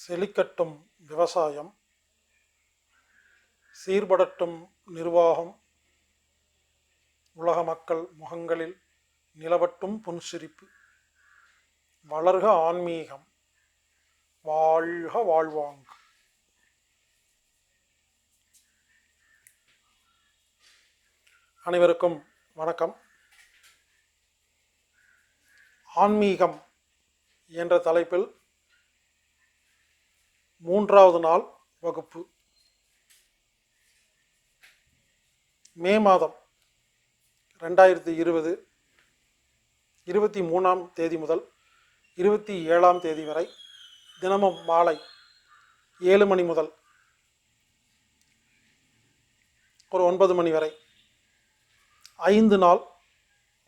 செழிக்கட்டும் விவசாயம், சீர்படட்டும் நிர்வாகம், உலக மக்கள் முகங்களில் நிலவட்டும் புன்சிரிப்பு, வளர்க ஆன்மீகம், வாழ்க வாழ்வாங்கு. அனைவருக்கும் வணக்கம். ஆன்மீகம் என்ற தலைப்பில் 3வது நாள் வகுப்பு. மே மாதம் 2020 23ஆம் தேதி முதல் 27ஆம் தேதி வரை தினமும் மாலை 7 மணி முதல் ஒரு 9 மணி வரை 5 நாள்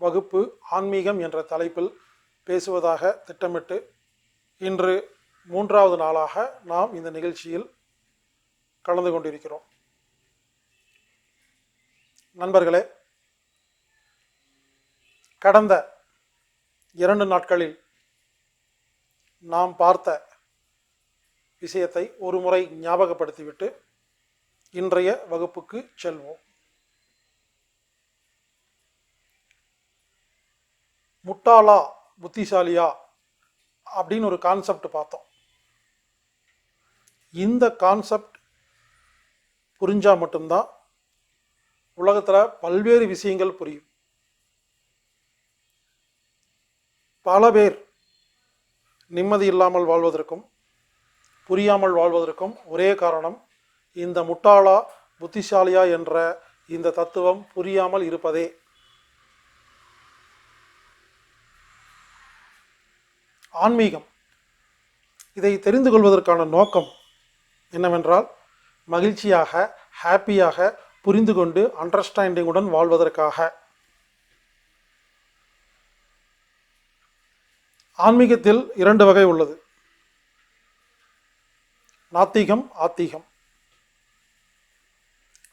வகுப்பு ஆன்மீகம் என்ற தலைப்பில் பேசுவதாக திட்டமிட்டு இன்று 3வது நாளாக நாம் இந்த நிகழ்ச்சியில் கலந்து கொண்டிருக்கிறோம். நண்பர்களே, கடந்த 2 நாட்களில் நாம் பார்த்த விஷயத்தை ஒரு முறை ஞாபகப்படுத்திவிட்டு இன்றைய வகுப்புக்கு செல்வோம். முட்டாளா புத்திசாலியா அப்படின்னு ஒரு கான்செப்ட் பார்த்தோம். இந்த கான்செப்ட் புரிஞ்சால் மட்டும்தான் உலகத்தில் பல்வேறு விஷயங்கள் புரியும். பல பேர் நிம்மதி இல்லாமல் வாழ்வதற்கும் புரியாமல் வாழ்வதற்கும் ஒரே காரணம் இந்த முட்டாளா புத்திசாலியா என்ற இந்த தத்துவம் புரியாமல் இருப்பதே. ஆன்மீகம் இதை தெரிந்து கொள்வதற்கான நோக்கம் என்னவென்றால் மகிழ்ச்சியாக, ஹாப்பியாக, புரிந்து கொண்டு அண்டர்ஸ்டாண்டிங்குடன் வாழ்வதற்காக. ஆன்மீகத்தில் 2 வகை உள்ளது, நாத்திகம், ஆத்திகம்.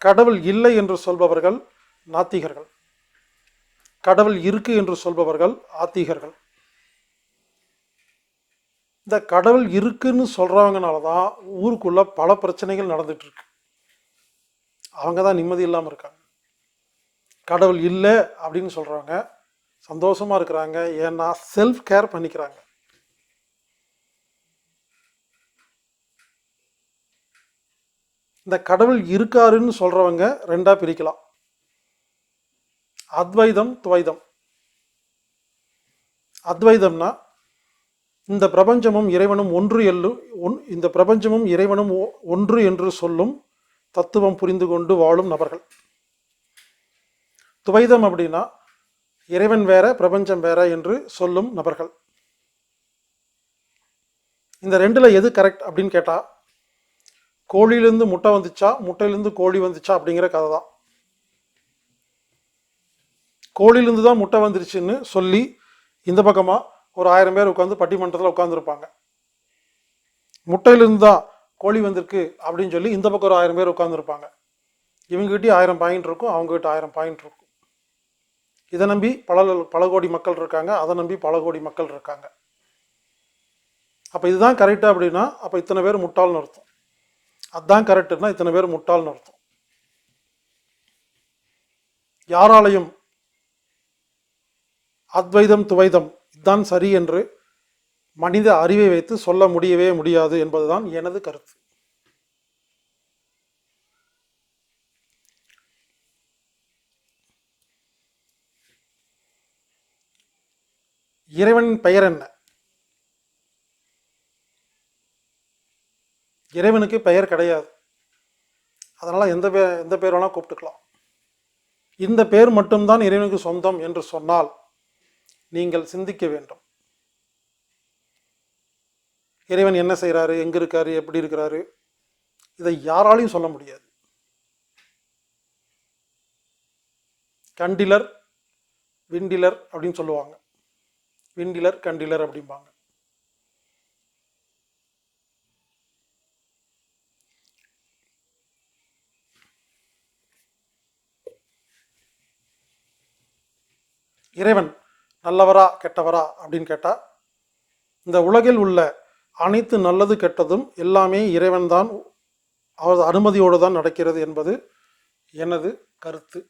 கடவுள் இல்லை என்று சொல்பவர்கள் நாத்திகர்கள், கடவுள் இருக்கு என்று சொல்பவர்கள் ஆத்திகர்கள். இந்த கடவுள் இருக்குன்னு சொல்கிறவங்கனால தான் ஊருக்குள்ள பல பிரச்சனைகள் நடந்துட்டு இருக்கு. அவங்க தான் நிம்மதி இல்லாமல் இருக்காங்க. கடவுள் இல்லை அப்படின்னு சொல்கிறவங்க சந்தோஷமாக இருக்கிறாங்க. ஏன்னா செல்ஃப் கேர் பண்ணிக்கிறாங்க. இந்த கடவுள் இருக்காருன்னு சொல்கிறவங்க 2ஆக பிரிக்கலாம், அத்வைதம், துவைதம். அத்வைதம்னா இந்த பிரபஞ்சமும் இறைவனும் இந்த பிரபஞ்சமும் இறைவனும் ஒன்று என்று சொல்லும் தத்துவம் புரிந்து கொண்டு வாழும் நபர்கள். துவைதம் அப்படின்னா இறைவன் வேற பிரபஞ்சம் வேற என்று சொல்லும் நபர்கள். இந்த 2ல் எது கரெக்ட் அப்படின்னு கேட்டால், கோழியிலேருந்து முட்டை வந்துச்சா முட்டையிலேருந்து கோழி வந்துச்சா அப்படிங்கிற கதை தான். கோழியிலேருந்து தான் முட்டை வந்துருச்சுன்னு சொல்லி இந்த பக்கமாக ஒரு 1000 பேர் உட்காந்து பட்டிமன்றத்தில் உட்காந்துருப்பாங்க. முட்டையிலிருந்து தான் கோழி வந்திருக்கு அப்படின்னு சொல்லி இந்த பக்கம் ஒரு 1000 பேர் உட்காந்துருப்பாங்க. இவங்ககிட்டயும் 1000 பாயிண்ட் இருக்கும், அவங்ககிட்ட 1000 பாயிண்ட் இருக்கும். இதை நம்பி பல கோடி மக்கள் இருக்காங்க, அதை நம்பி பல கோடி மக்கள் இருக்காங்க. அப்போ இதுதான் கரெக்டா அப்படின்னா அப்போ இத்தனை பேர் முட்டாள்னு அர்த்தம். அதுதான் கரெக்டுன்னா இத்தனை பேர் முட்டாள்னு அர்த்தம். யாராலையும் அத்வைதம் துவைதம் இதுதான் சரி என்று மனித அறிவை வைத்து சொல்ல முடியவே முடியாது என்பதுதான் எனது கருத்து. இறைவனின் பெயர் என்ன? இறைவனுக்கு பெயர் கிடையாது. அதனால எந்த பேர் வேணா கூப்பிட்டுக்கலாம். இந்த பேர் மட்டும்தான் இறைவனுக்கு சொந்தம் என்று சொன்னால் நீங்கள் சிந்திக்க வேண்டும். இறைவன் என்ன செய்கிறாரு, எங்கே இருக்காரு, எப்படி இருக்கிறாரு, இதை யாராலையும் சொல்ல முடியாது. கண்டிலர் விண்டிலர் அப்படின்னு சொல்லுவாங்க, விண்டிலர் கண்டிலர் அப்படிம்பாங்க. இறைவன் நல்லவரா கெட்டவரா அப்படின்னு கேட்டால், இந்த உலகில் உள்ள அனைத்து நல்லது கெட்டதும் எல்லாமே இறைவன்தான் அவரது அனுமதியோடு தான் நடக்கிறது என்பது எனது கருத்து.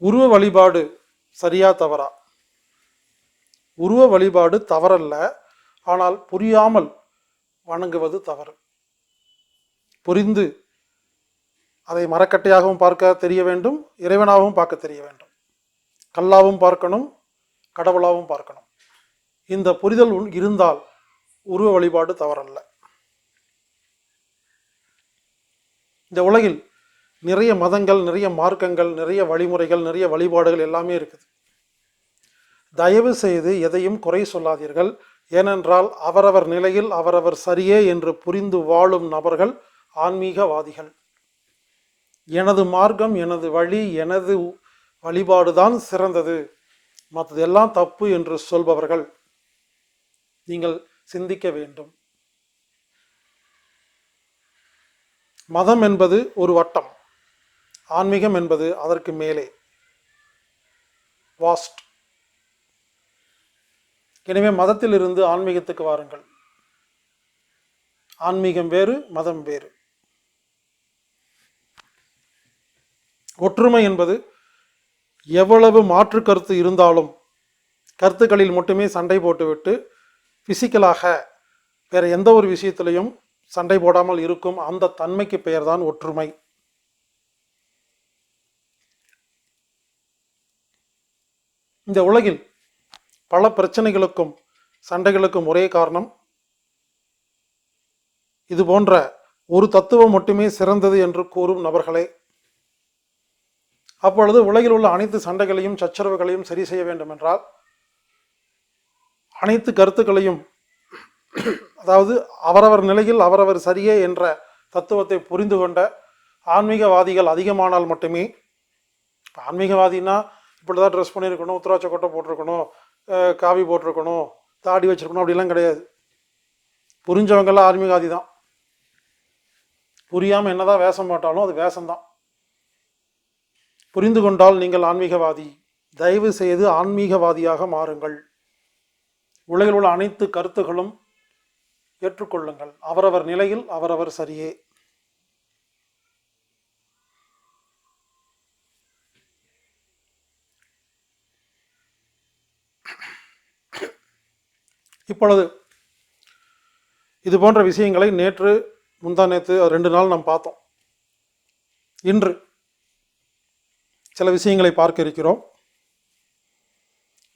உருவ வழிபாடு சரியா தவறா? உருவ வழிபாடு தவறல்ல, ஆனால் புரியாமல் வணங்குவது தவறு. புரிந்து அதை மரக்கட்டையாகவும் பார்க்க தெரிய வேண்டும், இறைவனாகவும் பார்க்க தெரிய வேண்டும். கல்லாவும் பார்க்கணும், கடவுளாகவும் பார்க்கணும். இந்த புரிதல் இருந்தால் உருவ வழிபாடு தவறல்ல. இந்த உலகில் நிறைய மதங்கள், நிறைய மார்க்கங்கள், நிறைய வழிமுறைகள், நிறைய வழிபாடுகள் எல்லாமே இருக்குது. தயவு செய்து எதையும் குறை சொல்லாதீர்கள். ஏனென்றால் அவரவர் நிலையில் அவரவர் சரியே என்று புரிந்து வாழும் நபர்கள் ஆன்மீகவாதிகள். எனது மார்க்கம், எனது வழி, எனது வழிபாடுதான் சிறந்தது, மற்றதெல்லாம் தப்பு என்று சொல்பவர்கள் நீங்கள் சிந்திக்க வேண்டும். மதம் என்பது ஒரு வட்டம், ஆன்மீகம் என்பது அதற்கு மேலே வாஸ்ட். எனவே மதத்திலிருந்து ஆன்மீகத்துக்கு வாருங்கள். ஆன்மீகம் வேறு, மதம் வேறு. ஒற்றுமை என்பது எவ்வளவு மாற்று கருத்து இருந்தாலும் கருத்துக்களில் மட்டுமே சண்டை போட்டுவிட்டு பிசிக்கலாக வேற எந்த ஒரு விஷயத்திலையும் சண்டை போடாமல் இருக்கும் அந்த தன்மைக்கு பெயர்தான் ஒற்றுமை. இந்த உலகில் பல பிரச்சனைகளுக்கும் சண்டைகளுக்கும் ஒரே காரணம், இது போன்ற ஒரு தத்துவம் மட்டுமே சிறந்தது என்று கூறும் நபர்களே. அப்பொழுது உலகில் உள்ள அனைத்து சண்டைகளையும் சச்சரவுகளையும் சரி செய்ய வேண்டும் என்றால் அனைத்து கருத்துக்களையும், அதாவது அவரவர் நிலையில் அவரவர் சரியே என்ற தத்துவத்தை புரிந்து கொண்ட ஆன்மீகவாதிகள் அதிகமானால் மட்டுமே. ஆன்மீகவாதினா இப்படிதான் ட்ரெஸ் பண்ணியிருக்கணும், உத்தராட்ச கொட்டை போட்டிருக்கணும், காவி போட்டிருக்கணும், தாடி வச்சிருக்கணும் அப்படிலாம் கிடையாது. புரிஞ்சவங்கெல்லாம் ஆன்மீகவாதி தான். புரியாமல் என்னதான் வேஷம் போட்டாலும் அது வேஷம்தான். புரிந்து கொண்டால் நீங்கள் ஆன்மீகவாதி. தயவு செய்து ஆன்மீகவாதியாக மாறுங்கள். உலகில் உள்ள அனைத்து கருத்துகளும் ஏற்றுக்கொள்ளுங்கள். அவரவர் நிலையில் அவரவர் சரியே. இப்பொழுது இது போன்ற விஷயங்களை நேற்று முந்தா நேற்று 2 நாள் நாம் பார்த்தோம். இன்று சில விஷயங்களை பார்க்க இருக்கிறோம்.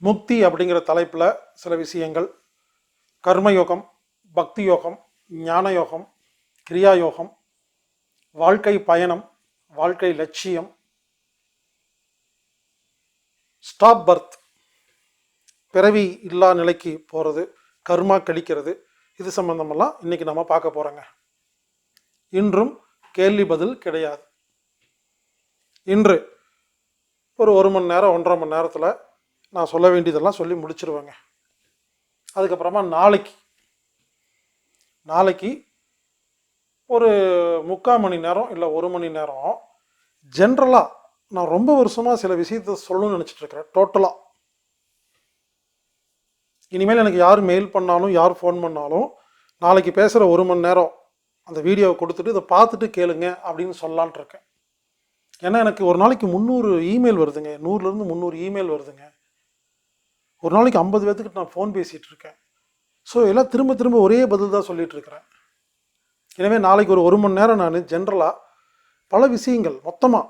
முக்தி அப்படிங்கிற தலைப்பில் சில விஷயங்கள், கர்மயோகம், பக்தி யோகம், ஞான யோகம், கிரியா யோகம், வாழ்க்கை பயணம், வாழ்க்கை லட்சியம், ஸ்டாப் பர்த், பிறவி இல்லா நிலைக்கு போகிறது, கர்மா கழிக்கிறது, இது சம்பந்தமெல்லாம் இன்னைக்கு நம்ம பார்க்க போகிறோங்க. இன்றும் கேள்வி பதில் கிடையாது. இன்று ஒரு 1 மணி நேரம் 1.5 மணி நேரத்தில் நான் சொல்ல வேண்டியதெல்லாம் சொல்லி முடிச்சிருவேங்க. அதுக்கப்புறமா நாளைக்கு ஒரு 3/4 மணி நேரம் இல்லை 1 மணி நேரம் ஜென்ரலாக நான் ரொம்ப வருஷமாக சில விஷயத்தை சொல்லணும்னு நினச்சிட்டு இருக்கிறேன். டோட்டலாக இனிமேல் எனக்கு யார் மெயில் பண்ணாலும் யார் ஃபோன் பண்ணாலும் நாளைக்கு பேசுகிற 1 மணி நேரம் அந்த வீடியோவை கொடுத்துட்டு இதை பார்த்துட்டு கேளுங்க அப்படின்னு சொல்லலான்ட்டு இருக்கேன். ஏன்னா எனக்கு ஒரு நாளைக்கு 300 இமெயில் வருதுங்க, 100லேருந்து 300 இமெயில் வருதுங்க. ஒரு நாளைக்கு 50 பேர்த்துக்கிட்ட நான் ஃபோன் பேசிகிட்டு இருக்கேன். ஸோ எல்லாம் திரும்ப திரும்ப ஒரே பதில் தான் சொல்லிகிட்டு இருக்கிறேன். எனவே நாளைக்கு ஒரு 1 மணி நேரம் நான் ஜென்ரலாக பல விஷயங்கள் மொத்தமாக,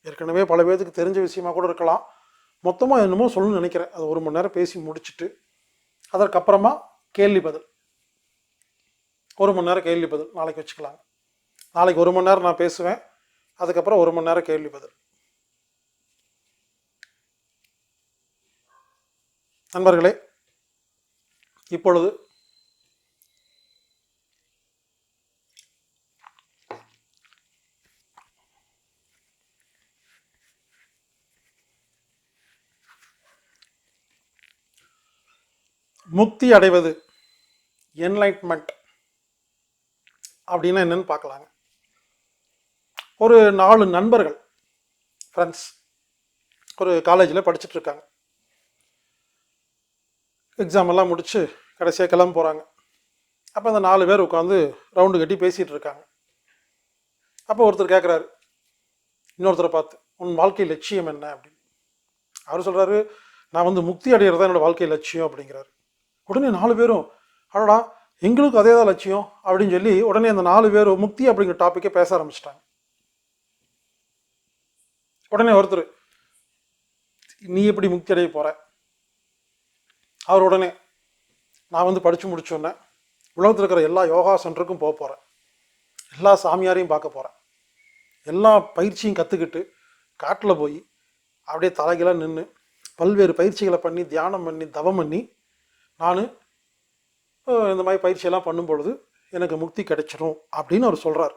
ஏற்கனவே பல பேர்த்துக்கு தெரிஞ்ச விஷயமா கூட இருக்கலாம், மொத்தமாக என்னமோ சொல்லணும்னு நினைக்கிறேன். அது 1 மணி நேரம் பேசி முடிச்சுட்டு அதற்கப்புறமா கேள்வி பதில், 1 மணி நேரம் கேள்வி பதில் நாளைக்கு வச்சுக்கலாங்க. நாளைக்கு 1 மணி நேரம் நான் பேசுவேன், அதுக்கப்புறம் 1 மணி நேரம் கேள்வி பதில். நண்பர்களே, இப்பொழுது முக்தி அடைவது, என்லைட்மெண்ட் அப்படின்னா என்னன்னு பார்க்கலாங்க. ஒரு 4 நண்பர்கள், ஃப்ரெண்ட்ஸ், ஒரு காலேஜில் படிச்சுட்டு இருக்காங்க. எக்ஸாம் எல்லாம் முடித்து கடைசியாக கிளம்ப போகிறாங்க. அப்போ அந்த 4 பேர் உட்காந்து ரவுண்டு கட்டி பேசிகிட்டு இருக்காங்க. அப்போ ஒருத்தர் கேட்குறாரு இன்னொருத்தரை பார்த்து, உன் வாழ்க்கை லட்சியம் என்ன அப்படின்னு. அவர் சொல்கிறாரு, நான் வந்து முக்தி அடைகிறது தான் என்னோடய வாழ்க்கை லட்சியம் அப்படிங்கிறாரு. உடனே 4 பேரும் அடடா எங்களுக்கும் அதே தான் லட்சியம் அப்படின்னு சொல்லி உடனே அந்த 4 பேரும் முக்தி அப்படிங்கிற டாப்பிக்கை பேச ஆரம்பிச்சிட்டாங்க. உடனே ஒருத்தர், நீ எப்படி முக்தி அடைய போகிற? அவர் உடனே, நான் வந்து படித்து முடிச்சோன்னே உலகத்தில் இருக்கிற எல்லா யோகா சென்டருக்கும் போக போகிறேன், எல்லா சாமியாரையும் பார்க்க போகிறேன், எல்லா பயிற்சியும் கற்றுக்கிட்டு காட்டில் போய் அப்படியே தலைகளாக நின்று பல்வேறு பயிற்சிகளை பண்ணி தியானம் பண்ணி தவம் பண்ணி நான் இந்த மாதிரி பயிற்சியெல்லாம் பண்ணும் பொழுது எனக்கு முக்தி கிடைச்சிடும் அப்படின்னு அவர் சொல்கிறார்.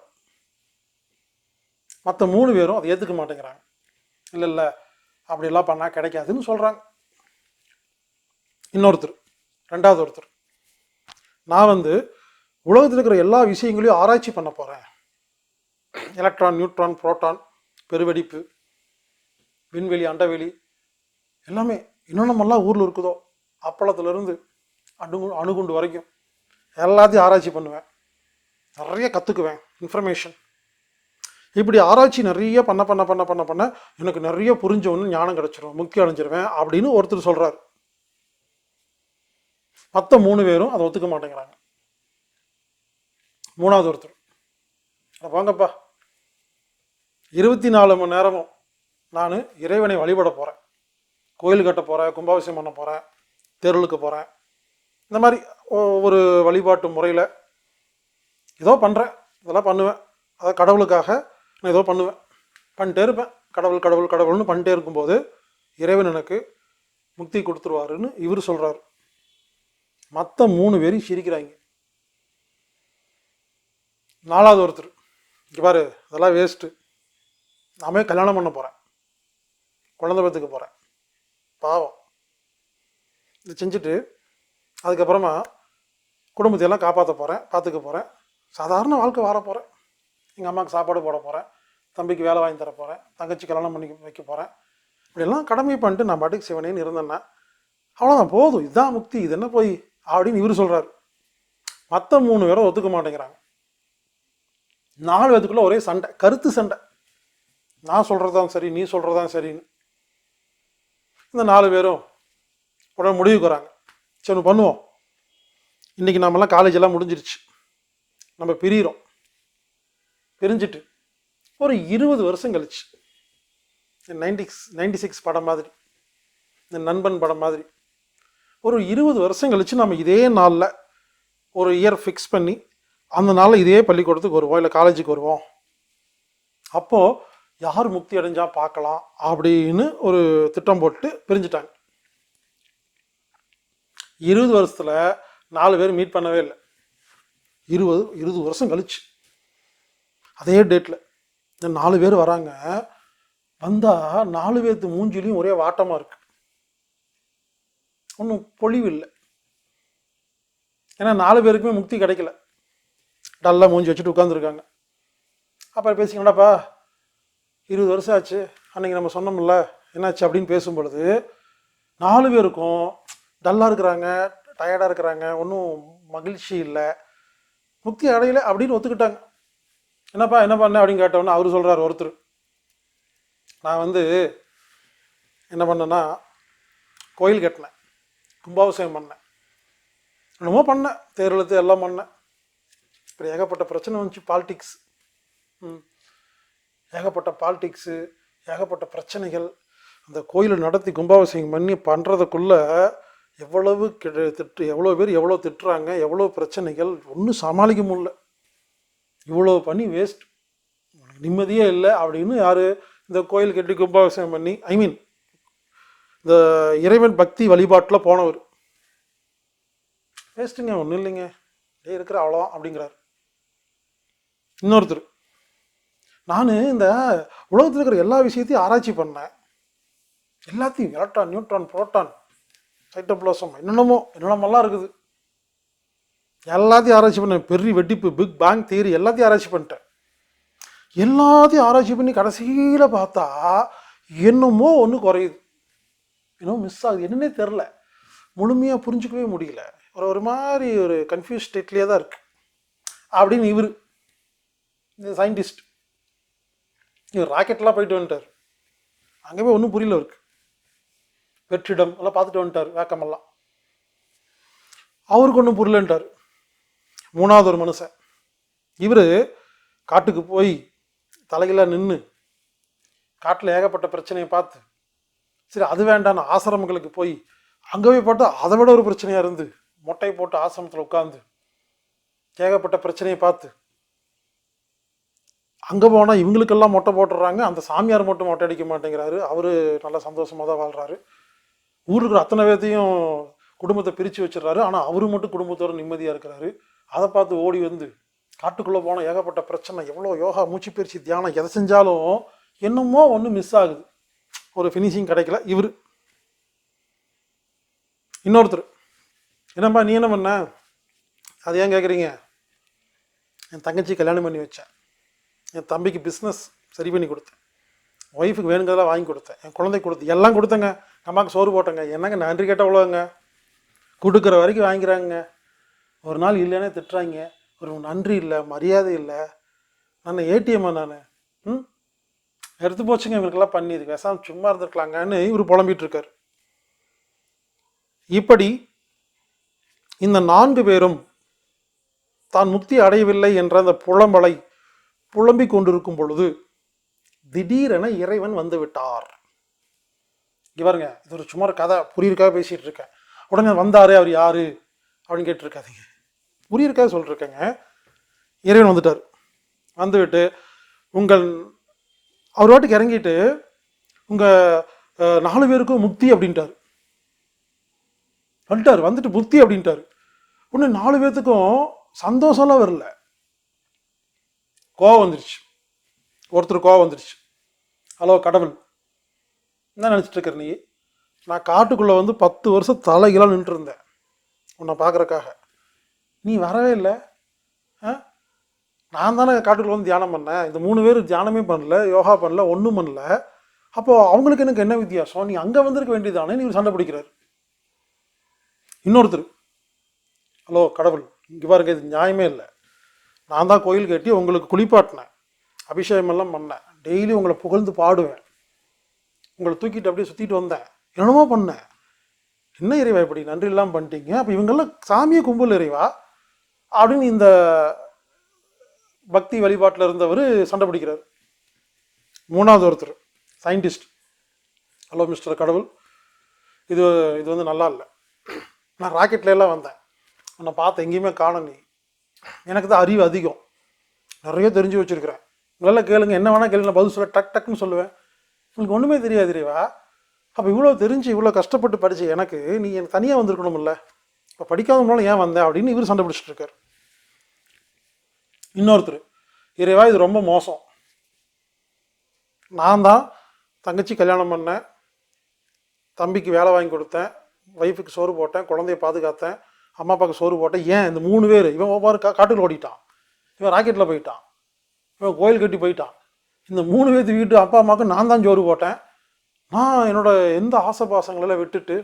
மற்ற 3 பேரும் அதை ஏற்றுக்க மாட்டேங்கிறாங்க. இல்லை இல்லை அப்படிலாம் பண்ணால் கிடைக்காதுன்னு சொல்கிறாங்க. இன்னொருத்தர், 2வது ஒருத்தர், நான் வந்து உலகத்தில் இருக்கிற எல்லா விஷயங்களையும் ஆராய்ச்சி பண்ண போகிறேன், எலக்ட்ரான் நியூட்ரான் புரோட்டான் பெருவெடிப்பு விண்வெளி அண்டவெளி எல்லாமே என்னென்னமெல்லாம் ஊரில் இருக்குதோ அப்பளத்துலேருந்து அணுகுண்டு வரைக்கும் எல்லாத்தையும் ஆராய்ச்சி பண்ணுவேன், நிறைய கற்றுக்குவேன் இன்ஃபர்மேஷன். இப்படி ஆராய்ச்சி நிறைய பண்ண பண்ண பண்ண பண்ண பண்ண எனக்கு நிறைய புரிஞ்சவொன்னு ஞானம் கிடச்சிரும், முக்தி அடைஞ்சிருவேன் அப்படின்னு ஒருத்தர் சொல்கிறார். மற்ற 3 பேரும் அதை ஒத்துக்க மாட்டேங்கிறாங்க. 3வது ஒருத்தர், வாங்கப்பா 24 மணி நேரமும் நான் இறைவனை வழிபட போகிறேன், கோயில் கட்ட போகிறேன், கும்பாபிஷேகம் பண்ண போகிறேன், தெருளுக்கு போகிறேன், இந்த மாதிரி ஒரு வழிபாட்டு முறையில் ஏதோ பண்ணுறேன், இதெல்லாம் பண்ணுவேன், அதை கடவுளுக்காக நான் ஏதோ பண்ணுவேன், பண்ணிட்டே இருப்பேன், கடவுள் கடவுள் கடவுள்னு பண்ணிட்டே இருக்கும்போது இறைவன் எனக்கு முக்தி கொடுத்துருவாருன்னு இவர் சொல்கிறார். மற்ற 3 பேரும் சிரிக்கிறாங்க. 4வது ஒருத்தர், இங்கே பாரு இதெல்லாம் வேஸ்ட்டு, நாமே கல்யாணம் பண்ண போகிறேன், குழந்தை பேத்துக்கு போகிறேன், பாவம் இதை செஞ்சுட்டு அதுக்கப்புறமா குடும்பத்தையெல்லாம் காப்பாற்ற போகிறேன், பார்த்துக்க போகிறேன், சாதாரண வாழ்க்கை வாழ போகிறேன், எங்கள் அம்மாவுக்கு சாப்பாடு போட போகிறேன், தம்பிக்கு வேலை வாங்கி தர போகிறேன், தங்கச்சி கல்யாணம் பண்ணி வைக்க போகிறேன், இப்படியெல்லாம் கடமை பண்ணிட்டு நான் பாட்டுக்கு சிவனேன்னு இருந்தேன்னா அவ்வளோதான், போதும், இதுதான் முக்தி, இது என்ன போய் அப்படின்னு இவர் சொல்கிறார். மற்ற 3 பேரும் ஒத்துக்க மாட்டேங்கிறாங்க. 4 பேத்துக்குள்ளே ஒரே சண்டை, கருத்து சண்டை, நான் சொல்கிறது தான் சரி, நீ சொல்கிறது தான் சரின்னு. இந்த 4 பேரும் உடனே முடிவுக்கு வராங்க, சரி ஒன்று பண்ணுவோம், இன்றைக்கி நம்மலாம் காலேஜெல்லாம் முடிஞ்சிருச்சு, நம்ம பிரிகிறோம், பிரிஞ்சுட்டு ஒரு 20 வருஷம் கழிச்சு 96 படம் மாதிரி, இந்த நண்பன் படம் மாதிரி ஒரு 20 வருஷம் கழித்து நம்ம இதே நாளில் ஒரு இயர் ஃபிக்ஸ் பண்ணி அந்த நாளில் இதே பள்ளிக்கூடத்துக்கு வருவோம், இல்லை காலேஜுக்கு வருவோம், அப்போது யார் முக்தி அடைஞ்சா பார்க்கலாம் அப்படின்னு ஒரு திட்டம் போட்டு பிரிஞ்சுட்டாங்க. 20 வருஷத்தில் 4 பேர் மீட் பண்ணவே இல்லை. 20 வருஷம் கழிச்சு அதே டேட்டில் இந்த 4 பேர் வராங்க. வந்தால் 4 பேர்த்து மூஞ்சிலையும் ஒரே வாட்டமாக இருக்குது, ஒன்றும் பொழிவு இல்லை. ஏன்னா 4 பேருக்குமே முக்தி கிடைக்கல, டல்லாக மூஞ்சி வச்சுட்டு உட்காந்துருக்காங்க. அப்புறம் பேசிக்கங்கடாப்பா 20 வருஷம் ஆச்சு, அன்றைக்கி நம்ம சொன்னோம்ல என்னாச்சு அப்படின்னு பேசும் பொழுது 4 பேருக்கும் டல்லாக இருக்கிறாங்க, டயர்டாக இருக்கிறாங்க, ஒன்றும் மகிழ்ச்சி இல்லை, முக்தி அடையலை அப்படின்னு ஒத்துக்கிட்டாங்க. என்னப்பா என்ன பண்ண அப்படின்னு கேட்டோன்னே அவர் சொல்கிறார் ஒருத்தர், நான் வந்து என்ன பண்ணேன்னா கோயில் கட்டினேன், கும்பாபிஷேகம் பண்ணேன், என்னமோ பண்ணேன், தேர்தலுக்கு எல்லாம் பண்ணேன், இப்படி ஏகப்பட்ட பிரச்சனை வந்துச்சு, பாலிட்டிக்ஸ், ஏகப்பட்ட பாலிட்டிக்ஸு, ஏகப்பட்ட பிரச்சனைகள். அந்த கோயிலை நடத்தி கும்பாபிஷேகம் பண்ணி பண்ணுறதுக்குள்ளே எவ்வளவு எவ்வளோ பேர் எவ்வளோ திட்டுறாங்க, எவ்வளோ பிரச்சனைகள், ஒன்றும் சமாளிக்க முடியல, இவ்வளோ பண்ணி வேஸ்ட், நிம்மதியே இல்லை அப்படின்னு யார் இந்த கோயில் கட்டி கும்பாபிஷேகம் பண்ணி இந்த இறைவன் பக்தி வழிபாட்டில் போனவர் வேஸ்ட்டுங்க, ஒன்றும் இல்லைங்க, இருக்கிற அவ்வளோதான் அப்படிங்கிறார். இன்னொருத்தர், நான் இந்த உலகத்தில் இருக்கிற எல்லா விஷயத்தையும் ஆராய்ச்சி பண்ணேன், எல்லாத்தையும் எலக்ட்ரான் நியூட்ரான் புரோட்டான் சைட்டோபிளாசம் என்னென்னமெல்லாம் இருக்குது, எல்லாத்தையும் ஆராய்ச்சி பண்ணேன், பெரிய வெடிப்பு பிக் பேங் தியரி எல்லாத்தையும் ஆராய்ச்சி பண்ணிட்டேன், எல்லாத்தையும் ஆராய்ச்சி பண்ணி கடைசியில் பார்த்தா என்னமோ ஒன்று குறையுது, என்னமோ மிஸ் ஆகுது, என்னன்னே தெரில, முழுமையாக புரிஞ்சுக்கவே முடியல. ஒரு மாதிரி ஒரு கன்ஃபியூஸ் ஸ்டேட்லேயே தான் இருக்கு அப்படின்னு இவர் இந்த சயின்டிஸ்ட் இவர் ராக்கெட்லாம் போயிட்டு வந்துட்டார். அங்கே போய் ஒன்றும் புரியல இருக்கு. வெற்றிடம் எல்லாம் பார்த்துட்டு வந்துட்டார், வேக்கமெல்லாம். அவருக்கு ஒன்றும் புரியலன்ட்டார். மூணாவது ஒரு மனுஷன் இவர் காட்டுக்கு போய் தலைகளாக நின்று காட்டில் ஏகப்பட்ட பிரச்சனையை பார்த்து, சரி அது வேண்டான்னு ஆசிரமங்களுக்கு போய் அங்கே போய் பார்த்தா அதை விட ஒரு பிரச்சனையாக இருந்து மொட்டையை போட்டு ஆசிரமத்தில் உட்காந்து ஏகப்பட்ட பிரச்சனையை பார்த்து, அங்கே போனால் இவங்களுக்கெல்லாம் மொட்டை போட்டுடுறாங்க, அந்த சாமியார் மட்டும் மொட்டை அடிக்க மாட்டேங்கிறாரு. அவர் நல்லா சந்தோஷமாக தான் வாழ்கிறாரு. ஊருக்கு அத்தனை பேர்த்தையும் குடும்பத்தை பிரித்து வச்சிடறாரு. ஆனால் அவரு மட்டும் குடும்பத்தோடு நிம்மதியாக இருக்கிறாரு. அதை பார்த்து ஓடி வந்து காட்டுக்குள்ளே போனால் ஏகப்பட்ட பிரச்சனை, எவ்வளோ யோகா மூச்சு பயிற்சி தியானம் எதை செஞ்சாலும் என்னமோ ஒன்று மிஸ் ஆகுது, ஒரு ஃபினிஷிங் கிடைக்கல. இவர் இன்னொருத்தர், என்னப்பா நீ என்ன பண்ண? அது ஏன் கேட்குறீங்க? என் தங்கச்சி கல்யாணம் பண்ணி வச்சேன், என் தம்பிக்கு பிஸ்னஸ் சரி பண்ணி கொடுத்தேன், ஒய்ஃபுக்கு வேணுங்கிறதெல்லாம் வாங்கி கொடுத்தேன், என் குழந்தை கொடுத்து எல்லாம் கொடுத்தேங்க, அம்மாவுக்கு சோறு போட்டேங்க. என்னங்க நன்றி கேட்டால் அவ்வளோங்க, கொடுக்குற வரைக்கும் வாங்கிக்கிறாங்க. ஒரு நாள் இல்லைன்னே திட்டுறாங்க. ஒரு நன்றி இல்லை, மரியாதை இல்லை. நான் ஏடிஎம்மா நான் எடுத்து போச்சுங்க இவருக்கெல்லாம் பண்ணி, இது பேசாமல் சும்மா இருந்திருக்கலாங்கன்னு இவர் புலம்பிட்டு இருக்கார். இப்படி இந்த 4 பேரும் தான் முக்தி அடையவில்லை என்ற அந்த புலம்பலை புலம்பிக் கொண்டிருக்கும் பொழுது திடீரென இறைவன் வந்து விட்டார். இவருங்க இது ஒரு சும்மா கதை புரியிருக்காக பேசிட்டு இருக்கேன். உடனே வந்தாரு, அவர் யாரு அப்படின்னு கேட்டிருக்காதீங்க, புரியிருக்காக சொல்லிருக்கேங்க. இறைவன் வந்துட்டார். வந்துவிட்டு அவர் வாட்டுக்கு இறங்கிட்டு உங்கள் 4 பேருக்கும் முக்தி அப்படின்ட்டார். வந்துட்டு முக்தி அப்படின்ட்டார். உடனே 4 பேர்த்துக்கும் சந்தோஷம்லாம் வரல, கோவம் வந்துருச்சு. ஒருத்தர் கோவம் வந்துருச்சு. ஹலோ கடவுள், என்ன நினச்சிட்டு இருக்கிற நீ? நான் காட்டுக்குள்ளே வந்து 10 வருஷம் தலைகளாக நின்றுட்டு இருந்தேன் உன்னை பார்க்குறக்காக, நீ வரவே இல்லை. நான் தானே காட்டுக்குள்ளே வந்து தியானம் பண்ணேன். இந்த 3 பேர் தியானமே பண்ணல, யோகா பண்ணல, ஒன்றும் பண்ணல. அப்போது அவங்களுக்கு எனக்கு என்ன வித்தியாசம்? நீ அங்கே வந்திருக்க வேண்டியதானே. நீ சண்டை பிடிக்கிறார். இன்னொருத்தர், ஹலோ கடவுள், இங்கே பாருங்க, இது நியாயமே இல்லை. நான் தான் கோயில் கட்டி உங்களுக்கு குளிப்பாட்டினேன், அபிஷேகமெல்லாம் பண்ணேன், டெய்லி உங்களை புகழ்ந்து பாடுவேன், உங்களை தூக்கிட்டு அப்படியே சுற்றிட்டு வந்தேன், என்னமோ பண்ணேன். என்ன இறைவா இப்படி நன்றி இல்லாமல் பண்ணிட்டீங்க? அப்போ இவங்கெல்லாம் சாமியை கும்பல் இறைவா அப்படின்னு இந்த பக்தி வழிபாட்டில் இருந்தவர் சண்டை பிடிக்கிறார். மூணாவது ஒருத்தர் சயின்டிஸ்ட், ஹலோ மிஸ்டர் கடவுள், இது வந்து நல்லா இல்லை. நான் ராக்கெட்ல எல்லாம் வந்தேன், உன்னை பார்த்து எங்கேயுமே காணோம். நீ எனக்கு தான் அறிவு அதிகம், நிறைய தெரிஞ்சு வச்சுருக்கிறேன். உங்களெல்லாம் கேளுங்க, என்ன வேணால் கேளுங்க, பதில் சொல்ல டக்குன்னு சொல்லுவேன். உங்களுக்கு ஒன்றுமே தெரியாது இறைவா. அப்போ இவ்வளோ தெரிஞ்சு இவ்வளோ கஷ்டப்பட்டு படித்து எனக்கு நீ எனக்கு தனியாக வந்திருக்கணும்ல, இப்போ படிக்காதவங்களால ஏன் வந்தேன் அப்படின்னு இவர் சண்டை பிடிச்சிட்டு இருக்கார். இன்னொருத்தர், இறைவா இது ரொம்ப மோசம், நான் தான் தங்கச்சி கல்யாணம் பண்ணேன், தம்பிக்கு வேலை வாங்கி கொடுத்தேன், ஒய்ஃபுக்கு சோறு போட்டேன், குழந்தைய பாதுகாத்தேன், அம்மா அப்பாவுக்கு சோறு போட்டேன். ஏன் இந்த 3 பேர், இவன் ஒவ்வொரு காட்டுக்குள்ள ஓடிட்டான், இவன் ராக்கெட்டில் போயிட்டான், இவன் கோயில் கட்டி போயிட்டான், இந்த 3 பேர்த்து வீட்டு அப்பா அம்மாவுக்கு நான் தான் சோறு போட்டேன். நான் என்னோட எந்த ஆசைபாசங்களெல்லாம் விட்டுட்டு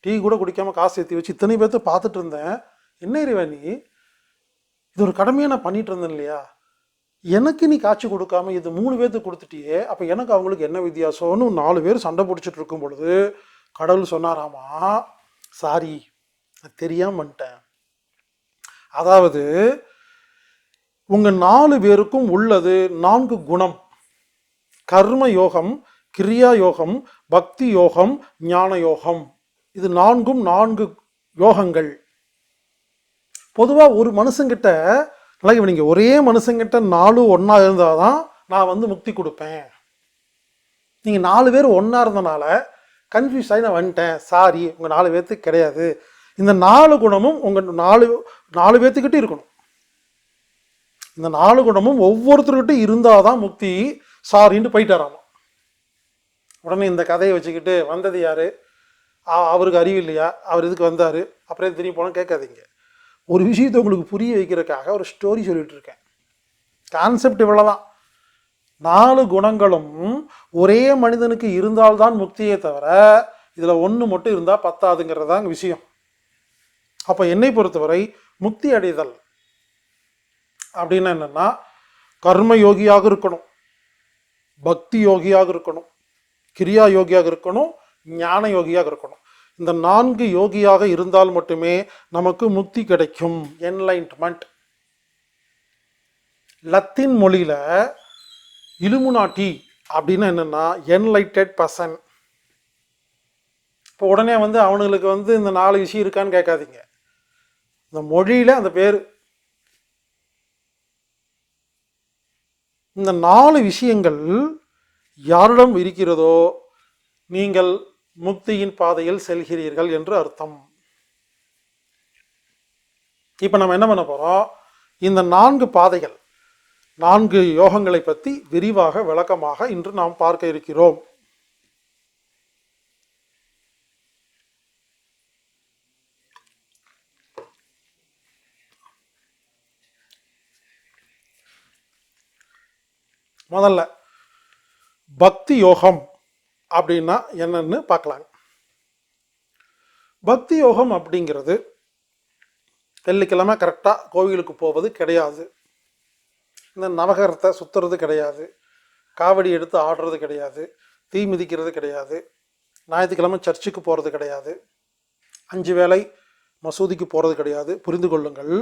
டீ கூட குடிக்காமல் காசு ஏற்றி வச்சு இத்தனை பேர்த்த பார்த்துட்டு இருந்தேன். என்ன இறைவா நீ, இது ஒரு கடமையை நான் பண்ணிட்டு இருந்தேன் இல்லையா? எனக்கு நீ காட்சி கொடுக்காம இது 3 பேர்த்துக்கு கொடுத்துட்டியே, அப்போ எனக்கு அவங்களுக்கு என்ன வித்தியாசம்னு 4 பேர் சண்டை பிடிச்சிட்டு இருக்கும் பொழுது கடவுள் சொன்னாராமா, சாரி நான் தெரியாம பண்ணிட்டேன். அதாவது உங்கள் 4 பேருக்கும் உள்ளது 4 குணம்: கர்ம யோகம், கிரியா யோகம், பக்தி யோகம், ஞான யோகம். இது 4 யோகங்கள். பொதுவாக ஒரு மனுஷங்கிட்ட நல்லா நீங்கள் ஒரே மனுஷங்கிட்ட 4 ஒன்றா இருந்தால் தான் நான் வந்து முக்தி கொடுப்பேன். நீங்கள் 4 பேர் ஒன்றா இருந்தனால கன்ஃபியூஸ் ஆகி நான் வந்துட்டேன், சாரி, உங்கள் 4 பேர்த்துக்கு கிடையாது. இந்த 4 குணமும் உங்கள் 4 பேர்த்துக்கிட்ட இருக்கணும். இந்த 4 குணமும் ஒவ்வொருத்தருக்கிட்ட இருந்தால் தான் முக்தி, சாரின்ட்டு போயிட்டாராமா. உடனே இந்த கதையை வச்சுக்கிட்டு வந்தது யார், அவருக்கு அறிவு இல்லையா, அவர் இதுக்கு வந்தார், அப்புறம் திரும்பி போனால் கேட்காதீங்க. ஒரு விஷயத்தை உங்களுக்கு புரிய வைக்கிறதுக்காக ஒரு ஸ்டோரி சொல்லிட்டு இருக்கேன். கான்செப்ட் இவ்வளோதான். 4 குணங்களும் ஒரே மனிதனுக்கு இருந்தால்தான் முக்தியே தவிர இதில் ஒன்று மட்டும் இருந்தால் பத்தாதுங்கிறதாங்க விஷயம். அப்போ என்னை பொறுத்தவரை முக்தி அடைதல் அப்படின்னா என்னென்னா, கர்ம யோகியாக இருக்கணும், பக்தி யோகியாக இருக்கணும், கிரியா யோகியாக இருக்கணும், ஞான யோகியாக இருக்கணும். இந்த 4 யோகியாக இருந்தால் மட்டுமே நமக்கு முக்தி கிடைக்கும், என்லைட்மெண்ட். லத்தீன் மொழியில் இலுமினாட்டி அப்படின்னா என்னென்னா என்லைட்டட் பர்சன். இப்போ உடனே அவனுங்களுக்கு இந்த 4 விஷயம் இருக்கான்னு கேட்காதீங்க. இந்த மொழியில் அந்த பேர். இந்த 4 விஷயங்கள் யாரிடம் இருக்கிறதோ நீங்கள் முக்தியின் பாதையில் செல்கிறீர்கள் என்று அர்த்தம். இப்போ நம்ம என்ன பண்ண போகிறோம், இந்த 4 பாதைகள், 4 யோகங்களை பற்றி விரிவாக விளக்கமாக இன்று நாம் பார்க்க இருக்கிறோம். முதல்ல பக்தி யோகம் அப்படின்னா என்னன்னு பார்க்கலாம். பக்தி யோகம் அப்படிங்கிறது வெள்ளிக்கிழமை கரெக்டாக கோவிலுக்கு போவது கிடையாது, இந்த நவகரத்தை சுற்றுறது கிடையாது, காவடி எடுத்து ஆடுறது கிடையாது, தீ மிதிக்கிறது கிடையாது, ஞாயிற்றுக்கிழமை சர்ச்சுக்கு போகிறது கிடையாது, 5 வேளை மசூதிக்கு போகிறது கிடையாது. புரிந்து கொள்ளுங்கள்,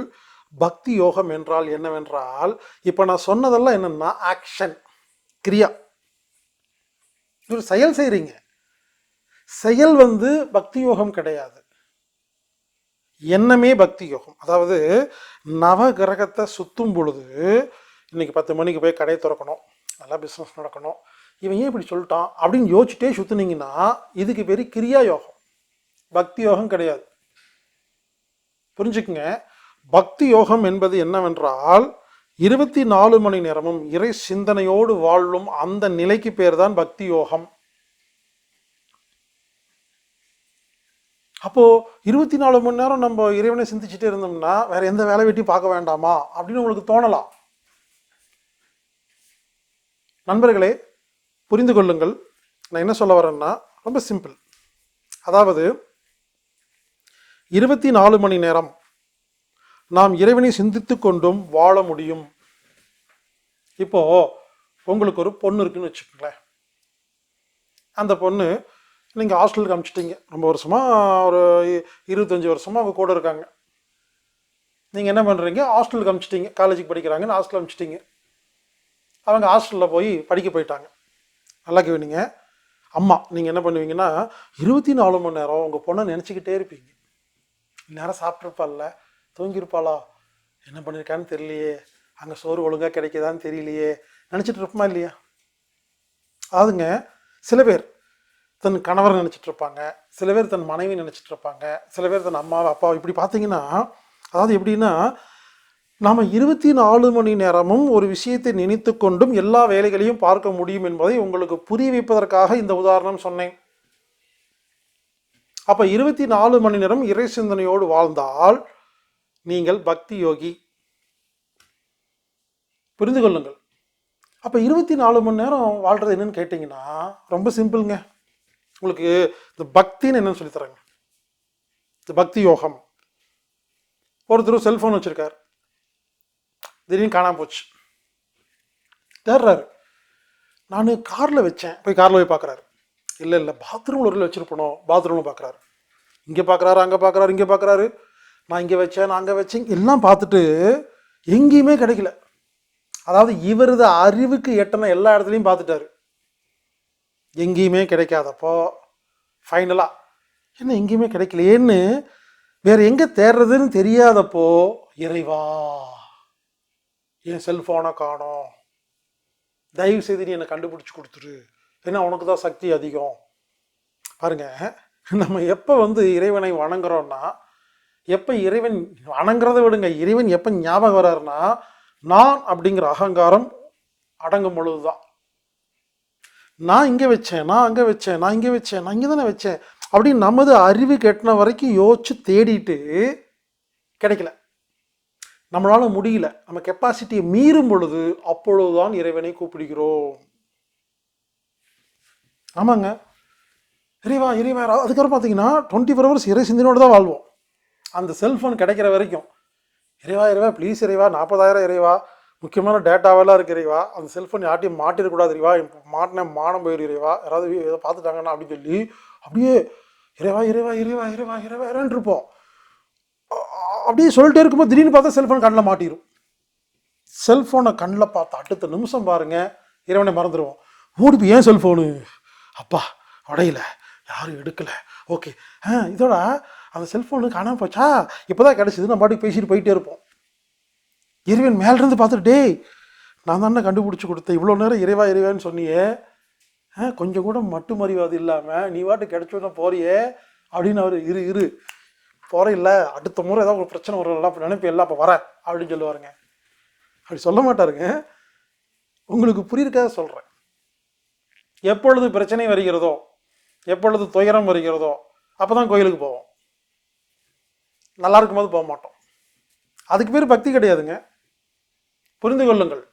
பக்தி யோகம் என்றால் என்னவென்றால், இப்போ நான் சொன்னதெல்லாம் என்னென்னா ஆக்ஷன், கிரியா. ஒரு செயல் செய்கிறீங்க, செயல் பக்தி யோகம் கிடையாது, எண்ணமே பக்தி யோகம். அதாவது நவகிரகத்தை சுற்றும் பொழுது, இன்னைக்கு 10 மணிக்கு போய் கடையை திறக்கணும், நல்லா பிஸ்னஸ் நடக்கணும், இவன் ஏன் இப்படி சொல்லிட்டான் அப்படின்னு யோசிச்சுட்டே சுற்றுனீங்கன்னா இதுக்கு பேர் கிரியா யோகம், பக்தி யோகம் கிடையாது. புரிஞ்சுக்குங்க, பக்தி யோகம் என்பது என்னவென்றால் 24 மணி நேரமும் இறை சிந்தனையோடு வாழும் அந்த நிலைக்கு பேர் தான் பக்தி யோகம். அப்போ 24 மணி நேரம் நம்ம இறைவனை சிந்திச்சுட்டே இருந்தோம்னா வேற எந்த வேலை வெட்டி பார்க்க வேண்டாமா அப்படின்னு உங்களுக்கு தோணலாம். நண்பர்களே, புரிந்து கொள்ளுங்கள், நான் என்ன சொல்ல வரேன்னா ரொம்ப சிம்பிள். அதாவது 24 மணி நேரம் நாம் இறைவனை சிந்தித்து கொண்டும் வாழ முடியும். இப்போ உங்களுக்கு ஒரு பொண்ணு இருக்குன்னு வச்சுக்கோங்களேன். அந்த பொண்ணு நீங்கள் ஹாஸ்டலுக்கு அனுப்பிச்சிட்டிங்க, ரொம்ப வருஷமாக, ஒரு 25 வருஷமாக அவங்க கூட இருக்காங்க. நீங்கள் என்ன பண்ணுறீங்க, ஹாஸ்டலுக்கு அனுப்பிச்சிட்டிங்க, காலேஜுக்கு படிக்கிறாங்கன்னு ஹாஸ்டல் அனுப்பிச்சிட்டிங்க. அவங்க ஹாஸ்டலில் போய் படிக்க போயிட்டாங்க. நல்லா கேவீங்க, அம்மா நீங்கள் என்ன பண்ணுவீங்கன்னா 24 மணி நேரம் உங்கள் பொண்ணை நினச்சிக்கிட்டே இருப்பீங்க. இந்நேரம் சாப்பிட்ருப்பாள்ல, தூங்கியிருப்பாளா, என்ன பண்ணியிருக்கான்னு தெரியலையே, அங்கே சோறு ஒழுங்காக கிடைக்குதான்னு தெரியலையே நினச்சிட்டு இருப்போமா இல்லையா? அதுங்க சில பேர் தன் கணவரை நினச்சிட்டு இருப்பாங்க, சில பேர் தன் மனைவி நினச்சிட்டு இருப்பாங்க, சில பேர் தன் அம்மாவை அப்பாவை. இப்படி பார்த்தீங்கன்னா, அதாவது எப்படின்னா, நாம் 24 மணி நேரமும் ஒரு விஷயத்தை நினைத்து கொண்டும் எல்லா வேலைகளையும் பார்க்க முடியும் என்பதை உங்களுக்கு புரிய வைப்பதற்காக இந்த உதாரணம் சொன்னேன். அப்போ 24 மணி நேரம் இறை சிந்தனையோடு வாழ்ந்தால் நீங்கள் பக்தி யோகி. புரிந்து கொள்ளுங்கள். அப்போ 24 மணி நேரம் வாழ்றது என்னன்னு கேட்டிங்கன்னா ரொம்ப சிம்பிளுங்க. உங்களுக்கு இந்த பக்தின்னு என்னன்னு சொல்லித்தராங்க. இந்த பக்தி யோகம். ஒருத்தர் செல்ஃபோன் வச்சுருக்கார், திடீர்னு காணாமல் போச்சு, தேடுறாரு. நான் காரில் வச்சேன், போய் காரில் போய் பார்க்குறாரு, இல்லை பாத்ரூமில் ஒரு வச்சுருப்பணும், பாத்ரூமில் பார்க்குறாரு, இங்கே பார்க்குறாரு, அங்கே பார்க்குறாரு, இங்கே பார்க்குறாரு, நான் இங்கே வச்சேன், நான் அங்கே வச்சேன், எல்லாம் பார்த்துட்டு எங்கேயுமே கிடைக்கல. அதாவது இவரது அறிவுக்கு எட்டன எல்லா இடத்துலையும் பார்த்துட்டாரு, எங்கேயுமே கிடைக்காதப்போ ஃபைனலாக என்ன எங்கேயுமே கிடைக்கலையேன்னு வேறு எங்கே தேடுறதுன்னு தெரியாதப்போ, இறைவா என் செல்ஃபோனை காணோம், தயவு செய்து நீ என்னை கண்டுபிடிச்சி கொடுத்துரு, ஏன்னா உனக்கு தான் சக்தி அதிகம். பாருங்க, நம்ம எப்போ இறைவனை வணங்குறோம்னா, எப்போ இறைவன் வணங்குறத விடுங்க, இறைவன் எப்போ ஞாபகம் வர்றாருன்னா நான் அப்படிங்கிற அகங்காரம் அடங்கும் பொழுது தான். நான் இங்கே வச்சேன், நான் அங்கே வச்சேன், நான் இங்கே வச்சேன், நான் இங்கே தானே வச்சேன் அப்படின்னு நமது அறிவு கெட்டின வரைக்கும் யோசிச்சு தேடிட்டு கிடைக்கல, நம்மளால முடியல, நம்ம கெப்பாசிட்டியை மீறும் பொழுது அப்பொழுதுதான் இறைவனை கூப்பிடுகிறோம். ஆமாங்க, இறைவா இறைவா. அதுக்கப்புறம் பார்த்தீங்கன்னா 24 ஹவர்ஸ் இறை சிந்தனையோடு தான் வாழ்வோம். அந்த செல்ஃபோன் கிடைக்கிற வரைக்கும் இறைவா இறைவா ப்ளீஸ் இறைவா 40,000 இறைவா, முக்கியமான டேட்டாவெல்லாம் இருக்கு இறைவா, அந்த செல்ஃபோன் யார்ட்டையும் மாட்டிடக்கூடாது இறைவா, மாட்டின மானம் போயிரு இறைவா, யாராவது ஏதோ பார்த்துட்டாங்கன்னா அப்படின்னு சொல்லி அப்படியே இறைவா இறைவா இறைவா இறைவா இறைவா இறைவன் இருப்போம். அப்படியே சொல்லிட்டே இருக்கும்போது திடீர்னு பார்த்தா செல்ஃபோன் கண்ணில் மாட்டிடும். செல்ஃபோனை கண்ணில் பார்த்தா அடுத்த நிமிஷம் பாருங்க இறைவனை மறந்துடுவோம். ஓடிப்பு ஏன் செல்ஃபோனு, அப்பா உடையில யாரும் எடுக்கலை, ஓகே இதோட அந்த செல்ஃபோனு காணாமல் போச்சா, இப்போ தான் கிடச்சிது, நம்ம பாட்டுக்கு பேசிட்டு போயிட்டே இருப்போம். இறைவன் மேலேருந்து பார்த்துட்டு டேய் நான் தானே கண்டுபிடிச்சி கொடுத்தேன், இவ்வளோ நேரம் இறைவா இறைவான்னு சொன்னியே, கொஞ்சம் கூட மட்டு மறிவாது இல்லாமல் நீ வாட்டு கிடச்சோன்னா போறியே அப்படின்னு அவர் இரு இரு போகிற இல்லை, அடுத்த முறை ஏதாவது ஒரு பிரச்சனை வரும் அப்போ நினைப்பேன் அப்போ வரேன் அப்படின்னு சொல்லுவாருங்க. அப்படி சொல்ல மாட்டாருங்க. உங்களுக்கு புரியிருக்காக சொல்கிறேன். எப்பொழுது பிரச்சனை வருகிறதோ, எப்பொழுது துயரம் வருகிறதோ அப்போ தான் கோயிலுக்கு போவோம். நல்லா இருக்கும்போது போக மாட்டோம். அதுக்கு பேர் பக்தி கிடையாதுங்க. புரிந்து கொள்ளுங்கள்.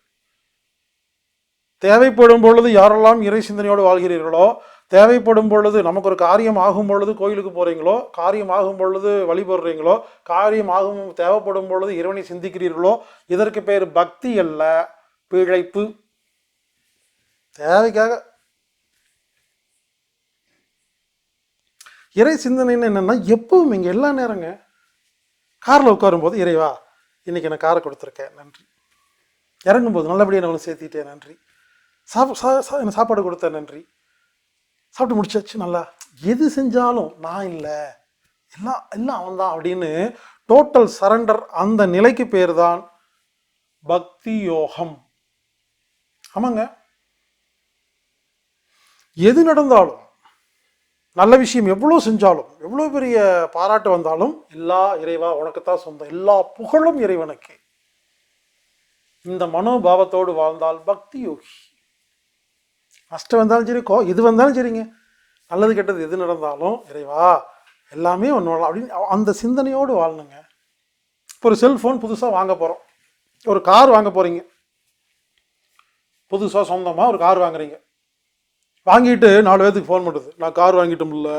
தேவைப்படும் பொழுது யாரெல்லாம் இறை சிந்தனையோடு வாழ்கிறீர்களோ, தேவைப்படும் பொழுது நமக்கு ஒரு காரியம் ஆகும் பொழுது கோயிலுக்கு போகிறீங்களோ, காரியம் ஆகும் பொழுது வழிபடுறீங்களோ, காரியம் ஆகும் தேவைப்படும் பொழுது இறைவனை சிந்திக்கிறீர்களோ, இதற்கு பேர் பக்தி அல்ல, பிழைப்பு. தேவைக்காக இறை சிந்தனைன்னு என்னென்னா எப்பவும் இங்கே எல்லா நேரங்க காரில் உட்காரும்போது இறைவா இன்றைக்கி எனக்கு காரை கொடுத்துருக்கேன் நன்றி, இறங்கும்போது நல்லபடியாக நான் சேர்த்திட்டேன் நன்றி, எனக்கு சாப்பாடு கொடுத்தேன் நன்றி, சாப்பிட்டு முடிச்சாச்சு நல்லா, எது செஞ்சாலும் நான் இல்லை எல்லாம் எல்லாம் அவன் தான் அப்படின்னு டோட்டல் சரண்டர். அந்த நிலைக்கு பேர் தான் பக்தி யோகம். ஆமாங்க. எது நடந்தாலும், நல்ல விஷயம் எவ்வளோ செஞ்சாலும், எவ்வளோ பெரிய பாராட்டு வந்தாலும், எல்லா இறைவா உனக்குத்தான் சொந்தம், எல்லா புகழும் இறைவனுக்கு, இந்த மனோபாவத்தோடு வாழ்ந்தால் பக்தி யோகி. நஷ்டம் வந்தாலும் சரி, இது வந்தாலும் சரிங்க, நல்லது கெட்டது எது நடந்தாலும் இறைவா எல்லாமே ஒன்று அப்படின்னு அந்த சிந்தனையோடு வாழணுங்க. இப்போ ஒரு செல்ஃபோன் புதுசாக வாங்க போகிறோம், ஒரு கார் வாங்க போகிறீங்க, புதுசாக சொந்தமாக ஒரு கார் வாங்குறீங்க, வாங்கிட்டு 4 பேத்துக்கு ஃபோன் பண்ணுறது, நான் கார் வாங்கிட்டோம்ல,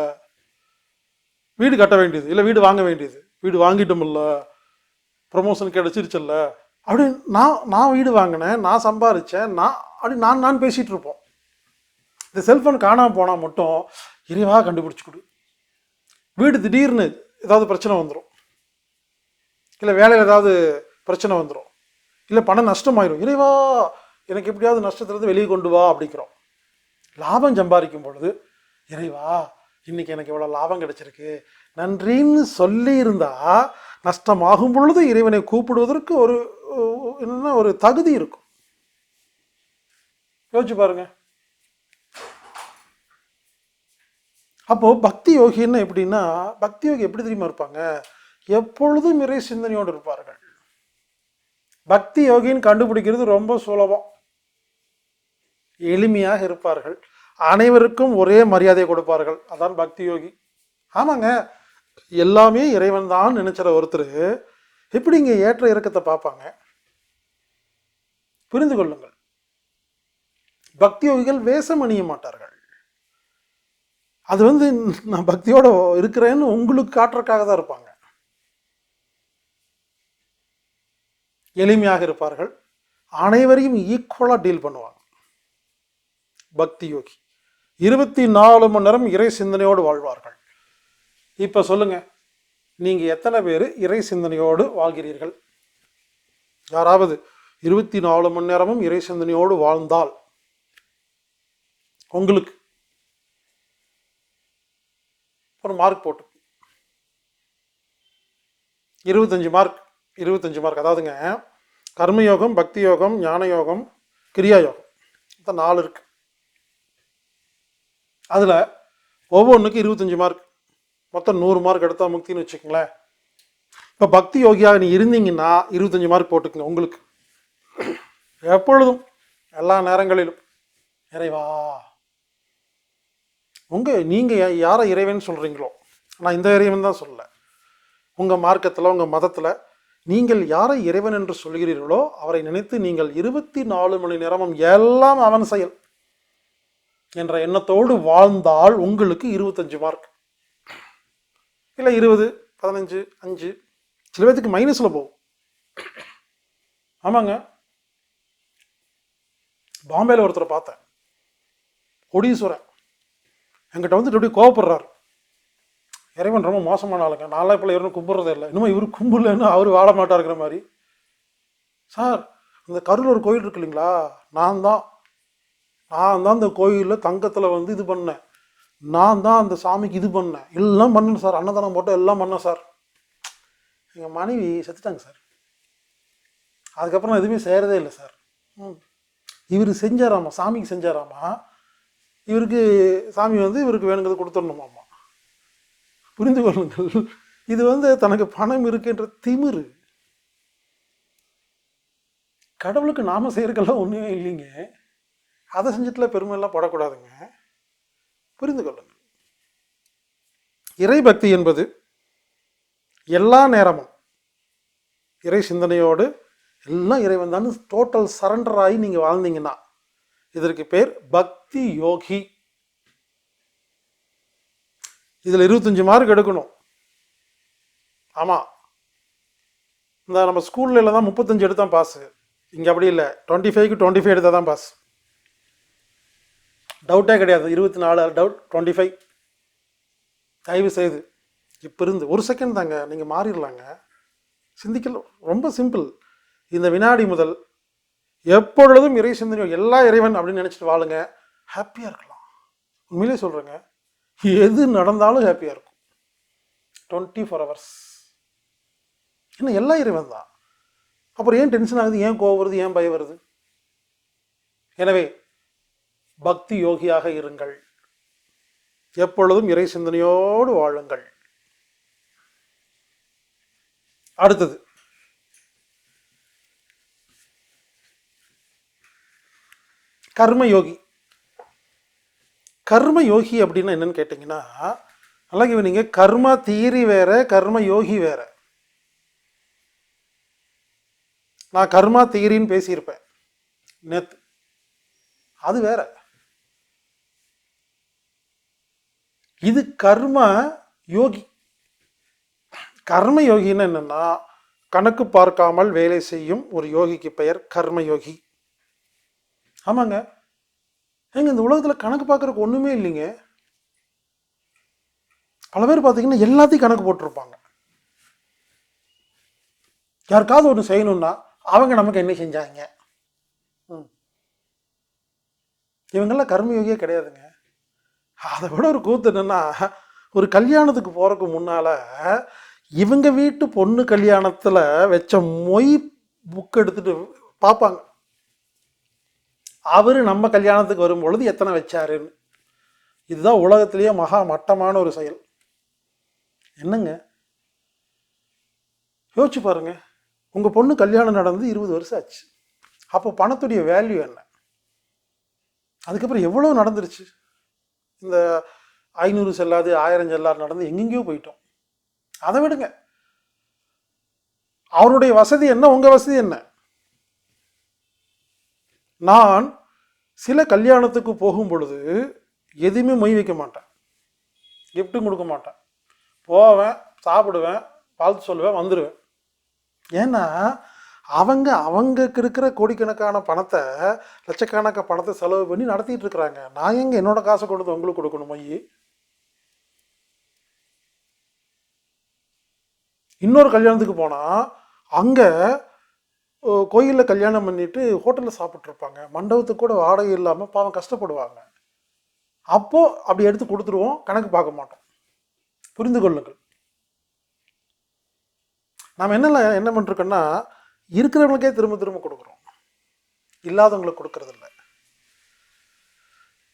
வீடு கட்ட வேண்டியது இல்லை வீடு வாங்க வேண்டியது, வீடு வாங்கிட்டோம்ல, ப்ரொமோஷன் கிடச்சிருச்சல்ல அப்படின்னு நான் வீடு வாங்கினேன், நான் சம்பாதிச்சேன், நான் பேசிகிட்டு இருப்போம். இந்த செல்ஃபோன் காணாமல் போனால் மட்டும் இறைவா கண்டுபிடிச்சி கொடு. வீடு திடீர்னு ஏதாவது பிரச்சனை வந்துடும், இல்லை வேலையில் ஏதாவது பிரச்சனை வந்துடும், இல்லை பணம் நஷ்டமாயிடும், இறைவா எனக்கு எப்படியாவது நஷ்டத்துலேருந்து வெளியே கொண்டு வா அப்படிங்கிறோம். லாபம் சம்பாதிக்கும் பொழுது இறைவா இன்னைக்கு எனக்கு இவ்வளோ லாபம் கிடைச்சிருக்கு நன்றின்னு சொல்லி இருந்தா, நஷ்டமாகும் பொழுது இறைவனை கூப்பிடுவதற்கு ஒரு என்னன்னா ஒரு தகுதி இருக்கும். யோசிச்சு பாருங்க. அப்போ பக்தி யோகின்னு எப்படின்னா, பக்தி யோகி எப்படி தெரியுமா இருப்பாங்க, எப்பொழுதும் இறை சிந்தனையோடு இருப்பார்கள். பக்தி யோகின்னு கண்டுபிடிக்கிறது ரொம்ப சுலபம், எளிமையாக இருப்பார்கள், அனைவருக்கும் ஒரே மரியாதை கொடுப்பார்கள், அதான் பக்தி யோகி. ஆமாங்க, எல்லாமே இறைவன் தான் நினைச்சிற ஒருத்தர் எப்படிங்க ஏற்ற இறக்கத்தை பார்ப்பாங்க. புரிந்து கொள்ளுங்கள். பக்தி யோகிகள் வேஷம் அணிய மாட்டார்கள். அது நான் பக்தியோட இருக்கிறேன்னு உங்களுக்கு காட்டுறதுக்காக தான் இருப்பாங்க. எளிமையாக இருப்பார்கள், அனைவரையும் ஈக்குவலாக டீல் பண்ணுவாங்க. பக்தி யோகி 24 மணி நேரம் இறை சிந்தனையோடு வாழ்வார்கள். இப்போ சொல்லுங்க, நீங்க எத்தனை பேர் இறை சிந்தனையோடு வாழ்கிறீர்கள்? யாராவது 24 மணி நேரமும் இறை சிந்தனையோடு வாழ்ந்தால் உங்களுக்கு ஒரு மார்க் போட்டு 25 மார்க். 25 மார்க். அதாவதுங்க, கர்மயோகம், பக்தி யோகம், ஞான யோகம், கிரியா யோகம், இந்த 4 இருக்கு. அதில் ஒவ்வொன்றுக்கும் 25 மார்க், மொத்தம் 100 மார்க் எடுத்தால் முக்தின்னு வச்சுக்கோங்களேன். இப்போ பக்தி யோகியாக நீ இருந்தீங்கன்னா 25 மார்க் போட்டுக்குங்க. உங்களுக்கு எப்பொழுதும் எல்லா நேரங்களிலும் இறைவா நீங்கள் யாரை இறைவன் சொல்கிறீங்களோ, நான் இந்த இறைவன் தான் சொல்லலை, உங்கள் மார்க்கத்தில் உங்கள் மதத்தில் நீங்கள் யாரை இறைவன் என்று சொல்கிறீர்களோ அவரை நினைத்து நீங்கள் 24 மணி நேரமும் எல்லாம் அவன் செயல், என்ற எண்ணத்தோடு வாழ்ந்தால் உங்களுக்கு 25 மார்க், இல்லை 20, 15, 5, சில பேர்த்துக்கு மைனஸில் போகும். ஆமாங்க, பாம்பேல ஒருத்தரை பார்த்தேன், கொடீஸ்வரன். என்கிட்ட வந்துட்டு எப்படி கோவப்படுறாரு, இறைவன் ரொம்ப மோசமான ஆளுங்க, நான்லாம் இப்போ இவரும் கும்பிட்றதே இல்லை, இன்னும் இவர் கும்பிடலன்னு அவர் வாழ மாட்டாருங்கிற மாதிரி. சார், இந்த கரூர் ஒரு கோயில் இருக்கு இல்லைங்களா, நான் தான் அந்த கோயிலில் தங்கத்தில் வந்து இது பண்ணேன், நான் தான் அந்த சாமிக்கு இது பண்ணேன், எல்லாம் பண்ணேன் சார், அன்னதானம் போட்டு எல்லாம் பண்ணேன் சார். எங்கள் மனைவி செத்துட்டாங்க சார், அதுக்கப்புறம் எதுவுமே செய்கிறதே இல்லை சார். இவர் செஞ்சாராமா, சாமிக்கு செஞ்சாராமா, இவருக்கு சாமி வந்து இவருக்கு வேணுங்கிறது கொடுத்துடணுமாம்மா. புரிந்து கொள்ளுங்கள், இது வந்து தனக்கு பணம் இருக்குன்ற திமிரு. கடவுளுக்கு நாம செய்யறதுக்கெல்லாம் ஒன்றுமே இல்லைங்க, அதை செஞ்சுட்டுல பெருமையெல்லாம் படக்கூடாதுங்க. புரிந்து கொள்ளுங்கள். இறை பக்தி என்பது எல்லா நேரமும் இறை சிந்தனையோடு எல்லாம் இறைவன் தான் டோட்டல் சரண்டர் ஆகி நீங்கள் வாழ்ந்தீங்கன்னா இதற்கு பேர் பக்தி யோகி. இதில் 25 மார்க் எடுக்கணும். ஆமாம், இந்த நம்ம ஸ்கூல்ல தான் 35 எடுத்தான் பாஸு, இங்கே அப்படி இல்லை, 25க்கு 25 எடுத்தால் தான் பாஸ். டவுட்டே கிடையாது, 24 டவுட் 25. தயவு செய்து இப்போ இருந்து ஒரு செகண்ட் தாங்க, நீங்கள் மாறிடலாங்க. சிந்திக்கல, ரொம்ப சிம்பிள். இந்த வினாடி முதல் எப்பொழுதும் இறை சிந்தனையோ, எல்லா இறைவன் அப்படின்னு நினச்சிட்டு வாழுங்க, ஹாப்பியாக இருக்கலாம். உண்மையிலே சொல்கிறேங்க, எது நடந்தாலும் ஹாப்பியாக இருக்கும் 24 hours. ஏன்னா எல்லா இறைவன் தான். அப்புறம் ஏன் டென்ஷன் ஆகுது, ஏன் கோவம் வருது, ஏன் பயம் வருது? எனவே பக்தி யோகியாக இருங்கள், எப்பொழுதும் இறை சிந்தனையோடு வாழுங்கள். அடுத்தது கர்ம யோகி. கர்ம யோகி அப்படின்னா என்னன்னு கேட்டிங்கன்னா, நல்லா நீங்க கர்ம தியரி வேற, கர்ம யோகி வேற. நான் கர்மா தியரின்னு பேசியிருப்பேன் நேத்து, அது வேற. இது கர்ம யோகி. கர்ம யோகின்னு என்னன்னா, கணக்கு பார்க்காமல் வேலை செய்யும் ஒரு யோகிக்கு பெயர் கர்ம யோகி. ஆமாங்க, ஏங்க இந்த உலகத்தில் கணக்கு பார்க்கறதுக்கு ஒன்றுமே இல்லைங்க. பல பேர் பார்த்தீங்கன்னா எல்லாத்தையும் கணக்கு போட்டிருப்பாங்க. யாருக்காவது ஒன்று செய்யணும்னா அவங்க நமக்கு என்ன செஞ்சாங்க, இவங்கெல்லாம் கர்மயோகியே கிடையாதுங்க. அதை விட ஒரு கூத்து என்னன்னா, ஒரு கல்யாணத்துக்கு போறதுக்கு முன்னால இவங்க வீட்டு பொண்ணு கல்யாணத்துல வச்ச மொய் புக் எடுத்துட்டு பார்ப்பாங்க, அவரு நம்ம கல்யாணத்துக்கு வரும் பொழுது எத்தனை வச்சாருன்னு. இதுதான் உலகத்திலேயே மகா மட்டமான ஒரு செயல். என்னங்க யோசிச்சு பாருங்க, உங்க பொண்ணு கல்யாணம் நடந்து 20 வருஷம் ஆச்சு, அப்போ பணத்துடைய வேல்யூ என்ன? அதுக்கப்புறம் எவ்வளவு நடந்துருச்சு. இந்த 500 செல்லாது 1000 செல்லாது நடந்து எங்கெங்கேயோ போயிட்டோம். அதை விடுங்க, அவருடைய வசதி என்ன, உங்க வசதி என்ன? நான் சில கல்யாணத்துக்கு போகும் பொழுது எதுவுமே மொய் வைக்க மாட்டேன், கிஃப்ட்டும் கொடுக்க மாட்டேன், போவேன், சாப்பிடுவேன், வாழ்த்து சொல்லுவேன், வந்துடுவேன். ஏன்னா அவங்களுக்கு இருக்கிற கோடிக்கணக்கான பணத்தை, லட்சக்கணக்கான பணத்தை செலவு பண்ணி நடத்திட்டு இருக்கிறாங்க. நான் எங்க என்னோட காசை கொண்டு உங்களுக்கு கொடுக்கணும் மொய்? இன்னொரு கல்யாணத்துக்கு போனா அங்க கோயிலில் கல்யாணம் பண்ணிட்டு ஹோட்டலில் சாப்பிட்ருப்பாங்க, மண்டபத்துக்கு கூட வாடகை இல்லாமல் பாவம் கஷ்டப்படுவாங்க. அப்போ அப்படி எடுத்து கொடுத்துருவோம், கணக்கு பார்க்க மாட்டோம். புரிந்து கொள்ளுங்கள். நாம் என்ன பண்ணிருக்கோன்னா, இருக்கிறவங்களுக்கே திரும்ப திரும்ப கொடுக்குறோம், இல்லாதவங்களுக்கு கொடுக்கறது இல்லை.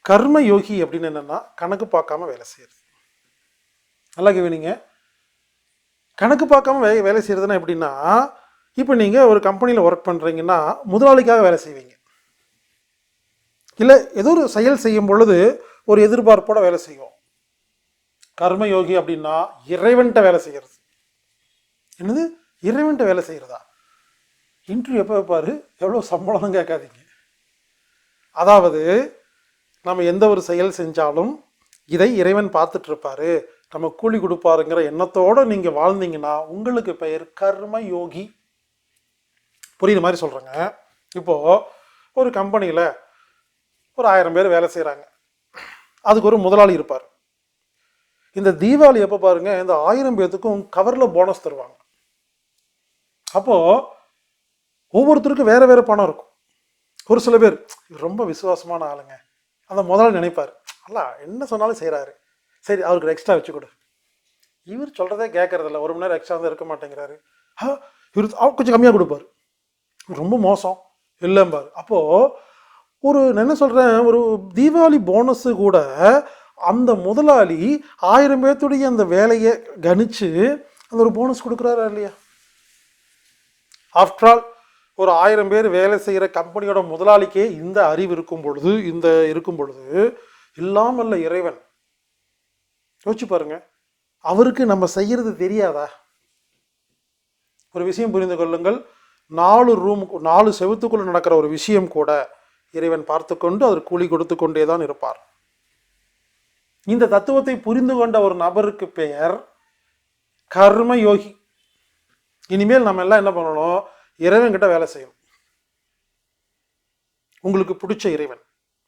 கர்ம யோகி அப்படின்னு என்னன்னா, கணக்கு பார்க்காம வேலை செய்யறது. நல்லா கேவீங்க, கணக்கு பார்க்காம வேலை செய்யறதுன்னா எப்படின்னா, இப்போ நீங்கள் ஒரு கம்பெனியில் ஒர்க் பண்ணுறீங்கன்னா முதலாளிக்காக வேலை செய்வீங்க, இல்லை ஏதோ ஒரு செயல் செய்யும் பொழுது ஒரு எதிர்பார்ப்போட வேலை செய்வோம். கர்ம யோகி அப்படின்னா இறைவன்கிட்ட வேலை செய்கிறது. என்னது, இறைவன்கிட்ட வேலை செய்கிறதா? இன்டர்வியூ எப்போ வைப்பாரு, எவ்வளோ சம்பளம்னு கேட்காதீங்க. அதாவது நம்ம எந்த ஒரு செயல் செஞ்சாலும் இதை இறைவன் பார்த்துட்டு இருப்பாரு, நம்ம கூலி கொடுப்பாருங்கிற எண்ணத்தோடு நீங்கள் வாழ்ந்தீங்கன்னா உங்களுக்கு பெயர் கர்ம யோகி. புரியுற மாதிரி சொல்கிறேங்க. இப்போது ஒரு கம்பெனியில் ஒரு 1000 பேர் வேலை செய்கிறாங்க. அதுக்கு ஒரு முதலாளி இருப்பார். இந்த தீபாவளி எப்போ பாருங்க, இந்த 1000 பேர்த்துக்கும் கவரில் போனஸ் தருவாங்க. அப்போது ஒவ்வொருத்தருக்கும் வேறு வேறு பணம் இருக்கும். ஒரு சில பேர் ரொம்ப விசுவாசமான ஆளுங்க, அந்த முதலாளி நினைப்பார், அல்ல என்ன சொன்னாலும் செய்கிறாரு, சரி அவருக்கு எக்ஸ்ட்ரா வச்சு கொடு. இவர் சொல்கிறதே கேட்கறதில்ல, 1 மணி நேரம் எக்ஸ்ட்ரா தான் இருக்க மாட்டேங்கிறாரு, இவர் கொஞ்சம் கம்மியாக கொடுப்பார், ரொம்ப மோசம் இல்லைம்பார். அப்போது ஒரு என்ன சொல்கிறேன், ஒரு தீபாவளி போனஸு கூட அந்த முதலாளி 1000 பேர்த்துடைய அந்த வேலையை கணிச்சு அந்த ஒரு போனஸ் கொடுக்குறாரா இல்லையா? ஆஃப்டர் ஆல் ஒரு 1000 பேர் வேலை செய்கிற கம்பெனியோட முதலாளிக்கே இந்த அறிவு இருக்கும் பொழுது இல்லாமல் இறைவன் யோசிச்சு பாருங்க, அவருக்கு நம்ம செய்யறது தெரியாதா? ஒரு விஷயம் புரிந்து கொள்ளுங்கள், 4 செவத்துக்குள்ள நடக்கிற ஒரு விஷயம் கூட இறைவன் பார்த்து கொண்டு அவர் கூலி கொடுத்து கொண்டே தான் இருப்பார். இந்த தத்துவத்தை புரிந்து கொண்ட ஒரு நபருக்கு பெயர் கர்ம யோகி. இனிமேல் நம்ம எல்லாம் என்ன பண்ணணும், இறைவன் கிட்ட வேலை செய்யணும். உங்களுக்கு பிடிச்ச இறைவன்,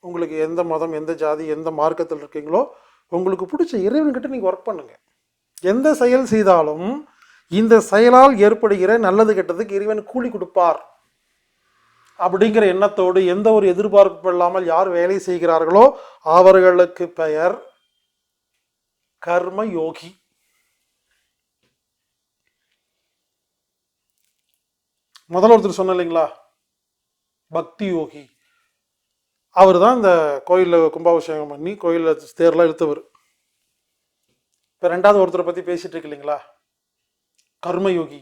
உங்களுக்கு எந்த மதம், எந்த ஜாதி, எந்த மார்க்கத்தில் இருக்கீங்களோ உங்களுக்கு பிடிச்ச இறைவன் கிட்ட நீங்கள் ஒர்க் பண்ணுங்க. எந்த செயல் செய்தாலும் இந்த செயலால் ஏற்படுகிற நல்லது கெட்டதுக்கு இறைவன் கூலி கொடுப்பார் அப்படிங்கிற எண்ணத்தோடு எந்த ஒரு எதிர்பார்ப்பு இல்லாமல் யார் வேலை செய்கிறார்களோ அவர்களுக்கு பெயர் கர்ம யோகி. முதல்ல ஒருத்தர் சொன்ன இல்லைங்களா, பக்தி யோகி, அவர் தான் இந்த கோயிலில் கும்பாபிஷேகம் பண்ணி கோயிலில் தேர்லாம் இழுத்தவர். இப்போ 2வது ஒருத்தரை பற்றி பேசிகிட்டு இருக்கு இல்லைங்களா, கர்மயோகி,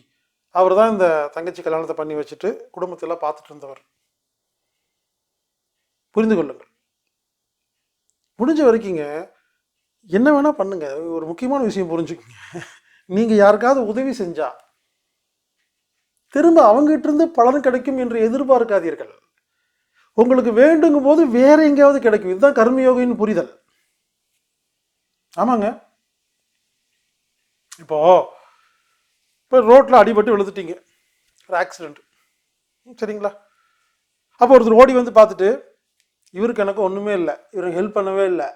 அவர் தான் இந்த தங்கச்சி கல்யாணத்தை பண்ணி வச்சுட்டு குடும்பத்தெல்லாம் பார்த்துட்டு இருந்தவர். புரிந்து கொள்ளுங்கள். முடிஞ்ச வரைக்குங்க என்ன வேணால் பண்ணுங்க, ஒரு முக்கியமான விஷயம் புரிஞ்சுக்குங்க, நீங்கள் யாருக்காவது உதவி செஞ்சா திரும்ப அவங்ககிட்ட இருந்து பலன் கிடைக்கும் என்று எதிர்பார்க்காதீர்கள். உங்களுக்கு வேண்டுங்கும் போது வேற எங்கேயாவது கிடைக்கும். இதுதான் கர்மயோகின்னு புரிதல். ஆமாங்க. இப்போ ரோட்டில் அடிபட்டு விழுந்துட்டீங்க, ஒரு ஆக்சிடென்ட், சரிங்களா? அப்போ ஒருத்தர் ஓடி வந்து பார்த்துட்டு இவருக்கு எனக்கு ஒன்றுமே இல்லை, இவருக்கு ஹெல்ப் பண்ணவே இல்லை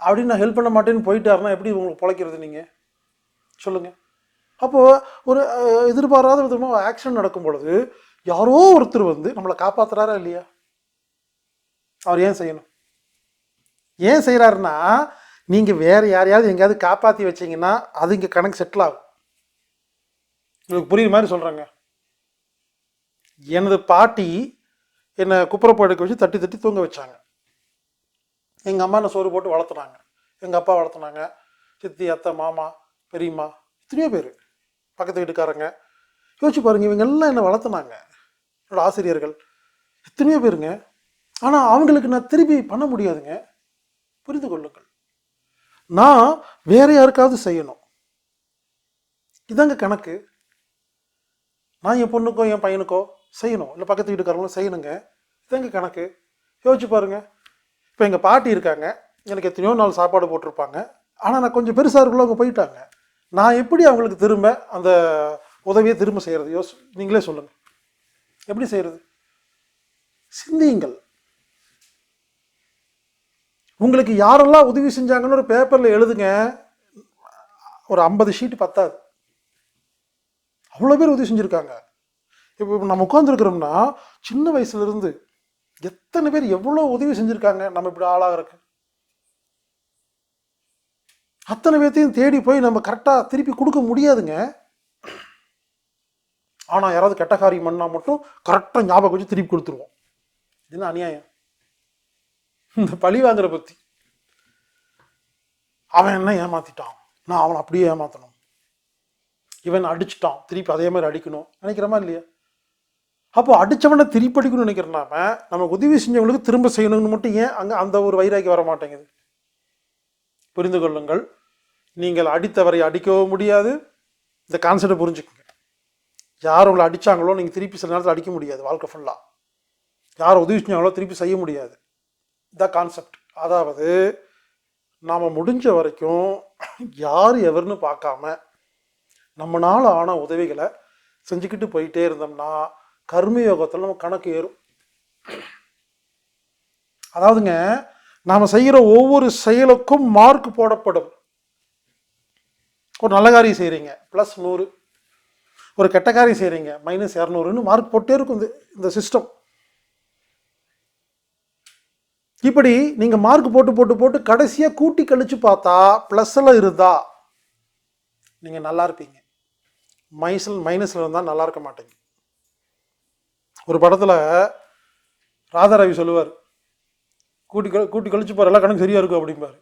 அப்படின்னு நான் ஹெல்ப் பண்ண மாட்டேன்னு போயிட்டாருன்னா எப்படி உங்களுக்கு பிழைக்கிறது நீங்கள் சொல்லுங்கள்? அப்போது ஒரு எதிர்பாராத விதமாக ஆக்சிடென்ட் நடக்கும் பொழுது யாரோ ஒருத்தர் வந்து நம்மளை காப்பாற்றுறாரா இல்லையா? அவர் ஏன் செய்யணும்? ஏன் செய்கிறாருன்னா, நீங்கள் வேறு யாரையாவது எங்கேயாவது காப்பாற்றி வச்சிங்கன்னா அது இங்கே கணக்கு செட்டில் ஆகும். உங்களுக்கு புரியுற மாதிரி சொல்கிறாங்க. எனது பாட்டி என்னை குப்புரை படுக்க வச்சு தட்டி தட்டி தூங்க வச்சாங்க. எங்கள் அம்மா என்னை சோறு போட்டு வளர்த்துனாங்க, எங்கள் அப்பா வளர்த்துனாங்க, சித்தி, அத்தை, மாமா, பெரியம்மா, எத்தனையோ பேர், பக்கத்து வீட்டுக்காரங்க. யோசிச்சு பாருங்க, இவங்க எல்லாம் என்னை வளர்த்துனாங்க, என்னோட ஆசிரியர்கள் எத்தனையோ பேருங்க. ஆனால் அவங்களுக்கு நான் திருப்பி பண்ண முடியாதுங்க. புரிந்து கொள்ளுங்கள். நான் வேற யாருக்காவது செய்யணும், இதாங்க கணக்கு. நான் என் பொண்ணுக்கோ என் பையனுக்கோ செய்யணும், இல்லை பக்கத்து வீட்டுக்காரங்களும் செய்யணுங்க, இதாங்க கணக்கு. யோசிச்சு பாருங்க. இப்போ எங்கள் பாட்டி இருக்காங்க, எனக்கு எத்தனையோ நாள் சாப்பாடு போட்டிருப்பாங்க, ஆனால் நான் கொஞ்சம் பெருசாக இருக்குள்ள அவங்க போயிட்டாங்க. நான் எப்படி அவங்களுக்கு திரும்ப அந்த உதவியை திரும்ப செய்கிறது? நீங்களே சொல்லுங்கள், எப்படி செய்கிறது? சிந்தியுங்கள். உங்களுக்கு யாரெல்லாம் உதவி செஞ்சாங்கன்னு ஒரு பேப்பரில் எழுதுங்க. ஒரு 50 ஷீட் பத்தாது, அவ்வளோ பேர் உதவி செஞ்சுருக்காங்க. இப்போ நம்ம உட்காந்துருக்கிறோம்னா சின்ன வயசுலேருந்து எத்தனை பேர் எவ்வளோ உதவி செஞ்சுருக்காங்க நம்ம இப்படி ஆளாகிறதுக்கு. அத்தனை பேர்த்தையும் தேடி போய் நம்ம கரெக்டாக திருப்பி கொடுக்க முடியாதுங்க. ஆனால் யாராவது கெட்ட காரியம் பண்ணால் மட்டும் கரெக்டாக ஞாபகம் வச்சு திருப்பி கொடுத்துருவோம். இது அநியாயம். இந்த பழி வாங்குற பற்றி, அவன் என்ன ஏமாத்திட்டான், நான் அவனை அப்படியே ஏமாத்தணும், இவன் அடிச்சுட்டான் திருப்பி அதே மாதிரி அடிக்கணும் நினைக்கிறோமா இல்லையா? அப்போ அடித்தவனை திருப்பி அடிக்கணும்னு நினைக்கிறனாம நம்ம உதவி செஞ்சவங்களுக்கு திரும்ப செய்யணும்னு மட்டும் ஏன் அங்கே அந்த ஒரு வைராக்கி வர மாட்டேங்குது? புரிந்து கொள்ளுங்கள். நீங்கள் அடித்தவரை அடிக்கவும் முடியாது. இந்த கான்செப்டை புரிஞ்சுக்கோங்க. யார் உங்களை அடித்தாங்களோ நீங்கள் திருப்பி சில நேரத்தில் அடிக்க முடியாது. வாழ்க்கை ஃபுல்லாக யார் உதவி செஞ்சாங்களோ திருப்பி செய்ய முடியாது. இதான் கான்செப்ட். அதாவது நாம் முடிஞ்ச வரைக்கும் யார் எவர்னு பார்க்காம நம்மளால் ஆன உதவிகளை செஞ்சுக்கிட்டு போயிட்டே இருந்தோம்னா கர்மயோகத்தில் நம்ம கணக்கு ஏறும். அதாவதுங்க, நாம் செய்கிற ஒவ்வொரு செயலுக்கும் மார்க் போடப்படும். ஒரு நல்ல காரியம் செய்கிறீங்க +100, ஒரு கெட்ட காரியம் செய்கிறீங்க -200ன்னு மார்க் போட்டே இருக்கும் இந்த சிஸ்டம். இப்படி நீங்கள் மார்க் போட்டு போட்டு போட்டு கடைசியாக கூட்டி கழிச்சு பார்த்தா ப்ளஸ்ஸில் இருந்தா நீங்கள் நல்லா இருப்பீங்க, மைனஸில் இருந்தால் நல்லா இருக்க மாட்டீங்க. ஒரு படத்தில் ராதாரவி சொல்லுவார், கூட்டி கழிச்சு போகிற எல்லாம் கணக்கு சரியாக இருக்கும் அப்படிம்பாரு.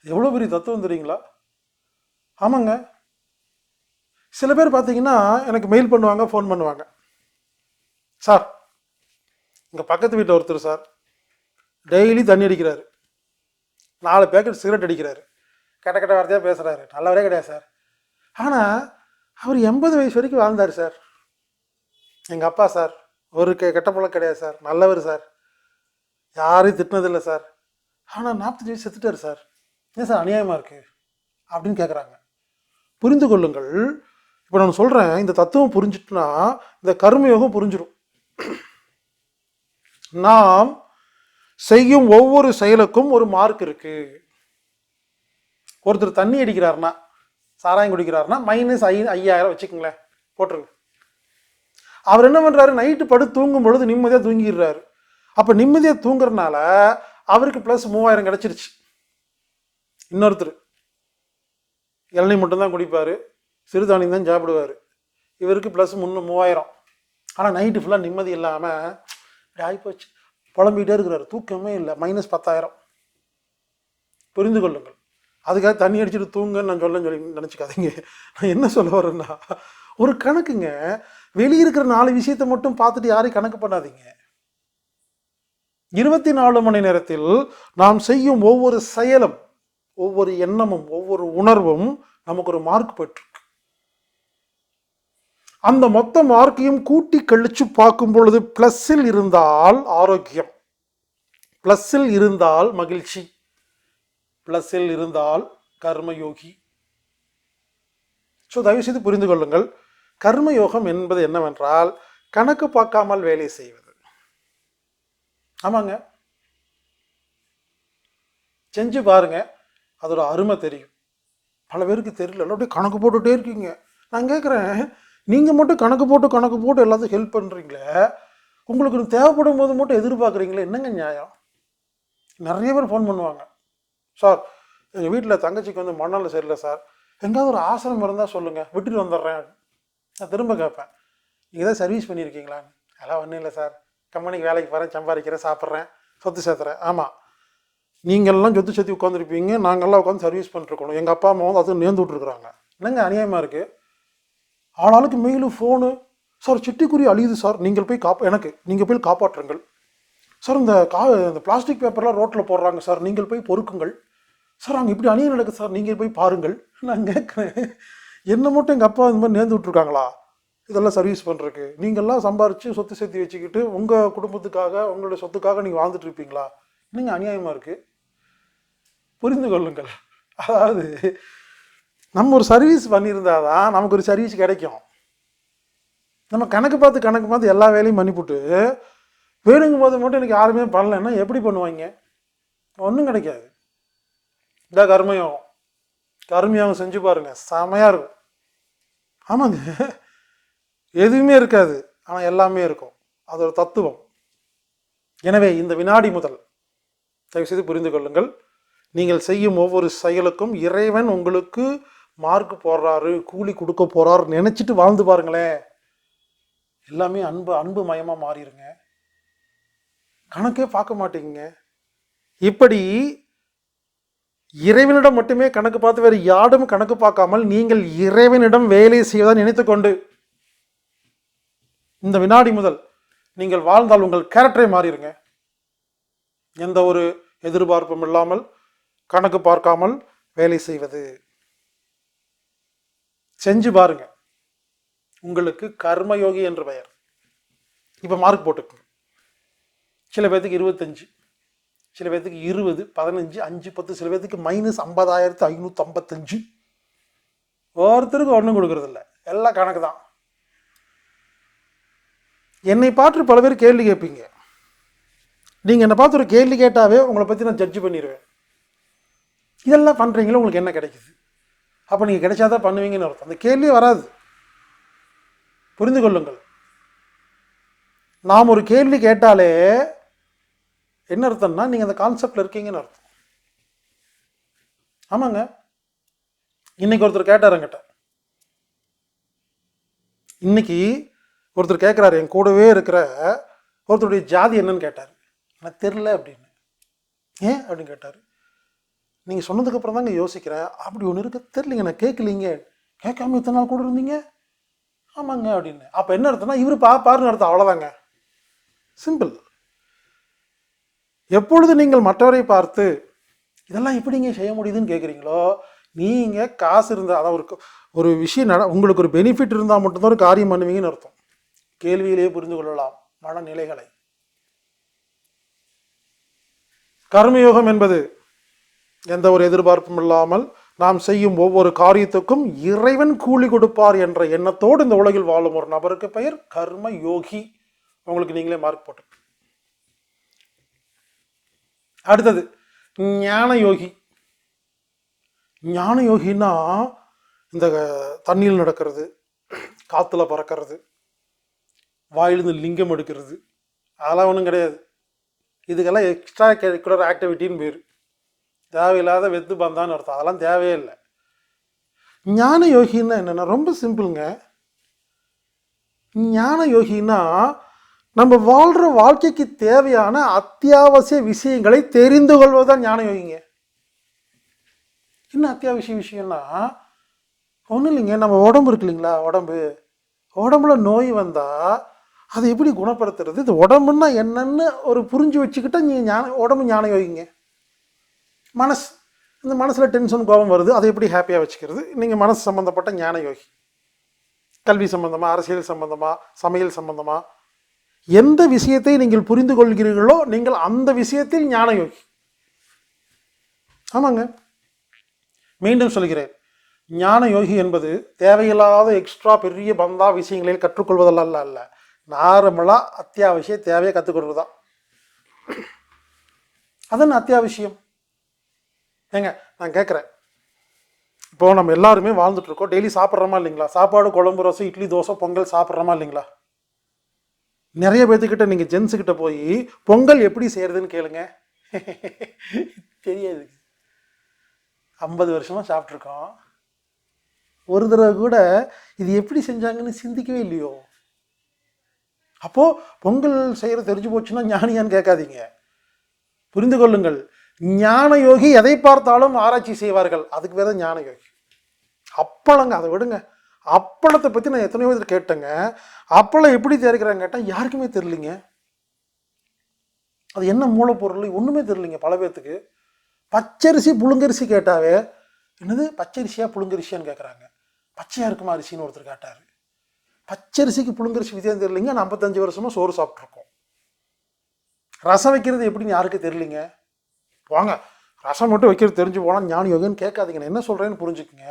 எவ்வளோ பெரிய தத்துவம் தெரியுங்களா? ஆமாங்க. சில பேர் பார்த்தீங்கன்னா எனக்கு மெயில் பண்ணுவாங்க, ஃபோன் பண்ணுவாங்க. சார், இங்கே பக்கத்து வீட்டில் ஒருத்தர் சார் டெய்லி தண்ணி அடிக்கிறாரு, 4 பேக்கெட் சிகரெட் அடிக்கிறாரு, கெட்ட வார்த்தையாக பேசுகிறாரு, நல்லவரே கிடையாது சார். ஆனால் அவர் 80 வயசு வரைக்கும் வாழ்ந்தார் சார். எங்கள் அப்பா சார் ஒரு கெட்ட பழக்கம் கிடையாது சார், நல்லவர் சார், யாரையும் திட்டினதில்லை சார். ஆனால் 45 வயசு செத்துட்டார் சார். ஏன் சார் அநியாயமாக இருக்குது அப்படின்னு கேட்குறாங்க. புரிந்து கொள்ளுங்கள். இப்போ நான் சொல்கிறேன், இந்த தத்துவம் புரிஞ்சிட்டுனா இந்த கர்மயோகம் புரிஞ்சிடும். நாம் செய்யும் ஒவ்வொரு செயலுக்கும் ஒரு மார்க் இருக்கு. ஒருத்தர் தண்ணி அடிக்கிறாருன்னா, சாராயம் குடிக்கிறாருன்னா -5000 வச்சுக்கோங்களேன், போட்டுருங்க. அவர் என்ன பண்ணுறாரு, நைட்டு படுத்து தூங்கும் பொழுது நிம்மதியாக தூங்கிடுறாரு. அப்போ நிம்மதியாக தூங்குறதுனால அவருக்கு +3000 கிடச்சிருச்சு. இன்னொருத்தர் இளநீ மட்டும்தான் குடிப்பார், சிறுதானியம் தான் சாப்பிடுவார், இவருக்கு +3000. ஆனால் நைட்டு ஃபுல்லாக நிம்மதி இல்லாமல் இப்படி ஆகிப்போச்சு, புலம்பிகிட்டே இருக்கிறாரு, தூக்கமே இல்லை, -10,000. புரிந்து கொள்ளுங்கள். அதுக்காக தண்ணி அடிச்சுட்டு தூங்குன்னு நான் சொல்லி நினச்சிக்காதீங்க. நான் என்ன சொல்ல வரேன்னா, ஒரு கணக்குங்க, வெளியே இருக்கிற 4 விஷயத்தை மட்டும் பார்த்துட்டு யாரையும் கணக்கு பண்ணாதீங்க. 24 மணி நேரத்தில் நாம் செய்யும் ஒவ்வொரு செயலும், ஒவ்வொரு எண்ணமும், ஒவ்வொரு உணர்வும் நமக்கு ஒரு மார்க் பெற்றிருக்கு. அந்த மொத்த மார்க்கையும் கூட்டி கழிச்சு பார்க்கும் பொழுது ப்ளஸ்ஸில் இருந்தால் ஆரோக்கியம், ப்ளஸ்ஸில் இருந்தால் மகிழ்ச்சி, ப்ளஸ்ஸில் இருந்தால் கர்மயோகி. ஸோ தயவுசெய்து புரிந்து கொள்ளுங்கள். கர்மயோகம் என்பது என்னவென்றால் கணக்கு பார்க்காமல் வேலை செய்வது. ஆமாங்க, செஞ்சு பாருங்க, அதோட அருமை தெரியும். பல பேருக்கு தெரியல, அப்படியே கணக்கு போட்டுகிட்டே இருக்கீங்க. நான் கேட்குறேன், நீங்கள் மட்டும் கணக்கு போட்டு எல்லாத்தையும் ஹெல்ப் பண்ணுறீங்களே, உங்களுக்கு தேவைப்படும் போது மட்டும் எதிர்பார்க்குறீங்களே, என்னங்க நியாயம்? நிறைய பேர் ஃபோன் பண்ணுவாங்க, சார் எங்கள் வீட்டில் தங்கச்சிக்கு மண்ணால் சரியில்லை சார், எங்கேயாவது ஒரு ஆசிரமம் இருந்தால் சொல்லுங்கள், விட்டுட்டு வந்துடுறேன். நான் திரும்ப கேட்பேன், நீங்கள் தான் சர்வீஸ் பண்ணியிருக்கீங்களான்னு. அதெல்லாம் ஒன்றும் இல்லை சார், கம்பெனிக்கு வேலைக்கு போகிறேன், சம்பாதிக்கிறேன், சாப்பிட்றேன், சொத்து சேர்த்துறேன். ஆமாம், நீங்கள்லாம் சொத்து சேர்த்து உட்காந்துருப்பீங்க, நாங்கள்லாம் உட்காந்து சர்வீஸ் பண்ணிருக்கணும். எங்கள் அப்பா அம்மா அதுவும் நேர்ந்து விட்ருக்குறாங்க. என்னங்க அநியாயமாக இருக்குது? ஆளாளுக்கு மெயிலு, ஃபோனு, சார் சிட்டிக்குருவி அழியுது சார், நீங்கள் போய் நீங்கள் போய் காப்பாற்றுங்கள் சார், இந்த பிளாஸ்டிக் பேப்பர்லாம் ரோட்டில் போடுறாங்க சார், நீங்கள் போய் பொறுக்குங்கள் சார், அங்கே இப்படி அநியாயம் நடக்குது சார், நீங்கள் போய் பாருங்கள். நான் கேட்குறேன், என்ன மட்டும் எங்கள் அப்பா இந்த மாதிரி நேர்ந்து விட்ருக்காங்களா இதெல்லாம் சர்வீஸ் பண்ணுறதுக்கு? நீங்கள்லாம் சம்பாரித்து சொத்து சேர்த்து வச்சுக்கிட்டு உங்கள் குடும்பத்துக்காக, உங்களுடைய சொத்துக்காக நீங்கள் வாழ்ந்துட்டு இருப்பீங்களா? என்னங்க அநியாயமாக இருக்குது? புரிந்து கொள்ளுங்கள். அதாவது நம்ம ஒரு சர்வீஸ் பண்ணியிருந்தால் தான் நமக்கு ஒரு சர்வீஸ் கிடைக்கும். நம்ம கணக்கு பார்த்து எல்லா வேலையும் பண்ணிவிட்டு வேணுங்கும் போது மட்டும் எனக்கு யாருமே பண்ணலைன்னா எப்படி பண்ணுவாங்க? ஒன்றும் கிடைக்காது. இதான் கர்மயோகம். கர்மயோகம் செஞ்சு பாருங்கள், செமையாக இருக்கும். ஆமாங்க, எதுவுமே இருக்காது, ஆனால் எல்லாமே இருக்கும். அது ஒரு தத்துவம். எனவே இந்த வினாடி முதல் தயவுசெய்து புரிந்து கொள்ளுங்கள், நீங்கள் செய்யும் ஒவ்வொரு செயலுக்கும் இறைவன் உங்களுக்கு மார்க் போடுறாரு, கூலி கொடுக்க போறாரு நினைச்சிட்டு வாழ்ந்து பாருங்களேன். எல்லாமே அன்பு மயமாக மாறிடுங்க, கணக்கே பார்க்க மாட்டீங்க. இப்படி இறைவனிடம் மட்டுமே கணக்கு பார்த்து வேறு யாரும் கணக்கு பார்க்காமல் நீங்கள் இறைவனிடம் வேலை செய்வதை நினைத்து கொண்டு இந்த வினாடி முதல் நீங்கள் வாழ்ந்தால் உங்கள் கேரக்டரை மாறிடுங்க. எந்த ஒரு எதிர்பார்ப்பும் இல்லாமல் கணக்கு பார்க்காமல் வேலை செய்வது செஞ்சு பாருங்க, உங்களுக்கு கர்மயோகி என்று பெயர். இப்போ மார்க் போட்டுக்குங்க. சில பேர்த்துக்கு 25, சில பேர்த்துக்கு 20, 15, 5, 10, சில பேர்த்துக்கு -50,555. ஒருத்தருக்கு ஒன்றும் கொடுக்கறதில்ல, எல்லாம் கணக்கு தான். என்னை பார்த்து பல பேர் கேள்வி கேட்பீங்க. நீங்கள் என்னை பார்த்து ஒரு கேள்வி கேட்டாவே உங்களை பற்றி நான் ஜட்ஜ் பண்ணிடுவேன். இதெல்லாம் பண்ணுறீங்களோ உங்களுக்கு என்ன கிடைக்குது? அப்போ நீங்கள் கிடைச்சாதான் பண்ணுவீங்கன்னு அர்த்தம். அந்த கேள்வியே வராது. புரிந்து கொள்ளுங்கள். நாம் ஒரு கேள்வி கேட்டாலே என்ன அர்த்தம்னா நீங்கள் அந்த கான்செப்டில் இருக்கீங்கன்னு அர்த்தம். ஆமாங்க. இன்னைக்கு ஒருத்தர் கேட்டார் என்கிட்ட. இன்னைக்கு ஒருத்தர் கேட்குறாரு, என் கூடவே இருக்கிற ஒருத்தருடைய ஜாதி என்னன்னு கேட்டார். எனக்கு தெரில அப்படின்னு. ஏன் அப்படின்னு கேட்டார். நீங்கள் சொன்னதுக்கப்புறம் தாங்க யோசிக்கிறேன். அப்படி ஒன்று இருக்க தெரியலிங்க, நான் கேட்கலிங்க. கேட்காம இத்தனை நாள் கூட இருந்தீங்க? ஆமாங்க அப்படின்னு. அப்போ என்ன அர்த்தம்னா இவர் பாருன்னு அர்த்தம், அவ்வளோதாங்க. சிம்பிள். எப்பொழுது நீங்கள் மற்றவரை பார்த்து இதெல்லாம் எப்படிங்க செய்ய முடியுதுன்னு கேட்குறீங்களோ, நீங்கள் காசு இருந்தால், அதாவது ஒரு விஷயம் உங்களுக்கு ஒரு பெனிஃபிட் இருந்தால் மட்டும்தான் ஒரு காரியம் பண்ணுவீங்கன்னு அர்த்தம். கேள்வியிலேயே புரிந்து கொள்ளலாம் மனநிலைகளை. கர்மயோகம் என்பது எந்த ஒரு எதிர்பார்ப்பும் இல்லாமல் நாம் செய்யும் ஒவ்வொரு காரியத்துக்கும் இறைவன் கூலி கொடுப்பார் என்ற எண்ணத்தோடு இந்த உலகில் வாழும் ஒரு நபருக்கு பெயர் கர்ம யோகி. உங்களுக்கு நீங்களே மார்க் போட்டு. அடுத்தது ஞான யோகி. ஞான யோகின்னா இந்த தண்ணியில் நடக்கிறது, காற்றுல பறக்கிறது, வாயிலிருந்து லிங்கம் எடுக்கிறது, அதெல்லாம் ஒன்றும் கிடையாது. இதுக்கெல்லாம் எக்ஸ்ட்ரா கரிக்குலர் ஆக்டிவிட்டின்னு பேர். தேவையில்லாத வெத்து பந்தான்னு அர்த்தம். அதெல்லாம் தேவையே இல்லை. ஞான யோகின்னா என்னென்னா ரொம்ப சிம்பிளுங்க. ஞான யோகின்னா நம்ம வாழ்கிற வாழ்க்கைக்கு தேவையான அத்தியாவசிய விஷயங்களை தெரிந்து கொள்வதுதான் ஞான யோகிங்க. என்ன அத்தியாவசிய விஷயம்னா ஒன்றும் இல்லைங்க. நம்ம உடம்பு இருக்கு இல்லைங்களா, உடம்புல நோய் வந்தால் அதை எப்படி குணப்படுத்துறது, இது உடம்புன்னா என்னன்னு ஒரு புரிஞ்சு வச்சுக்கிட்டா நீங்கள் உடம்பு ஞான யோகிங்க. மனசு, இந்த மனசில் டென்ஷன் கோபம் வருது, அதை எப்படி ஹாப்பியாக வச்சுக்கிறது, நீங்கள் மனசு சம்மந்தப்பட்ட ஞான யோகி. கல்வி சம்பந்தமாக, அரசியல் சம்பந்தமாக, சமையல் சம்பந்தமாக எந்த விஷயத்தை நீங்கள் புரிந்து கொள்கிறீர்களோ நீங்கள் அந்த விஷயத்தில் ஞான யோகி. ஆமாங்க. மீண்டும் சொல்கிறேன், ஞான யோகி என்பது தேவையில்லாத எக்ஸ்ட்ரா பெரிய பந்தா விஷயங்களில் கற்றுக்கொள்வதல்ல அல்ல. நார்மலாக அத்தியாவசிய தேவையை கற்றுக்கொள்வது தான். அதன் அத்தியாவசியம் ஏங்க நான் கேட்குறேன். இப்போது நம்ம எல்லாருமே வாழ்ந்துட்டு இருக்கோம். டெய்லி சாப்பிட்றோமா இல்லைங்களா? சாப்பாடு, குழம்பு, ரசம், இட்லி, தோசை, பொங்கல் சாப்பிட்றோமா இல்லைங்களா? நிறைய பேர்த்துக்கிட்ட நீங்கள் ஜென்ஸுக்கிட்ட போய் பொங்கல் எப்படி செய்கிறதுன்னு கேளுங்க, தெரியாது. 50 வருஷமாக சாப்பிட்ருக்கோம். ஒரு தடவை கூட இது எப்படி செஞ்சாங்கன்னு சிந்திக்கவே இல்லையோ. அப்போது பொங்கல் செய்கிற தெரிஞ்சு போச்சுன்னா ஞானியான்னு கேட்காதீங்க. புரிந்து கொள்ளுங்கள். ஞான யோகி எதை பார்த்தாலும் ஆராய்ச்சி செய்வார்கள். அதுக்கு பேர் தான் ஞான யோகி. அப்பளங்க, அதை விடுங்க. அப்பளத்தை பற்றி நான் எத்தனையோ பேர் கேட்டேங்க. அப்பளம் எப்படி தயாரிக்கிறாங்க கேட்டால் யாருக்குமே தெரியலிங்க. அது என்ன மூலப்பொருள் ஒன்றுமே தெரியலிங்க பல பேர்த்துக்கு. பச்சரிசி புழுங்கரிசி கேட்டாவே என்னது பச்சரிசியா புழுங்கரிசியான்னு கேட்குறாங்க. பச்சையாக இருக்குமா அரிசின்னு ஒருத்தர் கேட்டார். பச்சரிசிக்கு புழுங்கரிசி வித்தியாசம் தெரியலிங்க. 55 வருஷமாக சோறு சாப்பிட்ருக்கோம். ரசம் வைக்கிறது எப்படின்னு யாருக்கு தெரியலிங்க. வாங்க ரசம் மட்டும் வைக்கிறது தெரிஞ்சு போனால் ஞான யோகின்னு கேட்காதீங்க. நான் என்ன சொல்கிறேன்னு புரிஞ்சுக்குங்க.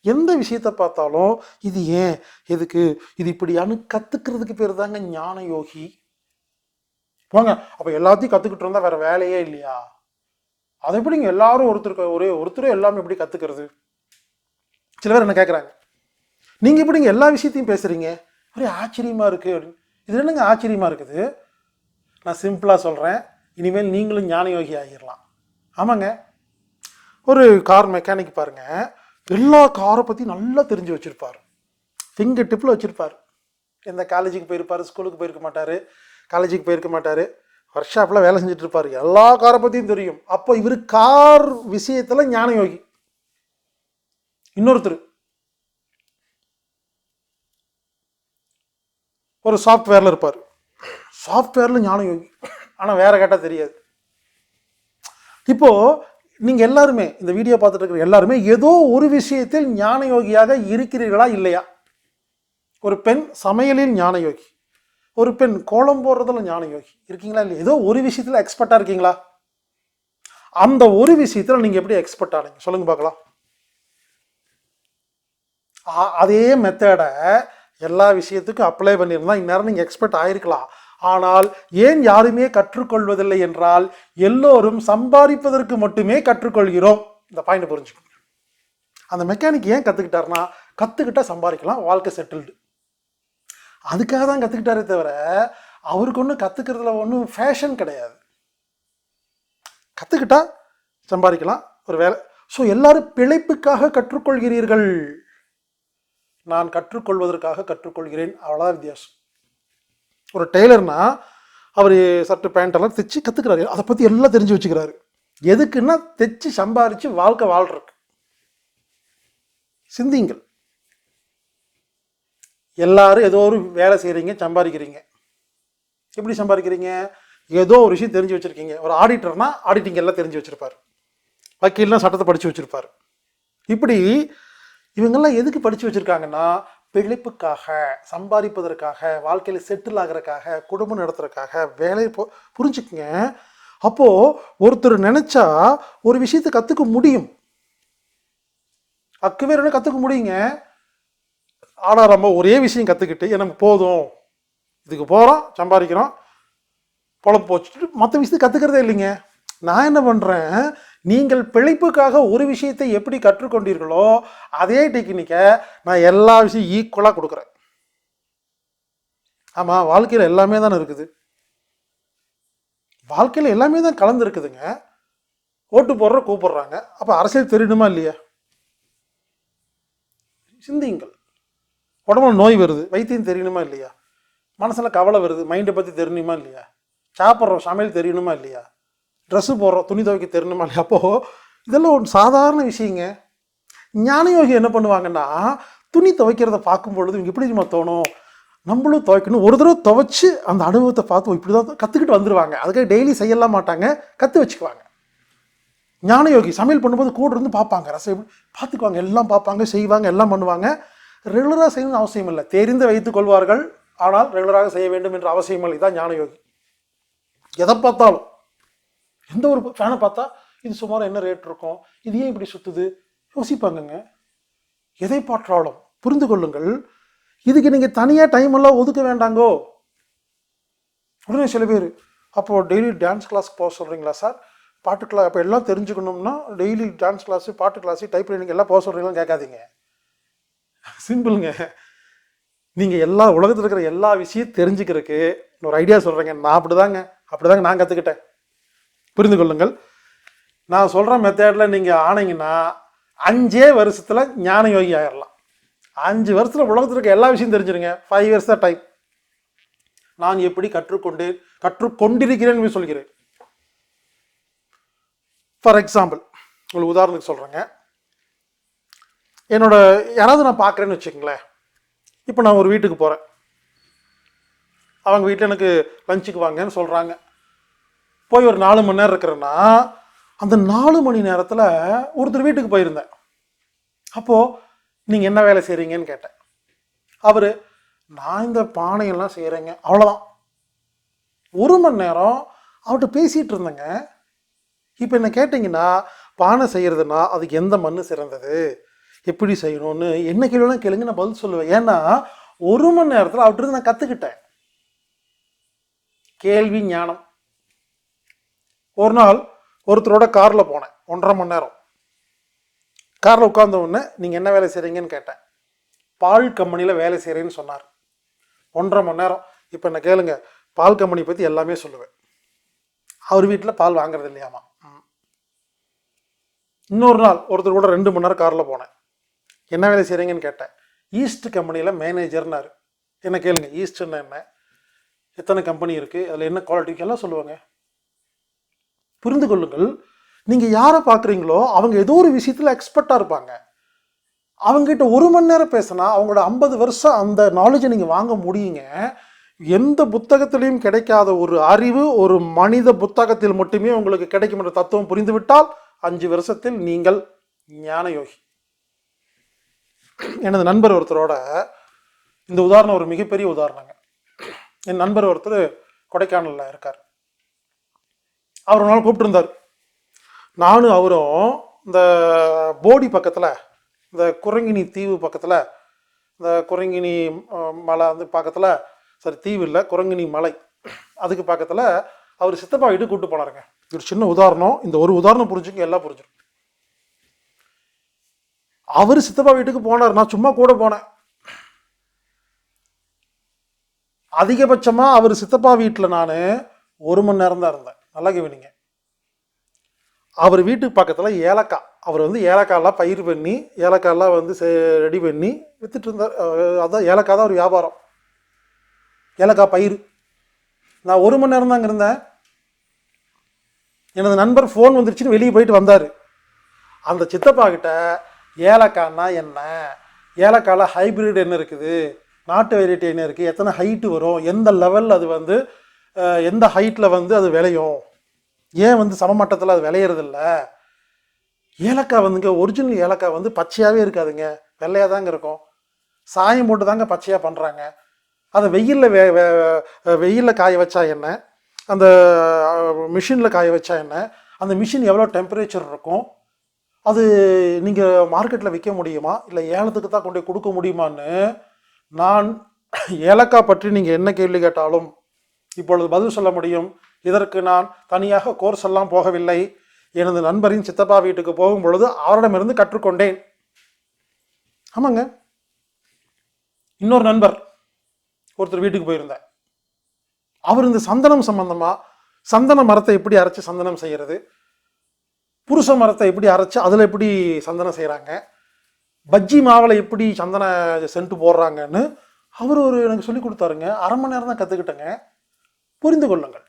எந்த விஷயத்தை பார்த்தாலும் இது ஏன், எதுக்கு, இது இப்படியானு கற்றுக்கிறதுக்கு பேர் தாங்க ஞான யோகி. வாங்க அப்போ எல்லாத்தையும் கற்றுக்கிட்டு இருந்தால் வேறு வேலையே இல்லையா? அதை எப்படிங்க எல்லாரும் ஒருத்தரும் எல்லாமே எப்படி கற்றுக்கிறது? சில பேர் என்ன கேட்குறாங்க, நீங்கள் எப்படிங்க எல்லா விஷயத்தையும் பேசுகிறீங்க, ஒரே ஆச்சரியமாக இருக்குது அப்படின்னு. இது என்னங்க ஆச்சரியமாக இருக்குது? நான் சிம்பிளாக சொல்கிறேன், இனிமேல் நீங்களும் ஞான யோகி ஆகிடலாம். ஆமாங்க. ஒரு கார் மெக்கானிக் பாருங்கள், எல்லா காரை பற்றி நல்லா தெரிஞ்சு வச்சுருப்பார். ஃபிங்கர் டிப்பில் வச்சுருப்பார். எந்த காலேஜுக்கு போயிருப்பார், ஸ்கூலுக்கு போயிருக்க மாட்டார், காலேஜுக்கு போயிருக்க மாட்டார், ஒர்க் ஷாப்பில் வேலை செஞ்சுட்டு இருப்பார். எல்லா காரை பற்றியும் தெரியும். அப்போ இவர் கார் விஷயத்தில் ஞான யோகி. இன்னொருத்தர் ஒரு சாஃப்ட்வேரில் இருப்பார். சாஃப்ட்வேரில் ஞான யோகி, ஆனால் வேற கேட்டால் தெரியாது. இப்போது நீங்கள் எல்லாருமே இந்த வீடியோ பார்த்துட்டு இருக்கிற எல்லாருமே ஏதோ ஒரு விஷயத்தில் ஞான யோகியாக இருக்கிறீர்களா இல்லையா? ஒரு பெண் சமையலில் ஞான யோகி, ஒரு பெண் கோலம் போடுறதுல ஞான யோகி இருக்கீங்களா இல்லையா? ஏதோ ஒரு விஷயத்தில் எக்ஸ்பர்ட்டாக இருக்கீங்களா? அந்த ஒரு விஷயத்துல நீங்க எப்படி எக்ஸ்பர்ட் ஆனீங்க சொல்லுங்க பார்க்கலாம். அதே மெத்தடை எல்லா விஷயத்துக்கும் அப்ளை பண்ணியிருந்தா இந்நேரம் நீங்க எக்ஸ்பர்ட் ஆயிருக்கலாம். ஆனால் ஏன் யாருமே கற்றுக்கொள்வதில்லை என்றால் எல்லோரும் சம்பாதிப்பதற்கு மட்டுமே கற்றுக்கொள்கிறோம். இந்த பாயிண்ட் புரிஞ்சுக்கோங்க. அந்த மெக்கானிக் ஏன் கத்துக்கிட்டாருன்னா, கத்துக்கிட்டா சம்பாதிக்கலாம், வாழ்க்கை செட்டில்டு, அதுக்காக தான் கத்துக்கிட்டாரே தவிர அவருக்கு ஒன்றும் கத்துக்கிறதுல ஒன்றும் ஃபேஷன் கிடையாது. கத்துக்கிட்டா சம்பாதிக்கலாம் ஒரு வேலை. ஸோ எல்லாரும் பிழைப்புக்காக கற்றுக்கொள்கிறீர்கள், நான் கற்றுக்கொள்வதற்காக கற்றுக்கொள்கிறேன், அவ்வளோதான் வித்தியாசம். ஒரு டெய்லர்னா அவர் சர்ட்டு பேண்ட் எல்லாம் தைச்சு கற்றுக்கிறாரு, அதை பற்றி எல்லாம் தெரிஞ்சு வச்சுக்கிறாரு. எதுக்குன்னா தைச்சு சம்பாதிச்சு வாழ்க்கை வாழ்றதுக்கு. சிந்திங்கள். எல்லாரும் ஏதோ ஒரு வேலை செய்கிறீங்க, சம்பாதிக்கிறீங்க. எப்படி சம்பாதிக்கிறீங்க? ஏதோ ஒரு விஷயம் தெரிஞ்சு வச்சுருக்கீங்க. ஒரு ஆடிட்டர்னா ஆடிட்டிங் எல்லாம் தெரிஞ்சு வச்சுருப்பார், வக்கீல்னா சட்டத்தை படித்து வச்சுருப்பார். இப்படி இவங்கெல்லாம் எதுக்கு படித்து வச்சுருக்காங்கன்னா, பிழைப்புக்காக, சம்பாதிப்பதற்காக, வாழ்க்கையில் செட்டில் ஆகிறதுக்காக, குடும்பம் நடத்துறதுக்காக, வேலை புரிஞ்சுக்குங்க. அப்போது ஒருத்தர் நினச்சா ஒரு விஷயத்தை கற்றுக்க முடியும், அக்குவே ரெண்டு கற்றுக்க முடியுங்க. ஆனால் நம்ம ஒரே விஷயம் கற்றுக்கிட்டு எனக்கு போதும், இதுக்கு போகிறோம், சம்பாதிக்கிறோம், பொழப்பு போச்சுட்டு மற்ற விஷயத்தை கற்றுக்கிறதே இல்லைங்க. நான் என்ன பண்ணுறேன், நீங்கள் பிழைப்புக்காக ஒரு விஷயத்தை எப்படி கற்றுக்கொண்டீர்களோ அதே டெக்னிக்கை நான் எல்லா விஷயம் ஈக்குவலாக கொடுக்குறேன். ஆமாம், வாழ்க்கையில் எல்லாமே தானே இருக்குது, வாழ்க்கையில் எல்லாமே தான் கலந்து இருக்குதுங்க. ஓட்டு போடுற கூப்பிடுறாங்க, அப்போ அரசியல் தெரியணுமா இல்லையா? சிந்தியுங்கள். உடம்புல நோய் வருது, வைத்தியம் தெரியணுமா இல்லையா? மனசில் கவலை வருது, மைண்டை பற்றி தெரியணுமா இல்லையா? சாப்பிட்றோம், சமையல் தெரியணுமா இல்லையா? ட்ரெஸ்ஸு போடுறோம், துணி துவைக்க தெரியணுமா இல்லையா? அப்போது இதெல்லாம் ஒரு சாதாரண விஷயங்க. ஞான யோகி என்ன பண்ணுவாங்கன்னா, துணி துவைக்கிறத பார்க்கும் பொழுது இவங்க எப்படி நம்ம தோணும், நம்மளும் துவைக்கணும், ஒரு தடவை துவைச்சு அந்த அனுபவத்தை பார்த்து இப்படி தான் கற்றுக்கிட்டு வந்துடுவாங்க. அதுக்காக டெய்லி செய்யலாம் மாட்டாங்க, கற்று வச்சுக்குவாங்க. ஞான யோகி சமையல் பண்ணும்போது கூட இருந்து பார்ப்பாங்க, ரசம் பார்த்துக்குவாங்க, எல்லாம் பார்ப்பாங்க, செய்வாங்க, எல்லாம் பண்ணுவாங்க. ரெகுலராக செய்யணும்னு அவசியம் இல்லை, தெரிந்து வைத்துக் கொள்வார்கள், ஆனால் ரெகுலராக செய்ய வேண்டும் என்ற அவசியம் இல்லை. இதான் ஞான யோகி. எதை பார்த்தாலும், எந்த ஒரு ஃபேனை பார்த்தா இது சுமார் என்ன ரேட் இருக்கும், இது ஏன் இப்படி சுற்றுது யோசிப்பாங்கங்க. எதை பார்த்தாலும் புரிந்து கொள்ளுங்கள். இதுக்கு நீங்கள் தனியாக டைம் எல்லாம் ஒதுக்க வேண்டாங்கோ. உடனே சில பேர், அப்போது டெய்லி டான்ஸ் கிளாஸ்க்கு போக சொல்கிறீங்களா சார், பாட்டு கிளாஸ், அப்போ எல்லாம் தெரிஞ்சுக்கணும்னா டெய்லி டான்ஸ் கிளாஸு, பாட்டு கிளாஸு, டைப் ரைட்டிங் எல்லாம் போக சொல்கிறீங்களான்னு கேட்காதீங்க. சிம்பிளுங்க. நீங்கள் எல்லா உலகத்தில் இருக்கிற எல்லா விஷயம் தெரிஞ்சுக்கிறதுக்கு ஒரு ஐடியா சொல்கிறேங்க. நான் அப்படிதாங்க நான் கற்றுக்கிட்டேன். புரிந்து கொள்ளுங்கள். நான் சொல்கிற மெத்தடில் நீங்கள் ஆனீங்கன்னா 5 வருஷத்தில் ஞான யோகி ஆயிடலாம். 5 வருஷத்தில் உலகத்தில் இருக்க எல்லா விஷயம் தெரிஞ்சிருங்க. 5 இயர்ஸ் தான் டைம். நான் எப்படி கற்றுக்கொண்டிருக்கிறேன்னு சொல்கிறேன். ஃபார் எக்ஸாம்பிள், உங்களுக்கு உதாரணத்துக்கு சொல்கிறேங்க. என்னோட யாராவது நான் பார்க்குறேன்னு வச்சுக்கங்களேன். இப்போ நான் ஒரு வீட்டுக்கு போகிறேன், அவங்க வீட்டில் எனக்கு லஞ்சுக்கு வாங்கன்னு சொல்கிறாங்க. போய் ஒரு 4 மணி நேரம் இருக்கிறேன்னா, அந்த 4 மணி நேரத்தில் ஒருத்தர் வீட்டுக்கு போயிருந்தேன். அப்போது நீங்கள் என்ன வேலை செய்கிறீங்கன்னு கேட்டேன். அவர், நான் இந்த பானையெல்லாம் செய்கிறேங்க, அவ்வளோதான். 1 மணி நேரம் அவர்கிட்ட பேசிகிட்டு இருந்தேங்க. இப்போ என்ன கேட்டிங்கன்னா, பானை செய்கிறதுனா அதுக்கு எந்த மண் சிறந்தது, எப்படி செய்யணும்னு என்ன கேள்விலாம் கேளுங்க, நான் பதில் சொல்லுவேன். ஏன்னா 1 மணி நேரத்தில் அவர்கிட்ட நான் கற்றுக்கிட்டேன். கேள்வி ஞானம். ஒரு நாள் ஒருத்தரோட காரில் போனேன், 1.5 மணி நேரம். காரில் உட்கார்ந்த உடனே நீங்கள் என்ன வேலை செய்கிறீங்கன்னு கேட்டேன். பால் கம்பெனியில் வேலை செய்கிறேன்னு சொன்னார். 1.5 மணி நேரம். இப்போ என்ன கேளுங்க, பால் கம்பெனி பற்றி எல்லாமே சொல்லுவேன். அவர் வீட்டில் பால் வாங்குறது இல்லையாமா. இன்னொரு நாள் ஒருத்தர் கூட 2 மணி நேரம் காரில் போனேன். என்ன வேலை செய்கிறீங்கன்னு கேட்டேன். ஈஸ்ட் கம்பெனியில் மேனேஜர்னாரு. என்ன கேளுங்க, ஈஸ்ட்னா என்ன, எத்தனை கம்பெனி இருக்குது, அதில் என்ன குவாலிட்டிக்கு எல்லாம் சொல்லுவாங்க. புரிந்து கொள்ளுங்கள். நீங்கள் யாரை பார்க்குறீங்களோ அவங்க ஏதோ ஒரு விஷயத்தில் எக்ஸ்பர்ட்டாக இருப்பாங்க. அவங்ககிட்ட 1 மணி நேரம் பேசினா அவங்களோட 50 வருஷம் அந்த நாலேஜை நீங்கள் வாங்க முடியுங்க. எந்த புத்தகத்திலையும் கிடைக்காத ஒரு அறிவு ஒரு மனித புத்தகத்தில் மட்டுமே உங்களுக்கு கிடைக்கும் என்ற தத்துவம் புரிந்துவிட்டால் 5 வருஷத்தில் நீங்கள் ஞான யோகி. எனது நண்பர் ஒருத்தரோட இந்த உதாரணம் ஒரு மிகப்பெரிய உதாரணங்க. என் நண்பர் ஒருத்தர் கொடைக்கானலில் இருக்கார். அவர் ஒரு நாள் கூப்பிட்டுருந்தார். நானும் அவரும் இந்த போடி பக்கத்தில், இந்த குரங்கிணி தீவு பக்கத்தில், இந்த குரங்கிணி மலை வந்து பக்கத்தில், சரி தீவு இல்லை குரங்கிணி மலை, அதுக்கு பக்கத்தில் அவர் சித்தப்பா வீட்டுக்கு கூப்பிட்டு போனாருங்க. ஒரு சின்ன உதாரணம், இந்த ஒரு உதாரணம் புரிஞ்சுங்க எல்லாம் புரிஞ்சிடும். அவர் சித்தப்பா வீட்டுக்கு போனார், நான் சும்மா கூட போனேன். அதிகபட்சமாக அவர் சித்தப்பா வீட்டில் நான் 1 மணி நேரம் தான் இருந்தேன். நல்லா கவனிங்க. அவர் வீட்டுக்கு பக்கத்தில் ஏலக்காய், அவர் வந்து ஏலக்காயெல்லாம் பயிர் பண்ணி ஏலக்காயெல்லாம் வந்து ரெடி பண்ணி வித்துட்டு இருந்தார். அதான் ஏலக்காய் தான் ஒரு வியாபாரம், ஏலக்காய் பயிர். நான் 1 மணி நேரம் தாங்க இருந்தேன். எனது நண்பர் ஃபோன் வந்துருச்சுன்னு வெளியே போயிட்டு வந்தார். அந்த சித்தப்பா கிட்ட ஏலக்காய்னா என்ன, ஏலக்காயில் ஹைப்ரிட் என்ன இருக்குது, நாட்டு வெரைட்டி என்ன இருக்குது, எத்தனை ஹைட்டு வரும், எந்த லெவலில் அது வந்து எந்த ஹைட்டில் வந்து அது விளையும், ஏன் வந்து சமமட்டத்தில் அது விளையிறதில்ல, ஏலக்காய் வந்துங்க ஒரிஜினல் ஏலக்காய் வந்து பச்சையாகவே இருக்காதுங்க, வெள்ளையாக தாங்க இருக்கும். சாயம் போட்டு தாங்க பச்சையாக பண்ணுறாங்க. அதை வெயிலில் காய வச்சா என்ன, அந்த மிஷினில் காய வச்சா என்ன, அந்த மிஷின் எவ்வளோ டெம்பரேச்சர் இருக்கும், அது நீங்கள் மார்க்கெட்டில் விற்க முடியுமா, இல்லை ஏலத்துக்கு தான் கொண்டு போய் கொடுக்க முடியுமான்னு நான் ஏலக்காய் பற்றி நீங்கள் என்ன கேள்வி கேட்டாலும் இப்பொழுது பதில் சொல்ல முடியும். இதற்கு நான் தனியாக கோர்ஸ் எல்லாம் போகவில்லை. எனது நண்பரின் சித்தப்பா வீட்டுக்கு போகும் பொழுது அவரிடமிருந்து கற்றுக்கொண்டேன். ஆமாங்க. இன்னொரு நண்பர் ஒருத்தர் வீட்டுக்கு போயிருந்தேன். அவர் இந்த சந்தனம் சம்பந்தமாக, சந்தன மரத்தை எப்படி அரைச்சி சந்தனம் செய்கிறது, புருஷ மரத்தை எப்படி அரைச்சி அதில் எப்படி சந்தனம் செய்கிறாங்க, பஜ்ஜி மாவில் எப்படி சந்தன சென்ட்டு போடுறாங்கன்னு அவர் எனக்கு சொல்லி கொடுத்தாருங்க. 1/2 மணி நேரம் தான் கற்றுக்கிட்டேங்க. புரிந்து கொள்ளுங்கள்.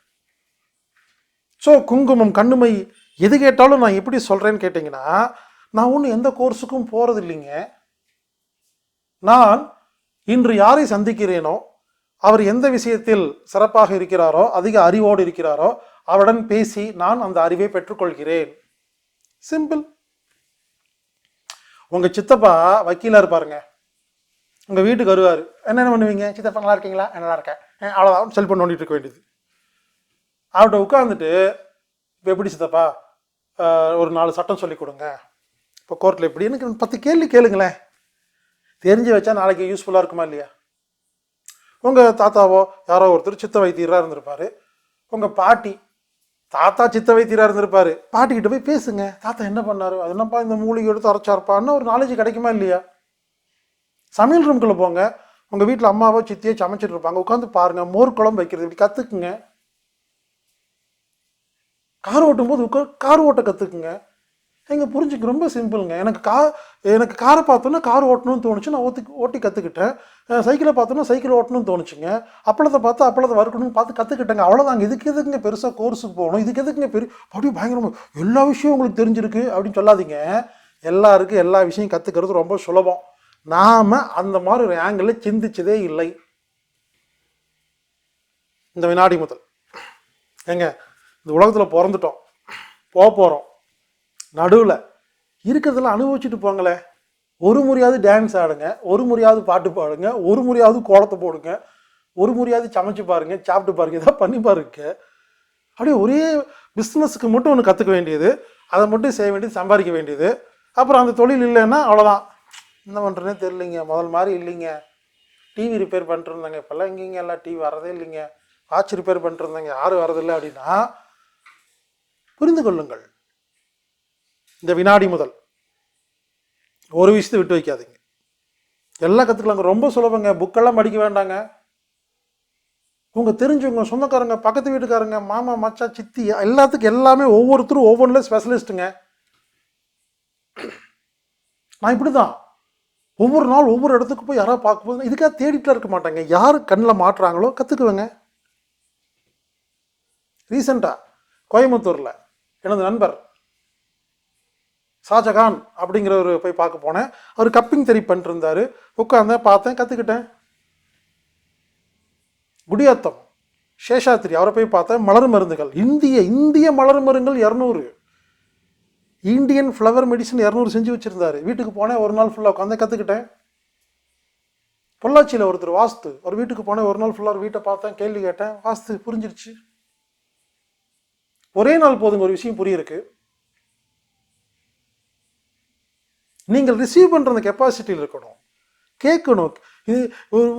ஸோ குங்குமம், கண்ணுமை, எது கேட்டாலும் நான் எப்படி சொல்கிறேன்னு கேட்டிங்கன்னா, நான் ஒன்றும் எந்த கோர்ஸுக்கும் போகிறது இல்லைங்க. நான் இன்று யாரை சந்திக்கிறேனோ, அவர் எந்த விஷயத்தில் சிறப்பாக இருக்கிறாரோ, அதிக அறிவோடு இருக்கிறாரோ, அவருடன் பேசி நான் அந்த அறிவை பெற்றுக்கொள்கிறேன். சிம்பிள். உங்கள் சித்தப்பா வக்கீலாக இருப்பாருங்க, உங்கள் வீட்டுக்கு வருவார். என்னென்ன பண்ணுவீங்க, சித்தப்பா நல்லா இருக்கீங்களா, நல்லா இருக்கேன், அவ்வளோதான் செல்ஃபோன் நோண்டிட்டு இருக்க வேண்டியது. அவர்கிட்ட உட்காந்துட்டு, இப்போ எப்படி சித்தப்பா ஒரு 4 சட்டம் சொல்லி கொடுங்க, இப்போ கோர்ட்டில் எப்படி, எனக்கு 10 கேள்வி கேளுங்களேன், தெரிஞ்சு வச்சா நாளைக்கு யூஸ்ஃபுல்லாக இருக்குமா இல்லையா. உங்கள் தாத்தாவோ யாரோ ஒருத்தர் சித்த வைத்தியராக இருந்திருப்பார், உங்கள் பாட்டி தாத்தா சித்த வைத்தியராக இருந்திருப்பார், பாட்டிக்கிட்ட போய் பேசுங்க, தாத்தா என்ன பண்ணார், அது என்னப்பா இந்த மூலிகை எடுத்து அரைச்சாருப்பான்னு ஒரு நாலேஜ் கிடைக்குமா இல்லையா. சமையல் ரூம்குள்ளே போங்க, உங்கள் வீட்டில் அம்மாவோ சித்தியோ சமைச்சிட்டு இருப்பாங்க, உட்காந்து பாருங்கள், மோர் குழம்பு வைக்கிறது இப்படி கற்றுக்குங்க. கார் ஓட்டும் போது கார் ஓட்ட கற்றுக்குங்க. எங்கே புரிஞ்சுக்க ரொம்ப சிம்பிளுங்க. எனக்கு காரை பார்த்தோன்னா கார் ஓட்டணும்னு தோணுச்சு, நான் ஓட்டி கற்றுக்கிட்டேன். சைக்கிளை பார்த்தோன்னா சைக்கிள் ஓட்டணும்னு தோணுச்சுங்க. அப்பளத்தை பார்த்து அப்பளத்தை வறுக்கணும்னு பார்த்து கற்றுக்கிட்டேங்க. அவ்வளோதாங்க. இதுக்கு எதுக்குங்க பெருசாக கோர்ஸுக்கு போகணும், இதுக்கு எதுக்குங்க அப்படியே பயங்கரமாக எல்லா விஷயம் உங்களுக்கு தெரிஞ்சிருக்கு அப்படின்னு சொல்லாதீங்க. எல்லாருக்கும் எல்லா விஷயம் கற்றுக்கிறது ரொம்ப சுலபம். நாம் அந்த மாதிரி ஒரு ஆங்கிளில் சிந்திச்சதே இல்லை. இந்த வினாடி முதல் ஏங்க இந்த உலகத்தில் பிறந்துட்டோம், போகிறோம், நடுவில் இருக்கிறதெல்லாம் அனுபவிச்சுட்டு போங்களே. ஒரு முறையாவது டான்ஸ் ஆடுங்க, ஒரு முறையாவது பாட்டு பாடுங்க, ஒரு முறையாவது கோலத்தை போடுங்க, ஒரு முறையாவது சமைச்சு பாருங்க, சாப்பிட்டு பாருங்க, இதான் பண்ணி பாருங்க. அப்படியே ஒரே பிஸ்னஸுக்கு மட்டும் ஒன்று கற்றுக்க வேண்டியது, அதை மட்டும் செய்ய வேண்டியது, சம்பாதிக்க வேண்டியது. அப்புறம் அந்த தொழில் இல்லைன்னா அவ்வளோதான். என்ன பண்ணுறேன்னே தெரியலிங்க, முதல் மாதிரி இல்லைங்க. டிவி ரிப்பேர் பண்ணிட்டுருந்தாங்க, இப்போல்லாம் எங்கேங்க எல்லாம் டிவி வரதே இல்லைங்க. வாட்ச் ரிப்பேர் பண்ணிட்டுருந்தாங்க, யாரும் வரதில்லை அப்படின்னா புரிந்து கொள்ளுங்கள். இந்த வினாடி முதல் ஒரு விஷயத்தை விட்டு வைக்காதீங்க, எல்லாம் கற்றுக்கலாங்க. ரொம்ப சுலபங்க, புக்கெல்லாம் படிக்க வேண்டாங்க. உங்கள் தெரிஞ்சவங்க, சொந்தக்காரங்க, பக்கத்து வீட்டுக்காரங்க, மாமா, மச்சா, சித்தி, எல்லாத்துக்கும் எல்லாமே ஒவ்வொருத்தரும் ஒவ்வொன்றில் ஸ்பெஷலிஸ்ட்டுங்க. நான் இப்படி தான் ஒவ்வொரு நாள் ஒவ்வொரு இடத்துக்கு போய் யாராவது பார்க்கும்போது இதுக்காக தேடிட்டு இருக்க மாட்டாங்க, யார் கண்ணில் மாட்டுறாங்களோ கற்றுக்குவேங்க. ரீசெண்டாக கோயம்புத்தூரில் எனது நண்பர் ஷாஜகான் அப்படிங்கிறவர் போய் பார்க்க போனேன். அவர் கப்பிங் தெரி பண்ணிட்டு இருந்தார், உட்காந்தேன், பார்த்தேன், கற்றுக்கிட்டேன். குடியாத்தம் சேஷாத்திரி, அவரை போய் பார்த்தேன். மலர் மருந்துகள், இந்திய மலர் மருந்துகள் 200, இந்தியன் ஃப்ளவர் மெடிசன் 200 செஞ்சு வச்சுருந்தாரு. வீட்டுக்கு போனேன், ஒரு நாள் ஃபுல்லாக உட்காந்து கற்றுக்கிட்டேன். பொள்ளாச்சியில் ஒருத்தர் வாஸ்து, ஒரு வீட்டுக்கு போனேன், ஒரு நாள் ஃபுல்லாக வீட்டை பார்த்தேன், கேள்வி கேட்டேன், வாஸ்து புரிஞ்சிருச்சு. ஒரே நாள் போதுங்க ஒரு விஷயம் புரியிருக்கு. நீங்கள் ரிசீவ் பண்ணுற அந்த கெப்பாசிட்டியில் இருக்கணும், கேட்கணும். இது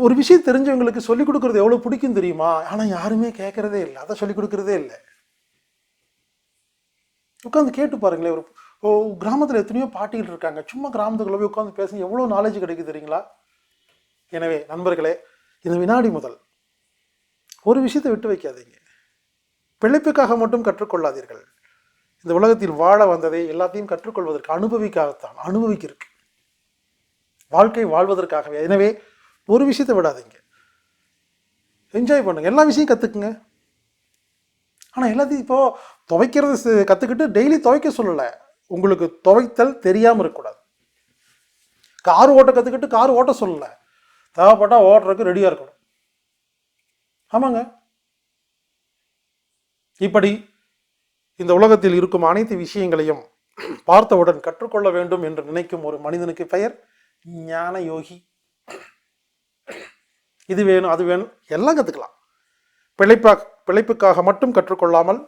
ஒரு விஷயம் தெரிஞ்சவங்களுக்கு சொல்லிக் கொடுக்குறது எவ்வளோ பிடிக்கும் தெரியுமா? ஆனால் யாருமே கேட்குறதே இல்லை, அதை சொல்லிக் கொடுக்குறதே இல்லை. உட்காந்து கேட்டு பாருங்களேன். ஒரு கிராமத்தில் எத்தனையோ பாட்டிகள் இருக்காங்க, சும்மா கிராமத்துக்குள்ள போய் உட்காந்து பேச எவ்வளோ நாலேஜ் கிடைக்குது தெரியுங்களா? எனவே நண்பர்களே, இந்த வினாடி முதல் ஒரு விஷயத்தை விட்டு வைக்காதீங்க. பிழைப்புக்காக மட்டும் கற்றுக்கொள்ளாதீர்கள். இந்த உலகத்தில் வாழ வந்ததை எல்லாத்தையும் கற்றுக்கொள்வதற்கு, அனுபவிக்காகத்தான். அனுபவிக்கிறதுக்கு, வாழ்க்கை வாழ்வதற்காகவே. எனவே ஒரு விஷயத்தை விடாதீங்க, என்ஜாய் பண்ணுங்க, எல்லா விஷயம் கற்றுக்குங்க. ஆனால் எல்லாத்தையும் இப்போது துவைக்கிறது கற்றுக்கிட்டு டெய்லி துவைக்க சொல்லலை. உங்களுக்கு துவைத்தல் தெரியாமல் இருக்கக்கூடாது. கார் ஓட்ட கற்றுக்கிட்டு கார் ஓட்ட சொல்லலை, தேவைப்பட்டால் ஓட்டுறதுக்கு ரெடியாக இருக்கணும். ஆமாங்க. இப்படி இந்த உலகத்தில் இருக்கும் அனைத்து விஷயங்களையும் பார்த்தவுடன் கற்றுக்கொள்ள வேண்டும் என்று நினைக்கும் ஒரு மனிதனுக்கு பெயர் ஞான யோகி. இது வேணும், அது வேணும், எல்லாம் கற்றுக்கலாம். பிழைப்புக்காக மட்டும் கற்றுக்கொள்ளாமல்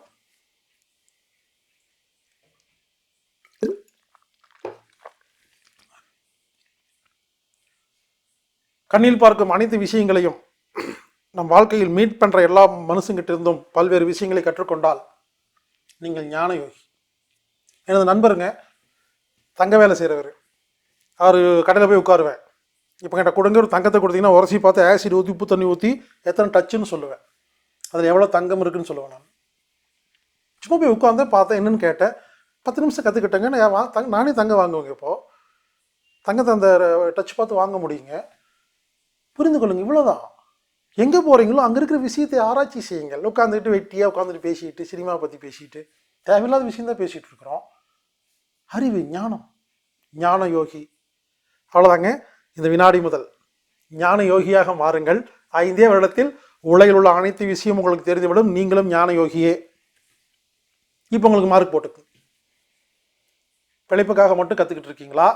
கண்ணில் பார்க்கும் அனைத்து விஷயங்களையும் நம் வாழ்க்கையில் மீட் பண்ணுற எல்லா மனுஷங்கிட்ட இருந்தும் பல்வேறு விஷயங்களை கற்றுக்கொண்டால் நீங்கள் ஞான யோகி. எனது நண்பருங்க, தங்க வேலை செய்கிறவர். அவர் கடையில் போய் உட்காருவேன். இப்போ கிட்ட கொடுங்க, ஒரு தங்கத்தை கொடுத்தீங்கன்னா உரசி பார்த்து ஆசிட் ஊற்றி உப்பு தண்ணி ஊற்றி எத்தனை டச்சுன்னு சொல்லுவேன், அதில் எவ்வளோ தங்கம் இருக்குன்னு சொல்லுவேன். நான் சும்மா போய் உட்காந்து பார்த்தேன், என்னன்னு கேட்டேன். 10 நிமிஷம் கற்றுக்கிட்டேங்க. நானே தங்கம் வாங்குவேங்க. இப்போது தங்கத்தை அந்த டச் பார்த்து வாங்க முடியுங்க. புரிந்து கொள்ளுங்க, இவ்வளோதான். எங்கே போகிறீங்களோ அங்கே இருக்கிற விஷயத்தை ஆராய்ச்சி செய்யுங்கள். உட்காந்துக்கிட்டு வெட்டியாக உட்காந்துட்டு பேசிக்கிட்டு சினிமா பற்றி பேசிக்கிட்டு தேவையில்லாத விஷயந்தான் பேசிகிட்டு இருக்கிறோம். அறிவு, ஞானம், ஞான யோகி. அவ்வளோதாங்க. இந்த வினாடி முதல் ஞான யோகியாக மாறுங்கள். 5 வருடத்தில் உலகில் உள்ள அனைத்து விஷயம் உங்களுக்கு தெரிந்துவிடும். நீங்களும் ஞான யோகியே. இப்போ உங்களுக்கு மார்க் போட்டுக்கு. பிழைப்புக்காக மட்டும் கற்றுக்கிட்டு இருக்கீங்களா,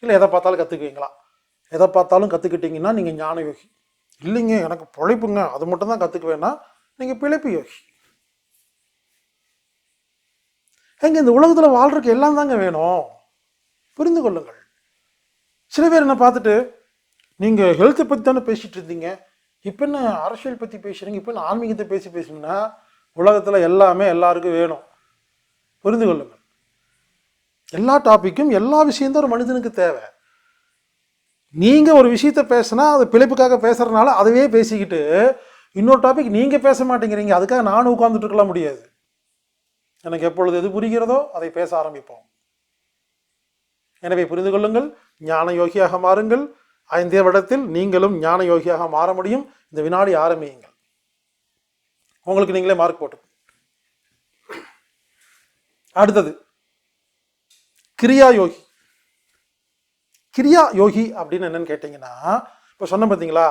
இல்லை எதை பார்த்தாலும் கற்றுக்குவீங்களா? எதை பார்த்தாலும் கற்றுக்கிட்டீங்கன்னா நீங்கள் ஞான யோகி. இல்லைங்க எனக்கு பிழைப்புங்க, அது மட்டும் தான் கற்றுக்குவேன்னா நீங்கள் பிழைப்பு யோகி. எங்க இந்த உலகத்தில் வாழ்றதுக்கு எல்லாம் தாங்க வேணும், புரிந்து கொள்ளுங்கள். சில பேர் என்ன பார்த்துட்டு, நீங்கள் ஹெல்த்தை பற்றி தானே பேசிகிட்டு இருந்தீங்க, இப்போ என்ன அரசியல் பற்றி பேசுகிறீங்க, இப்போ என்ன ஆன்மீகத்தை பேசுங்கன்னா உலகத்தில் எல்லாமே எல்லாருக்கும் வேணும். புரிந்து கொள்ளுங்கள். எல்லா டாப்பிக்கும் எல்லா விஷயந்தான் ஒரு மனிதனுக்கு தேவை. நீங்கள் ஒரு விஷயத்தை பேசினா அது பிழைப்புக்காக பேசுகிறதுனால அதுவே பேசிக்கிட்டு இன்னொரு டாபிக் நீங்கள் பேச மாட்டேங்கிறீங்க. அதுக்காக நானும் உட்காந்துட்டு இருக்கலாம் முடியாது. எனக்கு எப்பொழுது எது புரிகிறதோ அதை பேச ஆரம்பிப்போம். எனவே புரிந்து கொள்ளுங்கள், ஞான யோகியாக மாறுங்கள். 5 வருடத்தில் நீங்களும் ஞான யோகியாக மாற முடியும். இந்த வினாடி ஆரம்பியுங்கள். உங்களுக்கு நீங்களே மார்க் போட்டு. அடுத்தது கிரியா யோகி. கிரியா யோகி அப்படின்னு என்னன்னு கேட்டிங்கன்னா, இப்போ சொன்ன பார்த்தீங்களா,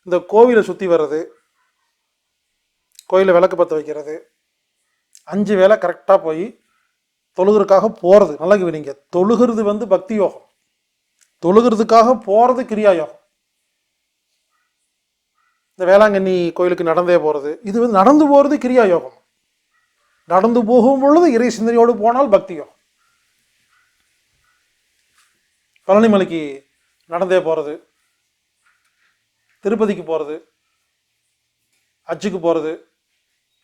இந்த கோவிலை சுற்றி வர்றது, கோயிலை விளக்கு பற்ற வைக்கிறது, 5 வேளை கரெக்டாக போய் தொழுகிறதுக்காக போகிறது. நல்லா கவனிங்க, தொழுகிறது பக்தி யோகம், தொழுகிறதுக்காக போகிறது கிரியா யோகம். இந்த வேளாங்கண்ணி கோயிலுக்கு நடந்தே போகிறது, இது நடந்து போகிறது கிரியா யோகம். நடந்து போகும் பொழுது இறை சிந்தனையோடு போனால் பக்தி யோகம். பழனிமலைக்கு நடந்தே போகிறது, திருப்பதிக்கு போகிறது, ஹஜ்ஜுக்கு போகிறது,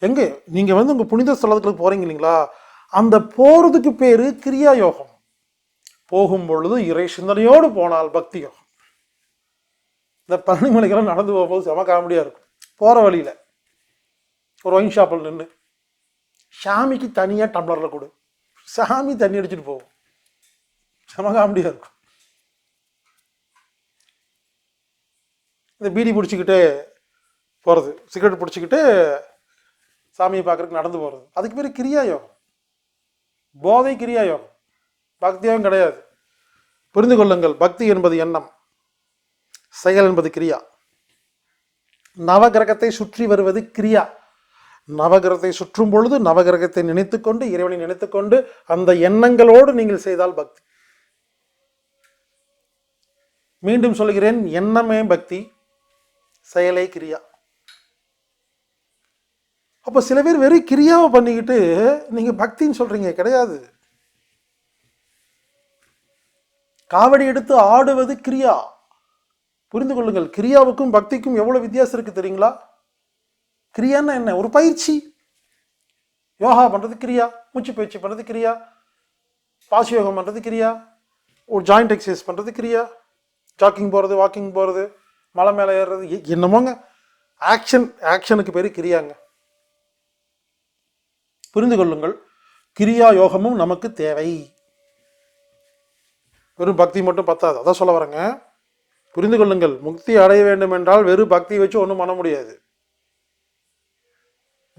எங்கே நீங்கள் உங்கள் புனித ஸ்தலத்துக்கு போகிறீங்க இல்லைங்களா, அந்த போகிறதுக்கு பேர் கிரியா யோகம். போகும் பொழுது இறை சிந்தனையோடு போனால் பக்தி யோகம். இந்த பழனிமலைக்கெல்லாம் நடந்து போகும்போது செம காமெடியாக இருக்கும். போகிற வழியில் ஒரு ஒயின் ஷாப்பில் நின்று சாமிக்கு தனியாக டம்ளரில் கொடு, சாமி தண்ணி அடிச்சுட்டு போகும், செம காமெடியாக இருக்கும். இந்த பீடி பிடிச்சிக்கிட்டு போகிறது, சிகரெட் பிடிச்சிக்கிட்டு சாமியை பார்க்குறதுக்கு நடந்து போகிறது, அதுக்கு பேர் கிரியா யோகம். போதை கிரியா யோகம், பக்தி யோகம் கிடையாது. புரிந்து கொள்ளுங்கள், பக்தி என்பது எண்ணம், செயல் என்பது கிரியா. நவகிரகத்தை சுற்றி வருவது கிரியா. நவகிரகத்தை சுற்றும் பொழுது நவகிரகத்தை நினைத்துக்கொண்டு, இறைவனை நினைத்துக்கொண்டு அந்த எண்ணங்களோடு நீங்கள் செய்தால் பக்தி. மீண்டும் சொல்கிறேன், எண்ணமே பக்தி, செயலே கிரியா. அப்போ சில பேர் வெறும் கிரியாவை பண்ணிக்கிட்டு நீங்கள் பக்தின்னு சொல்கிறீங்க, கிடையாது. காவடி எடுத்து ஆடுவது கிரியா. புரிந்து கொள்ளுங்கள், கிரியாவுக்கும் பக்திக்கும் எவ்வளவு வித்தியாசம் இருக்கு தெரியுங்களா? கிரியான்னா என்ன? ஒரு பயிற்சி. யோகா பண்றது கிரியா, மூச்சு பயிற்சி பண்றது கிரியா, பாசி யோகம் பண்றது கிரியா, ஒரு ஜாயிண்ட் எக்ஸசைஸ் பண்றது கிரியா, ஜாக்கிங் போறது, வாக்கிங் போறது, மலை மேலே ஏறுறது, என்னமோங்க ஆக்ஷன். ஆக்ஷனுக்கு பேரு கிரியாங்க. புரிந்து கொள்ளுங்கள், கிரியா யோகமும் நமக்கு தேவை. வெறும் பக்தி மட்டும் பத்தாது, அதான் சொல்ல வரேங்க. புரிந்து கொள்ளுங்கள், முக்தி அடைய வேண்டும் என்றால் வெறும் பக்தி வச்சு ஒன்றும் பண்ண முடியாது.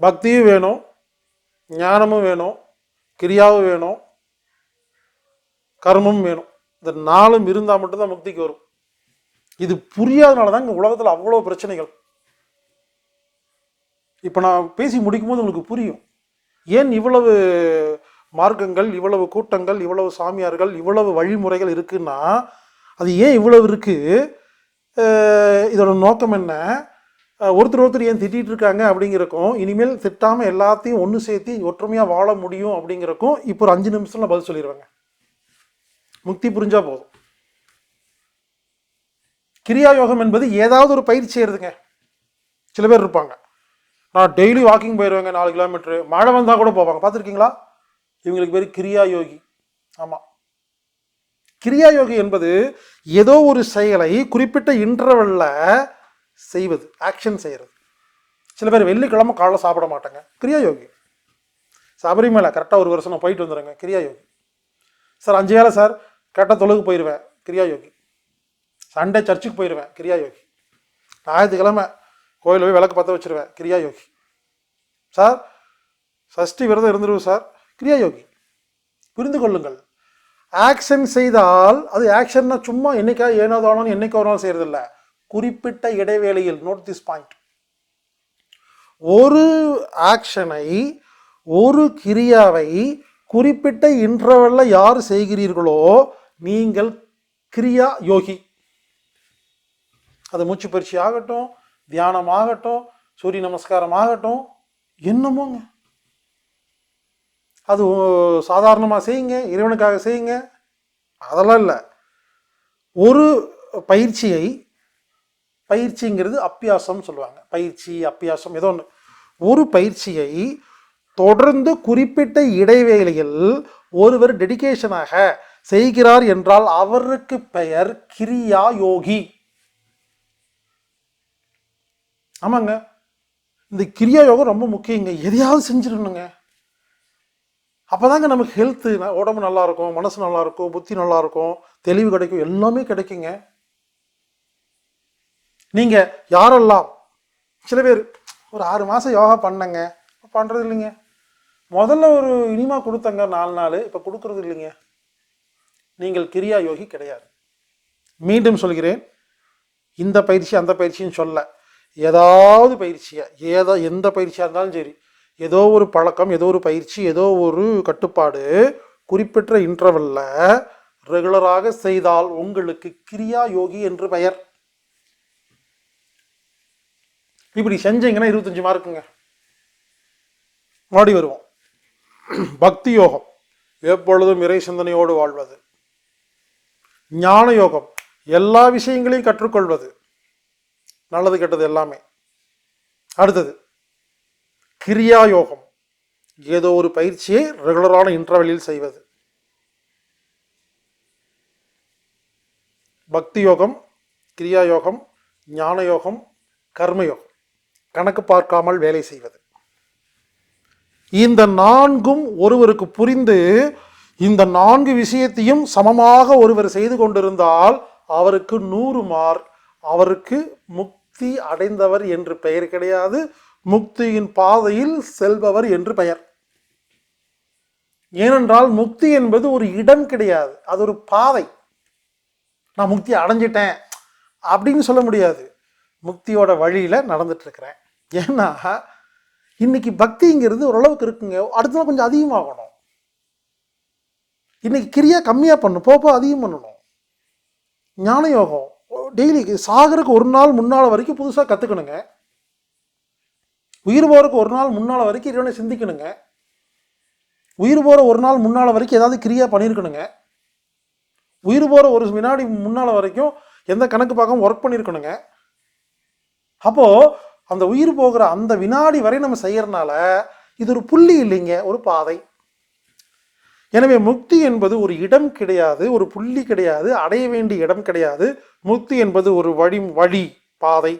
பக்தியும் வேணும், ஞானமும் வேணும், கிரியாவும் வேணும், கர்மமும் வேணும். இந்த நாளும் இருந்தால் மட்டும்தான் முக்திக்கு வரும். இது புரியாதனால தான் இங்கே உலகத்தில் அவ்வளோ பிரச்சனைகள். இப்போ நான் பேசி முடிக்கும் போது உங்களுக்கு புரியும் ஏன் இவ்வளவு மார்க்கங்கள், இவ்வளவு கூட்டங்கள், இவ்வளவு சாமியார்கள், இவ்வளவு வழிமுறைகள் இருக்குன்னா அது ஏன் இவ்வளவு இருக்கு, இதோட நோக்கம் என்ன, ஒருத்தர் ஏன் திட்டிகிட்டு இருக்காங்க அப்படிங்கிறக்கும், இனிமேல் திட்டாமல் எல்லாத்தையும் ஒன்று சேர்த்து ஒற்றுமையாக வாழ முடியும் அப்படிங்கிறக்கும் இப்போ ஒரு 5 நிமிஷத்தில் பதில் சொல்லிடுவாங்க. முக்தி புரிஞ்சா போதும். கிரியா யோகம் என்பது ஏதாவது ஒரு பயிற்சி செய்யறதுங்க. சில பேர் இருப்பாங்க, நான் டெய்லி வாக்கிங் போயிடுவேங்க 4 கிலோமீட்டரு, மழை வந்தால் கூட போவாங்க, பார்த்துருக்கீங்களா? இவங்களுக்கு பேர் கிரியா யோகி. ஆமாம், கிரியா யோகி என்பது ஏதோ ஒரு செயலை குறிப்பிட்ட இன்டர்வல்ல செய்வது, ஆக்ஷன் செய்கிறது. சில பேர் வெள்ளிக்கிழமை காலைல சாப்பிட மாட்டாங்க, கிரியா யோகி. சபரிமலை கரெக்டாக 1 வருஷம் நான் போயிட்டு வந்துடுறேங்க, கிரியா யோகி. சார் 5 வேளை சார் கரெக்டாக தொழுகு போயிடுவேன், கிரியா யோகி. சண்டே சர்ச்சுக்கு போயிடுவேன், கிரியா யோகி. ஞாயிற்றுக்கிழமை கோயில் போய் விளக்கு பற்ற வச்சிருவேன், கிரியா யோகி. சார் சஷ்டி விரதம் இருந்துருவோம் சார், கிரியா யோகி. புரிந்து கொள்ளுங்கள், ஆக்ஷன் செய்தால் அது ஆக்ஷன்னா சும்மா என்னைக்கா ஏனாவது ஆனாலும் என்னைக்கு ஒரு நாள் செய்யறதில்ல, குறிப்பிட்ட இடைவேளையில். Note this point. ஒரு ஆக்ஷனை, ஒரு கிரியாவை குறிப்பிட்ட இன்டர்வல்ல யார் செய்கிறீர்களோ நீங்கள் கிரியா யோகி. அது மூச்சு பயிற்சி ஆகட்டும், தியானம் ஆகட்டும், சூரிய நமஸ்காரம் ஆகட்டும், என்னமோங்க அது சாதாரணமாக செய்யுங்க, இறைவனுக்காக செய்யுங்க, அதெல்லாம் இல்லை. ஒரு பயிற்சியை, பயிற்சிங்கிறது அப்பியாசம் சொல்லுவாங்க, பயிற்சி அப்பியாசம் ஏதோ ஒன்று. ஒரு பயிற்சியை தொடர்ந்து குறிப்பிட்ட இடைவேளையில் ஒருவர் டெடிகேஷனாக செய்கிறார் என்றால் அவருக்கு பெயர் கிரியா யோகி. ஆமாங்க, இந்த கிரியா யோகம் ரொம்ப முக்கியங்க. எதையாவது செஞ்சிடணுங்க, அப்போதாங்க நமக்கு ஹெல்த்து, உடம்பு நல்லா இருக்கும், மனசு நல்லா இருக்கும், புத்தி நல்லா இருக்கும், தெளிவு கிடைக்கும், எல்லாமே கிடைக்குங்க. நீங்கள் யாரெல்லாம், சில பேர் ஒரு 6 மாதம் யோகா பண்ணங்க, பண்ணுறது இல்லைங்க. முதல்ல ஒரு இனிமா கொடுத்தங்க 4 நாள், இப்போ கொடுக்கறது இல்லைங்க. நீங்கள் கிரியா யோகி கிடையாது. மீண்டும் சொல்கிறேன், இந்த பயிற்சி அந்த பயிற்சின்னு சொல்ல, ஏதாவது பயிற்சியை, எந்த பயிற்சியாக இருந்தாலும் சரி, ஏதோ ஒரு பழக்கம், ஏதோ ஒரு பயிற்சி, ஏதோ ஒரு கட்டுப்பாடு குறிப்பிட்ட இன்டர்வல்ல ரெகுலராக செய்தால் உங்களுக்கு கிரியா யோகி என்று பெயர். இப்படி செஞ்சீங்கன்னா 25 மார்க்குங்க. மாடி வருவோம். பக்தி யோகம், எப்பொழுதும் இறை சிந்தனையோடு வாழ்வது. ஞான யோகம், எல்லா விஷயங்களையும் கற்றுக்கொள்வது, நல்லது கெட்டது எல்லாமே. அடுத்தது கிரியா யோகம், ஏதோ ஒரு பயிற்சியை ரெகுலரான இன்டர்வெல்லில் செய்வது. பக்தி யோகம், கிரியா யோகம், ஞான யோகம், கர்மயோகம், கணக்கு பார்க்காமல் வேலை செய்வது. இந்த 4ம் ஒருவருக்கு புரிந்து இந்த 4 விஷயத்தையும் சமமாக ஒருவர் செய்து கொண்டிருந்தால் அவருக்கு 100 மார்க். அவருக்கு முக்தி அடைந்தவர் என்று பெயர் கிடையாது, முக்தியின் பாதையில் செல்பவர் என்று பெயர். ஏனென்றால் முக்தி என்பது ஒரு இடம் கிடையாது, அது ஒரு பாதை. நான் முக்தி அடைஞ்சிட்டேன் அப்படின்னு சொல்ல முடியாது, முக்தியோட வழியில நடந்துட்டு இருக்கிறேன். ஏன்னா இன்னைக்கு பக்திங்கிறது ஓரளவுக்கு இருக்குங்க, அடுத்த நாள் கொஞ்சம் அதிகமாகணும். இன்னைக்கு கிரியா கம்மியாக பண்ணும், போப்போ அதிகம் பண்ணணும். ஞான யோகம் டெய்லி சாகருக்கு 1 நாள் முன்னாள் வரைக்கும் புதுசாக கற்றுக்கணுங்க. உயிர் போகிறதுக்கு 1 நாள் முன்னால் வரைக்கும் இறைவனை சிந்திக்கணுங்க. உயிர் போகிற 1 நாள் முன்னால் வரைக்கும் ஏதாவது கிரியா பண்ணியிருக்கணுங்க. உயிர் போகிற ஒரு வினாடி முன்னால் வரைக்கும் எந்த கணக்கு பார்க்காம ஒர்க் பண்ணியிருக்கணுங்க. அப்போது அந்த உயிர் போகிற அந்த வினாடி வரை நம்ம செய்யறதுனால இது ஒரு புள்ளி இல்லைங்க, ஒரு பாதை. எனவே முக்தி என்பது ஒரு இடம் கிடையாது, ஒரு புள்ளி கிடையாது, அடைய வேண்டிய இடம் கிடையாது. முக்தி என்பது ஒரு வழி பாதை.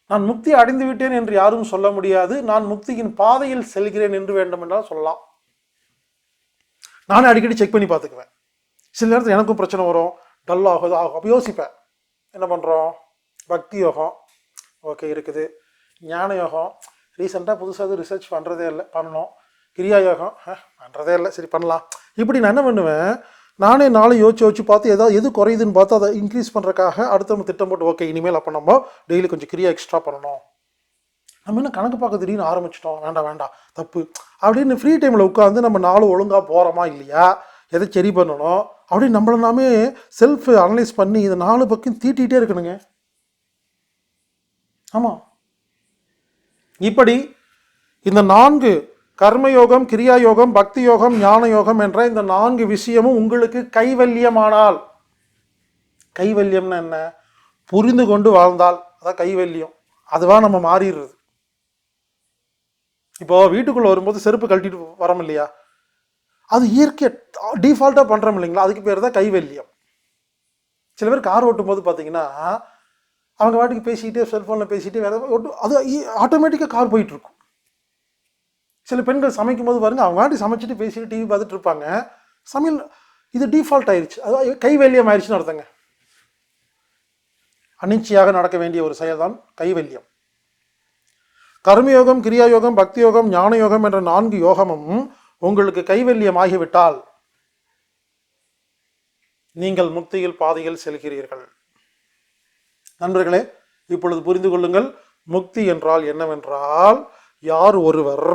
நான் முக்தி அடைந்து விட்டேன் என்று யாரும் சொல்ல முடியாது. நான் முக்தியின் பாதையில் செல்கிறேன் என்று வேண்டுமென்றால் சொல்லலாம். நானே அடிக்கடி செக் பண்ணி பார்த்துக்குவேன். சில நேரத்தில் எனக்கும் பிரச்சனை வரும், டல் ஆகுது அப்போ யோசிப்பேன், என்ன பண்ணுறோம், பக்தி யோகம் ஓகே இருக்குது, ஞான யோகம் ரீசெண்டாக புதுசாக ரிசர்ச் பண்ணுறதே இல்லை, பண்ணணும், கிரியா யோகம் பண்ணுறதே இல்லை, சரி பண்ணலாம். இப்படி நான் என்ன பண்ணுவேன், நானே நாளை யோசிச்சு பார்த்து ஏதாவது எது குறையுதுன்னு பார்த்து அதை இன்க்ரீஸ் பண்ணுறதுக்காக அடுத்த திட்டம் போட்டு ஓகே இனிமேல் அப்போ நம்ம டெய்லி கொஞ்சம் கிரியா எக்ஸ்ட்ரா பண்ணணும். நம்ம என்ன கணக்கு பார்க்க திடீர்னு ஆரம்பிச்சிட்டோம், வேண்டாம் தப்பு அப்படின்னு ஃப்ரீ டைமில் உட்காந்து நம்ம நாளும் ஒழுங்காக போகிறோமா இல்லையா, எதை சரி பண்ணணும் அப்படின்னு நம்மள நாமே செல்ஃப் அனலைஸ் பண்ணி இதை 4 பக்கம் தீட்டிகிட்டே இருக்கணுங்க. ஆமாம், இப்படி இந்த 4 கர்மயோகம், கிரியா யோகம், பக்தி யோகம், ஞான யோகம் என்ற இந்த 4 விஷயமும் உங்களுக்கு கைவல்யமானால், கைவல்யம்னா என்ன, புரிந்து கொண்டு வாழ்ந்தால் அதான் கைவல்யம். அதுவா நம்ம மாறிடுறது. இப்போ வீட்டுக்குள்ள வரும்போது செருப்பு கழட்டிட்டு வரோம் இல்லையா, அது இயற்கை டிஃபால்ட்டாக பண்ணுறோம் இல்லைங்களா, அதுக்கு பேர் தான் கைவல்யம். சில பேர் கார் ஓட்டும் போது பார்த்தீங்கன்னா அவங்க வாட்டுக்கு பேசிக்கிட்டே செல்ஃபோனில் பேசிகிட்டே வேறு அது ஆட்டோமேட்டிக்காக கார் போயிட்டுருக்கும். சில பெண்கள் சமைக்கும் போது பாருங்க, அவங்க வாட்டி சமைச்சிட்டு பேசிட்டு டிவி பார்த்துட்டு இருப்பாங்க, சமையல் இது டிஃபால்ட் ஆயிடுச்சு, அதாவது கைவல்யம் ஆயிடுச்சுன்னு அர்த்தங்க. அனிச்சையாக நடக்க வேண்டிய ஒரு செயல் தான் கைவல்யம். கர்மயோகம், கிரியா யோகம், பக்தி யோகம், ஞான யோகம் என்ற 4 யோகமும் உங்களுக்கு கைவல்யம் ஆகிவிட்டால் நீங்கள் முக்தியில் பாதையில் செல்கிறீர்கள். நண்பர்களே, இப்பொழுது புரிந்து கொள்ளுங்கள், முக்தி என்றால் என்னவென்றால், யார் ஒருவர்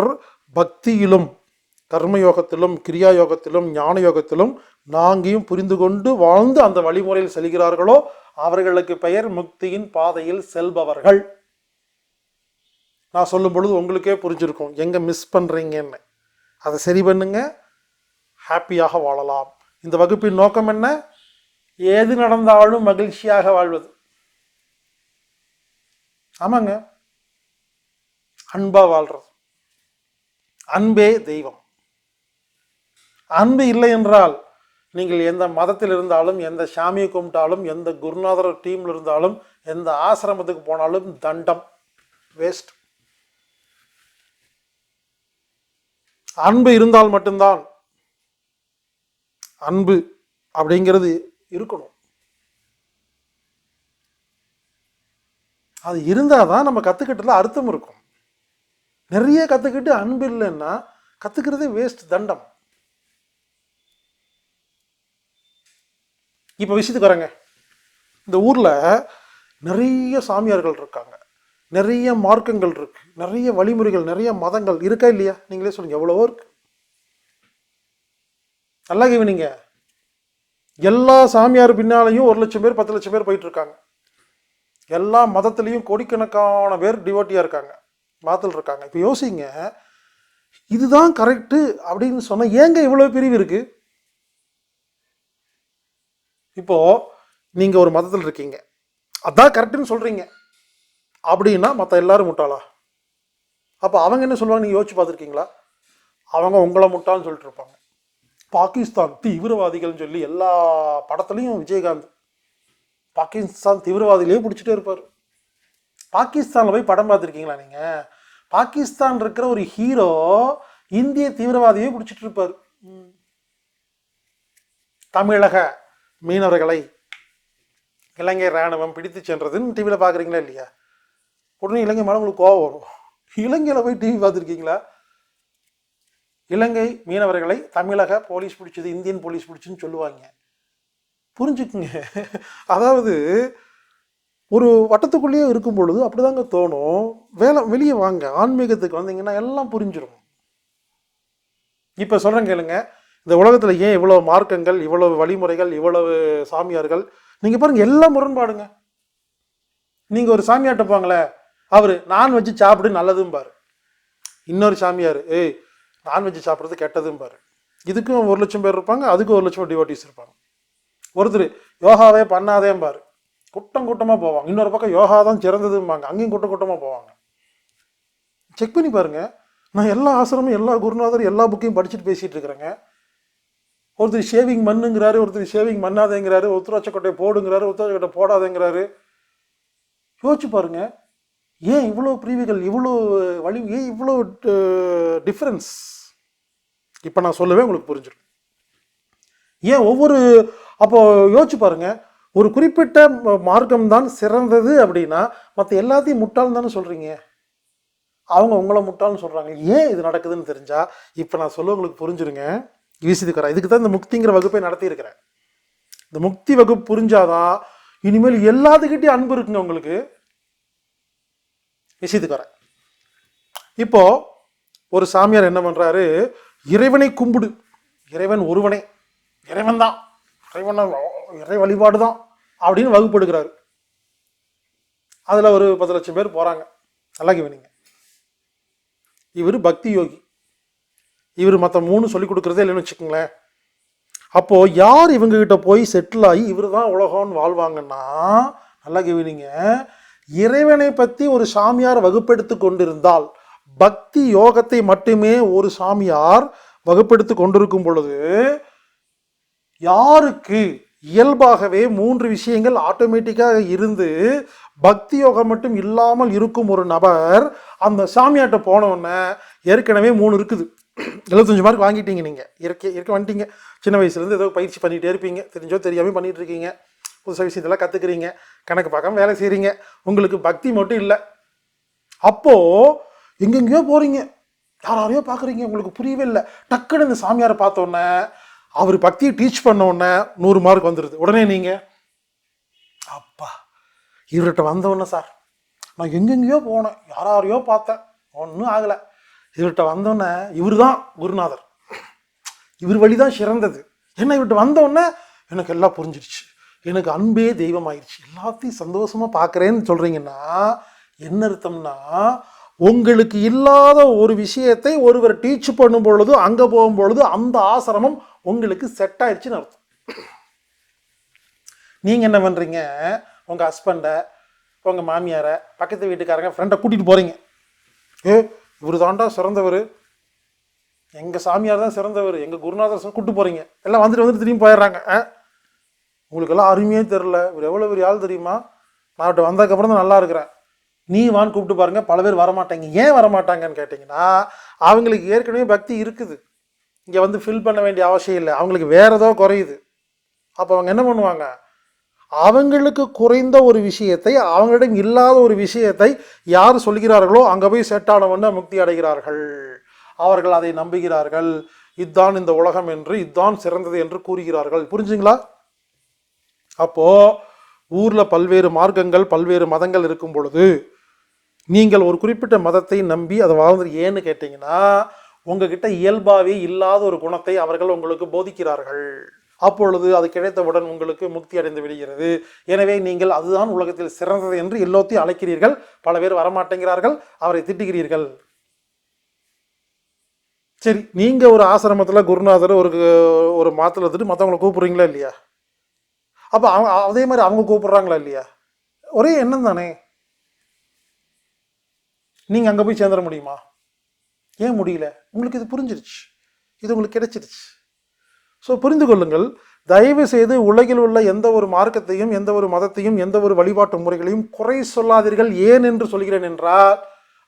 பக்தியிலும் கர்மயோகத்திலும் கிரியா யோகத்திலும் ஞான யோகத்திலும் நாங்கியும் புரிந்து கொண்டு வாழ்ந்து அந்த வழிமுறையில் செல்கிறார்களோ அவர்களுக்கு பெயர் முக்தியின் பாதையில் செல்பவர்கள். நான் சொல்லும் பொழுது உங்களுக்கே புரிஞ்சிருக்கும் எங்க மிஸ் பண்றீங்கன்னு. அதை சரி பண்ணுங்க, ஹாப்பியாக வாழலாம். இந்த வகுப்பின் நோக்கம் என்ன, ஏது நடந்தாலும் மகிழ்ச்சியாக வாழ்வது. ஆமாங்க, அன்பா வாழ்றது. அன்பே தெய்வம். அன்பு இல்லை என்றால் நீங்கள் எந்த மதத்தில் இருந்தாலும், எந்த சாமியை கும்பிட்டாலும், எந்த குருநாதர் டீம்ல இருந்தாலும், எந்த ஆசிரமத்துக்கு போனாலும் தண்டம், வேஸ்ட். அன்பு இருந்தால் மட்டும்தான், அன்பு அப்படிங்கிறது இருக்கணும். அது இருந்தால் தான் நம்ம கற்றுக்கிட்டதுல அர்த்தம் இருக்கும். நிறைய கற்றுக்கிட்டு அன்பு இல்லைன்னா கற்றுக்கிறதே வேஸ்ட், தண்டம். இப்போ விஷயத்துக்கு வரேங்க. இந்த ஊரில் நிறைய சாமியார்கள் இருக்காங்க, நிறைய மார்க்கங்கள் இருக்கு, நிறைய வழிமுறைகள், நிறைய மதங்கள் இருக்கா இல்லையா, நீங்களே சொல்லுங்க, எவ்வளவோ இருக்கு. நல்லா கவனிங்க, எல்லா சாமியார் பின்னாலையும் 1 லட்சம் பேர் 10 லட்சம் பேர் போயிட்டு இருக்காங்க. எல்லா மதத்திலையும் கோடிக்கணக்கான பேர் டிவோட்டியா இருக்காங்க, மதத்தில் இருக்காங்க. இப்போ யோசிங்க, இதுதான் கரெக்டு அப்படின்னு சொன்னா ஏங்க இவ்வளவு பிரிவு இருக்கு? இப்போ நீங்க ஒரு மதத்தில் இருக்கீங்க, அதான் கரெக்டுன்னு சொல்றீங்க அப்படின்னா மற்ற எல்லாரும் முட்டாளா? அப்போ அவங்க என்ன சொல்லுவாங்க, நீங்க யோசிச்சு பார்த்துருக்கீங்களா? அவங்க உங்களை முட்டாள்னு சொல்லிட்டு இருப்பாங்க. பாகிஸ்தான் தீவிரவாதிகள்னு சொல்லி எல்லா படத்துலையும் விஜயகாந்த் பாகிஸ்தான் தீவிரவாதிகளே பிடிச்சிட்டே இருப்பார். பாகிஸ்தானில் போய் படம் பார்த்துருக்கீங்களா நீங்க? பாகிஸ்தான் இருக்கிற ஒரு ஹீரோ இந்திய தீவிரவாதியே பிடிச்சிட்டு இருப்பார். தமிழக மீனவர்களை இலங்கை இராணுவம் பிடித்து சென்றதுன்னு டிவியில் பார்க்குறீங்களா இல்லையா? உடனே இலங்கை மேலே உங்களுக்கு கோவம் வரும். இலங்கையில் போய் டிவி பார்த்துருக்கீங்களா? இலங்கை மீனவர்களை தமிழக போலீஸ் பிடிச்சது, இந்தியன் போலீஸ் பிடிச்சுன்னு சொல்லுவாங்க. புரிஞ்சுக்குங்க, அதாவது ஒரு வட்டத்துக்குள்ளேயே இருக்கும் பொழுது அப்படிதாங்க தோணும். வெளியே வாங்க, ஆன்மீகத்துக்கு வந்தீங்கன்னா எல்லாம் புரிஞ்சிடும். இப்போ சொல்கிறேன் கேளுங்க, இந்த உலகத்தில் ஏன் இவ்வளவு மார்க்கங்கள், இவ்வளவு வழிமுறைகள், இவ்வளவு சாமியார்கள்? நீங்கள் பாருங்கள், எல்லாம் முரண்பாடுங்க. நீங்கள் ஒரு சாமியார்ட்ட போங்களேன், அவர் நான்வெஜ் சாப்பிடு நல்லதும் பாரு. இன்னொரு சாமியார் நான்வெஜ் சாப்பிட்றது கெட்டதும் பாரு. இதுக்கும் 1 லட்சம் பேர் இருப்பாங்க, அதுக்கும் 1 லட்சம் டிவோட்டிஸ் இருப்பாங்க. ஒருத்தர் யோகாவே பண்ணாதேம்பாரு, கூட்டம் கூட்டமாக போவாங்க. இன்னொரு பக்கம் யோகா தான் சிறந்ததும்பாங்க, அங்கேயும் கூட்டம் கூட்டமாக போவாங்க. செக் பண்ணி பாருங்க. நான் எல்லா ஆசிரமும் எல்லா குருநாதர் எல்லா புக்கையும் படிச்சுட்டு பேசிகிட்டு இருக்கிறேங்க. ஒருத்தர் ஷேவிங் மண்ணுங்கிறாரு, ஒருத்தர் ஷேவிங் மண்ணாதேங்கிறாரு, உத்திராட்சக்கொட்டை போடுங்கிறாரு, உத்திராட்சக்கொட்டை போடாதேங்கிறாரு. யோசிச்சு பாருங்க, ஏன் இவ்வளோ பிரிவுகள், இவ்வளோ வழி, ஏன் இவ்வளோ டிஃப்ரென்ஸ்? இப்போ நான் சொல்லவே உங்களுக்கு புரிஞ்சிடும் ஏன் ஒவ்வொரு. அப்போ யோசிச்சு பாருங்க, ஒரு குறிப்பிட்ட மார்க்கம் தான் சிறந்தது அப்படின்னா மற்ற எல்லாத்தையும் முட்டாள்னு தானே சொல்றீங்க. அவங்க உங்களை முட்டாள்னு சொல்றாங்க. ஏன் இது நடக்குதுன்னு தெரிஞ்சா இப்போ நான் சொல்ல உங்களுக்கு புரிஞ்சிருங்க. வீசிதுக்கிறேன். இதுக்கு தான் இந்த முக்திங்கிற வகுப்பை நடத்தி இருக்கிறேன். இந்த முக்தி வகுப்பு புரிஞ்சாதான் இனிமேல் எல்லாத்துக்கிட்டையும் அன்பு இருக்குங்க உங்களுக்கு. விஷயத்துக்காரன் இப்போ ஒரு சாமியார் என்ன பண்றாரு, இறைவனை கும்பிடு, இறைவன் ஒருவனே, இறைவன் தான், இறை வழிபாடு தான் அப்படின்னு வகுப்பு எடுக்கிறாரு. அதுல ஒரு 10 லட்சம் பேர் போறாங்க. நல்லா கவனிங்க, இவர் பக்தி யோகி, இவர் மற்ற 3 சொல்லி கொடுக்கறதே இல்லைன்னு வச்சுக்கோங்களேன். அப்போ யார் இவங்க கிட்ட போய் செட்டில் ஆகி இவர் தான் உலகம்னு வாழ்வாங்கன்னா, நல்லா கவனிங்க, இறைவனை பற்றி ஒரு சாமியார் வகுப்பெடுத்து கொண்டிருந்தால், பக்தி யோகத்தை மட்டுமே ஒரு சாமியார் வகுப்பெடுத்து கொண்டிருக்கும் பொழுது, யாருக்கு இயல்பாகவே 3 விஷயங்கள் ஆட்டோமேட்டிக்காக இருந்து பக்தி யோகம் மட்டும் இல்லாமல் இருக்கும் ஒரு நபர் அந்த சாமியார்ட்ட போனோடனே ஏற்கனவே 3 இருக்குது. 75 மார்க் வாங்கிட்டீங்க, நீங்கள் இருக்க வந்துட்டீங்க. சின்ன வயசுலேருந்து ஏதோ பயிற்சி பண்ணிகிட்டே இருப்பீங்க, தெரிஞ்சோ தெரியாமல் பண்ணிகிட்டு இருக்கீங்க, புதுசாக விஷயத்தெல்லாம் கற்றுக்குறீங்க, கணக்கு பார்க்காம வேலை செய்கிறீங்க, உங்களுக்கு பக்தி மட்டும் இல்லை. அப்போது எங்கெங்கேயோ போகிறீங்க, யாரையோ பார்க்குறீங்க, உங்களுக்கு புரியவே இல்லை. டக்குன்னு இந்த சாமியாரை பார்த்தோன்னே அவர் பக்தியை டீச் பண்ணோடனே 100 மார்க் வந்துடுது. உடனே நீங்கள், அப்பா இவர்கிட்ட வந்தோடனே சார் நான் எங்கெங்கேயோ போனேன், யாரையோ பார்த்தேன், ஒன்றும் ஆகலை, இவர்கிட்ட வந்தோடனே இவர் தான் குருநாதர், இவர் வழி தான் சிறந்தது, என்ன இவர்கிட்ட வந்தோடனே எனக்கு எல்லாம் புரிஞ்சிருச்சு, எனக்கு அன்பே தெய்வம் ஆயிடுச்சு, எல்லாத்தையும் சந்தோஷமாக பார்க்குறேன்னு சொல்கிறீங்கன்னா என்ன அர்த்தம்னா, உங்களுக்கு இல்லாத ஒரு விஷயத்தை ஒருவர் டீச் பண்ணும் பொழுது, அங்கே போகும் பொழுது அந்த ஆசிரமம் உங்களுக்கு செட் ஆயிடுச்சுன்னு அர்த்தம். நீங்கள் என்ன பண்ணுறீங்க, உங்கள் ஹஸ்பண்டை, உங்கள் மாமியாரை, பக்கத்து வீட்டுக்காரங்க, ஃப்ரெண்டை கூட்டிகிட்டு போகிறீங்க. இவர் தாண்டா சிறந்தவர், எங்கள் சாமியார் தான் சிறந்தவர், எங்கள் குருநாதர் கூப்பிட்டு போகிறீங்க. எல்லாம் வந்துட்டு திரும்பி போயிடுறாங்க. உங்களுக்கெல்லாம் அருமையே தெரில, இவர் எவ்வளோ பெரிய ஆள் தெரியுமா, நான் அவர்கிட்ட வந்ததுக்கப்புறம் தான் நல்லா இருக்கிறேன், நீ வான்னு கூப்பிட்டு பாருங்கள். பல பேர் வரமாட்டாங்க. ஏன் வரமாட்டாங்கன்னு கேட்டிங்கன்னா, அவங்களுக்கு ஏற்கனவே பக்தி இருக்குது, இங்கே வந்து ஃபில் பண்ண வேண்டிய அவசியம் இல்லை, அவங்களுக்கு வேறு ஏதோ குறையுது. அப்போ அவங்க என்ன பண்ணுவாங்க, அவங்களுக்கு குறைந்த ஒரு விஷயத்தை, அவங்களிடம் இல்லாத ஒரு விஷயத்தை யார் சொல்கிறார்களோ அங்கே போய் செட்டானவன்னு முக்தி அடைகிறார்கள். அவர்கள் அதை நம்புகிறார்கள், இதுதான் இந்த உலகம் என்று, இதுதான் சிறந்தது என்று கூறுகிறார்கள். புரிஞ்சுங்களா? அப்போ ஊரில் பல்வேறு மார்க்கங்கள், பல்வேறு மதங்கள் இருக்கும் பொழுது நீங்கள் ஒரு குறிப்பிட்ட மதத்தை நம்பி அதை வாழ்ந்து, ஏன்னு கேட்டிங்கன்னா உங்ககிட்ட இயல்பாகவே இல்லாத ஒரு குணத்தை அவர்கள் உங்களுக்கு போதிக்கிறார்கள். அப்பொழுது அது கிடைத்தவுடன் உங்களுக்கு முக்தி அடைந்து விடுகிறது. எனவே நீங்கள் அதுதான் உலகத்தில் சிறந்தது என்று எல்லோத்தையும் அழைக்கிறீர்கள். பல பேர் வரமாட்டேங்கிறார்கள், அவரை திட்டுகிறீர்கள். சரி, நீங்கள் ஒரு ஆசிரமத்தில் குருநாதர் ஒரு மாத்தில் எடுத்துட்டு மற்றவங்களை கூப்பிட்றீங்களா இல்லையா? அப்போ அவங்க அதே மாதிரி அவங்க கூப்பிட்றாங்களா இல்லையா? ஒரே எண்ணம் தானே. நீங்கள் அங்கே போய் சேர்ந்துட முடியுமா? ஏன் முடியல? உங்களுக்கு இது புரிஞ்சிருச்சு, இது உங்களுக்கு கிடைச்சிருச்சு. ஸோ புரிந்து கொள்ளுங்கள், தயவு செய்து உலகில் உள்ள எந்த ஒரு மார்க்கத்தையும், எந்த ஒரு மதத்தையும், எந்த ஒரு வழிபாட்டு முறைகளையும் குறை சொல்லாதீர்கள். ஏன் என்று சொல்கிறேன் என்றால்,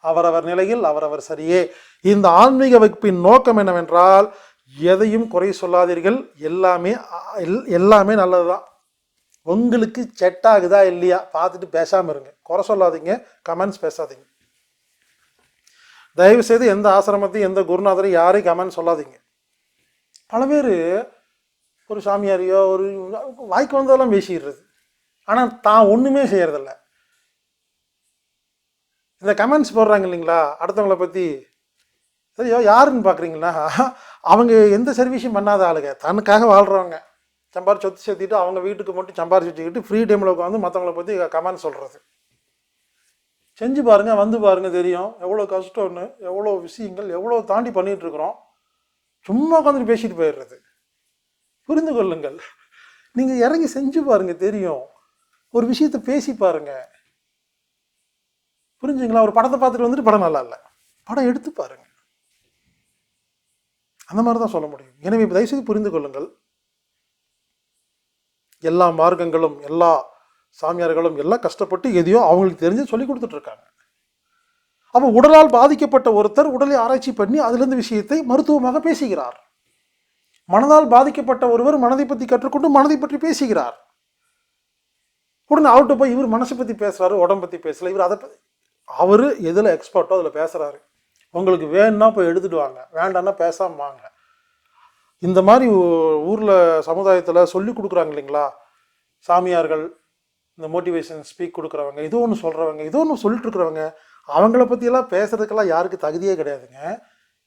அவரவர் நிலையில் அவரவர் சரியே. இந்த ஆன்மீக வகுப்பின் நோக்கம் என்னவென்றால், எதையும் குறை சொல்லாதீர்கள், எல்லாமே நல்லது தான். உங்களுக்கு செட் ஆகுதா இல்லையா பார்த்துட்டு பேசாமல் இருங்க, குறை சொல்லாதீங்க, கமெண்ட்ஸ் பேசாதீங்க. தயவு செய்து எந்த ஆசிரமத்தையும், எந்த குருநாதரையும் யாரையும் கமெண்ட் சொல்லாதீங்க. பல பேர் ஒரு சாமியாரையோ ஒரு வாய்க்கு வந்ததெல்லாம் பேசிடுறது, ஆனால் தான் ஒன்றுமே செய்யறதில்ல. இந்த கமெண்ட்ஸ் போடுறாங்க இல்லைங்களா அடுத்தவங்களை பற்றி, சரியோ யாருன்னு பார்க்குறீங்களா, அவங்க எந்த சர்வீஸும் பண்ணாத ஆளுங்க, தனக்காக வாழ்கிறவங்க, சம்பாரிச்சு சொத்து சேர்த்திட்டு அவங்க வீட்டுக்கு மட்டும் சம்பாரிச்சு வச்சுக்கிட்டு ஃப்ரீ டைமில் உட்காந்து மற்றவங்களை பற்றி கமெண்ட் சொல்கிறது. செஞ்சு பாருங்கள், வந்து பாருங்கள், தெரியும் எவ்வளோ கஷ்டம்னு, எவ்வளோ விஷயங்கள் எவ்வளோ தாண்டி பண்ணிகிட்ருக்குறோம். சும்மா உட்காந்துட்டு பேசிட்டு போயிடுறது. புரிந்து கொள்ளுங்கள், நீங்கள் இறங்கி செஞ்சு பாருங்க, தெரியும். ஒரு விஷயத்தை பேசி பாருங்க, புரிஞ்சுங்களா? ஒரு படத்தை பார்த்துட்டு வந்துட்டு படம் நல்லா இல்லை, படம் எடுத்து பாருங்க. அந்த மாதிரி தான் சொல்ல முடியும். எனவே தயவுசெய்து புரிந்து கொள்ளுங்கள், எல்லா மார்க்கங்களும் எல்லா சாமியார்களும் எல்லாம் கஷ்டப்பட்டு எதையோ அவங்களுக்கு தெரிஞ்சு சொல்லி கொடுத்துட்டு இருக்காங்க. அப்போ உடலால் பாதிக்கப்பட்ட ஒருத்தர் உடலை ஆராய்ச்சி பண்ணி அதிலிருந்து விஷயத்தை மருத்துவமாக பேசுகிறார். மனதால் பாதிக்கப்பட்ட ஒருவர் மனதை பற்றி கற்றுக்கொண்டு மனதை பற்றி பேசுகிறார். உடனே அவர்கிட்ட போய் இவர் மனசை பற்றி பேசுறாரு, உடம்பு பற்றி பேசல, இவர் அதை அவர் எதில் எக்ஸ்பர்ட்டோ அதில் பேசுறாரு. உங்களுக்கு வேணும்னா போய் எடுத்துட்டு வாங்க, வேண்டாம்னா பேசாம வாங்க. இந்த மாதிரி ஊரில் சமுதாயத்தில் சொல்லி கொடுக்குறாங்க இல்லைங்களா சாமியார்கள், இந்த மோட்டிவேஷன் ஸ்பீக் கொடுக்குறவங்க, ஏதோ ஒன்று சொல்கிறவங்க, ஏதோ ஒன்று சொல்லிட்டு இருக்கிறவங்க, அவங்கள பற்றியெல்லாம் பேசுறதுக்கெல்லாம் யாருக்கு தகுதியே கிடையாதுங்க.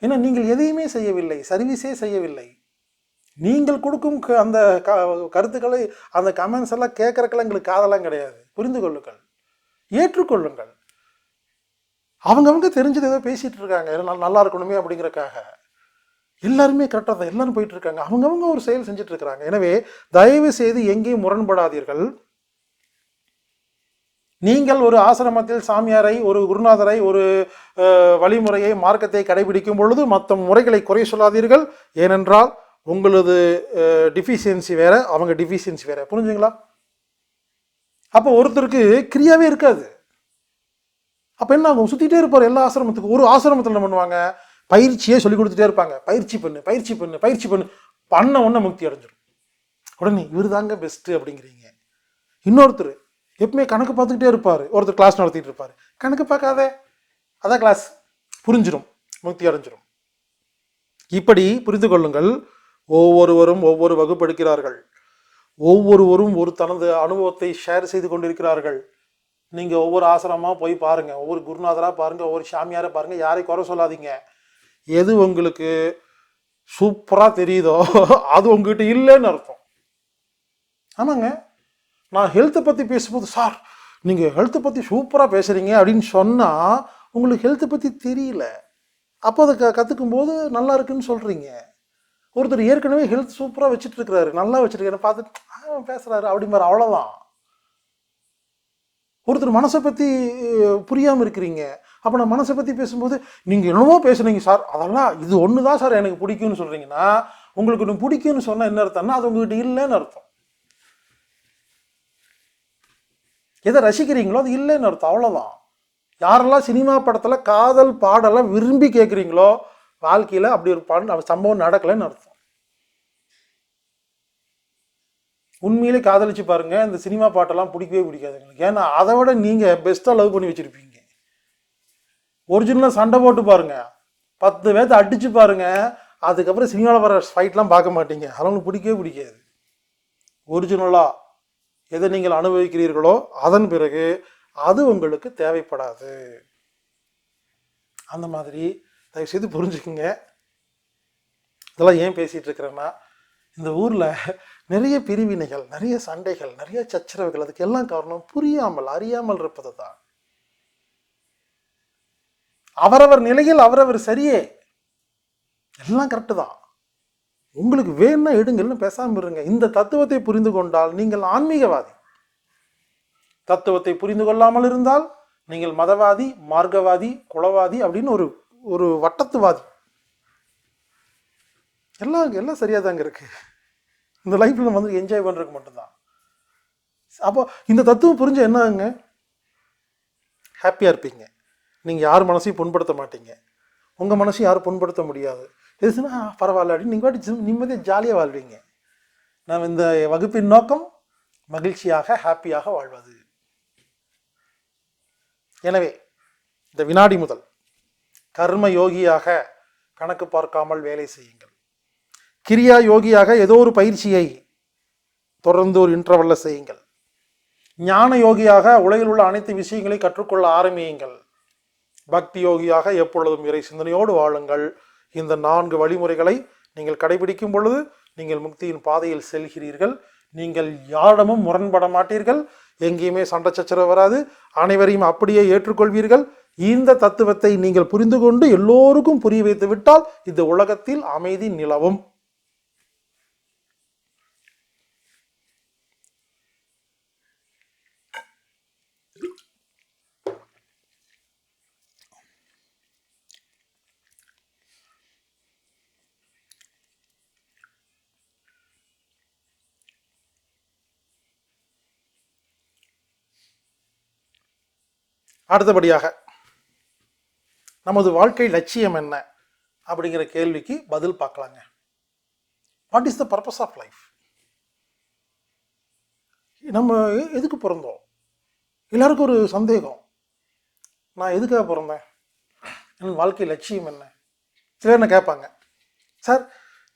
ஏன்னா நீங்கள் எதையுமே செய்யவில்லை, சர்வீஸே செய்யவில்லை. நீங்கள் கொடுக்கும் அந்த கருத்துக்களை, அந்த கமெண்ட்ஸ் எல்லாம் கேட்கறக்கெல்லாம் எங்களுக்கு காதெல்லாம் கிடையாது. புரிந்து கொள்ளுங்கள், ஏற்றுக்கொள்ளுங்கள். அவங்கவுங்க தெரிஞ்சது ஏதோ பேசிகிட்டு இருக்காங்க, நல்லா இருக்கணுமே அப்படிங்கிறக்காக. எல்லாருமே கரெக்டாக தான் எல்லாரும் போயிட்டு இருக்காங்க, அவங்கவுங்க ஒரு செயல் செஞ்சுட்டு இருக்கிறாங்க. எனவே தயவு செய்து எங்கேயும் முரண்படாதீர்கள். நீங்கள் ஒரு ஆசிரமத்தில் சாமியாரை, ஒரு குருநாதரை, ஒரு வழிமுறையை, மார்க்கத்தை கடைபிடிக்கும் பொழுது மற்ற முறைகளை குறை சொல்லாதீர்கள். ஏனென்றால் உங்களது டிஃபிஷியன்சி வேற, அவங்க டிஃபிஷியன்சி வேற. புரிஞ்சுங்களா? அப்போ ஒருத்தருக்கு கிரியாவே இருக்காது. அப்போ என்ன ஆகும்? சுற்றிட்டே இருப்பார் எல்லா ஆசிரமத்துக்கும். ஒரு ஆசிரமத்தில் என்ன பண்ணுவாங்க, பயிற்சியே சொல்லி கொடுத்துட்டே இருப்பாங்க. பயிற்சி பண்ணு, பயிற்சி பண்ணு, பயிற்சி பண்ணு. பண்ண உடனே முக்தி அடைஞ்சிடும். உடனே இவர் தாங்க பெஸ்ட்டு அப்படிங்கிறீங்க. இன்னொருத்தர் எப்பவுமே கணக்கு பார்த்துக்கிட்டே இருப்பார். ஒருத்தர் கிளாஸ் நடத்திட்டு இருப்பார், கணக்கு பார்க்காத, அதான் கிளாஸ், புரிஞ்சிடும், முக்தி அடைஞ்சிடும். இப்படி புரிந்து கொள்ளுங்கள். ஒவ்வொருவரும் ஒவ்வொரு வகுப்பு எடுக்கிறார்கள், ஒவ்வொருவரும் ஒரு தனது அனுபவத்தை ஷேர் செய்து கொண்டிருக்கிறார்கள். நீங்கள் ஒவ்வொரு ஆசிரமாக போய் பாருங்கள், ஒவ்வொரு குருநாதராக பாருங்கள், ஒவ்வொரு சாமியாரை பாருங்கள், யாரையும் குறை சொல்லாதீங்க. எது உங்களுக்கு சூப்பராக தெரியுதோ அது உங்ககிட்ட இல்லைன்னு அர்த்தம். ஆமாங்க, நான் ஹெல்த்தை பற்றி பேசும்போது, சார் நீங்கள் ஹெல்த்தை பற்றி சூப்பராக பேசுகிறீங்க அப்படின்னு சொன்னால் உங்களுக்கு ஹெல்த்தை பற்றி தெரியல. அப்போ அதை கற்றுக்கும் போது நல்லா இருக்குன்னு சொல்கிறீங்க. ஒருத்தர் ஏற்கனவே ஹெல்த் சூப்பராக வச்சுட்டு இருக்கிறாரு, நல்லா வச்சுருக்கேன், பார்த்துட்டு பேசுகிறாரு அப்படிங்கிற, அவ்வளோதான். ஒருத்தர் மனசை பற்றி புரியாமல் இருக்கிறீங்க, அப்போ நான் மனசை பற்றி பேசும்போது நீங்கள் என்னமோ பேசுனீங்க சார், அதெல்லாம் இது ஒன்று தான் சார் எனக்கு பிடிக்கும்னு சொல்கிறீங்கன்னா, உங்களுக்கு ஒன்று பிடிக்கும்னு சொன்னால் என்ன அர்த்தம்னா அது உங்கள்கிட்ட இல்லைன்னு அர்த்தம். எதை ரசிக்கிறீங்களோ அது இல்லைன்னு அர்த்தம், அவ்வளோதான். யாரெல்லாம் சினிமா படத்தில் காதல் பாடலாம் விரும்பி கேட்குறீங்களோ வாழ்க்கையில் அப்படி ஒரு சம்பவம் நடக்கலைன்னு அர்த்தம். உண்மையிலே காதலிச்சு பாருங்க, இந்த சினிமா பாட்டெல்லாம் பிடிக்கவே பிடிக்காது எங்களுக்கு. ஏன்னா அதை விட நீங்கள் பெஸ்ட்டாக லவ் பண்ணி வச்சுருப்பீங்க. ஒரிஜினலாக சண்டை போட்டு பாருங்க, 10 பேர்த்த அடிச்சு பாருங்க, அதுக்கப்புறம் சினிமாவில் வர ஃபைட்லாம் பார்க்க மாட்டீங்க, அதெல்லாம் பிடிக்கவே பிடிக்காது. ஒரிஜினலாக எதை நீங்கள் அனுபவிக்கிறீர்களோ அதன் பிறகு அது உங்களுக்கு தேவைப்படாது. அந்த மாதிரி தயவுசெய்து புரிஞ்சுக்குங்க. இதெல்லாம் ஏன் பேசிகிட்டு இருக்கிறேன்னா, இந்த ஊரில் நிறைய பிரிவினைகள், நிறைய சண்டைகள், நிறைய சச்சரவுகள், அதுக்கு எல்லாம் காரணம் புரியாமல் அறியாமல் இருப்பது தான். அவரவர் நிலையில் அவரவர் சரியே, எல்லாம் கரெக்டு தான். உங்களுக்கு வேணும்னா எடுங்கள்னு பேசாமல் இருங்க. இந்த தத்துவத்தை புரிந்து கொண்டால் நீங்கள் ஆன்மீகவாதி. தத்துவத்தை புரிந்து கொள்ளாமல் இருந்தால் நீங்கள் மதவாதி, மார்க்கவாதி, குலவாதி அப்படின்னு ஒரு வட்டத்துவாதி. எல்லாம் சரியாக தாங்க இருக்கு. இந்த லைஃப்ல நம்ம வந்து என்ஜாய் பண்ணுறதுக்கு மட்டும்தான். அப்போ இந்த தத்துவம் புரிஞ்ச என்னங்க, ஹாப்பியாக இருப்பீங்க. நீங்கள் யார் மனசையும் புண்படுத்த மாட்டீங்க, உங்கள் மனசையும் யாரும் புண்படுத்த முடியாது. எதுனா பரவாயில்ல அப்படின்னு நீங்கள் வாட்டி நிம்மதியாக ஜாலியாக வாழ்வீங்க. நாம் இந்த வகுப்பின் நோக்கம் மகிழ்ச்சியாக, ஹாப்பியாக வாழ்வது. எனவே இந்த வினாடி முதல் கர்ம யோகியாக கணக்கு பார்க்காமல் வேலை செய்யுங்கள். கிரியா யோகியாக ஏதோ ஒரு பயிற்சியை தொடர்ந்து ஒரு இன்டர்வல்ல செய்யுங்கள். ஞான யோகியாக உலகில் உள்ள அனைத்து விஷயங்களையும் கற்றுக்கொள்ள ஆரம்பியுங்கள். பக்தி யோகியாக எப்பொழுதும் இறை சிந்தனையோடு வாழுங்கள். இந்த 4 வழிமுறைகளை நீங்கள் கடைபிடிக்கும் பொழுது நீங்கள் முக்தியின் பாதையில் செல்கிறீர்கள். நீங்கள் யாரிடமும் முரண்பட மாட்டீர்கள், எங்கேயுமே சண்டை சச்சரவு வராது, அனைவரையும் அப்படியே ஏற்றுக்கொள்வீர்கள். இந்த தத்துவத்தை நீங்கள் புரிந்து கொண்டு எல்லோருக்கும் புரிய வைத்து விட்டால் இந்த உலகத்தில் அமைதி நிலவும். அடுத்தபடியாக நமது வாழ்க்கை லட்சியம் என்ன அப்படிங்கிற கேள்விக்கு பதில் பார்க்கலாங்க. What is the purpose of life? நம்ம எதுக்கு பிறந்தோம்? எல்லாருக்கும் ஒரு சந்தேகம், நான் எதுக்காக பிறந்தேன், என் வாழ்க்கை லட்சியம் என்ன? சிலர் என்ன கேட்பாங்க, சார்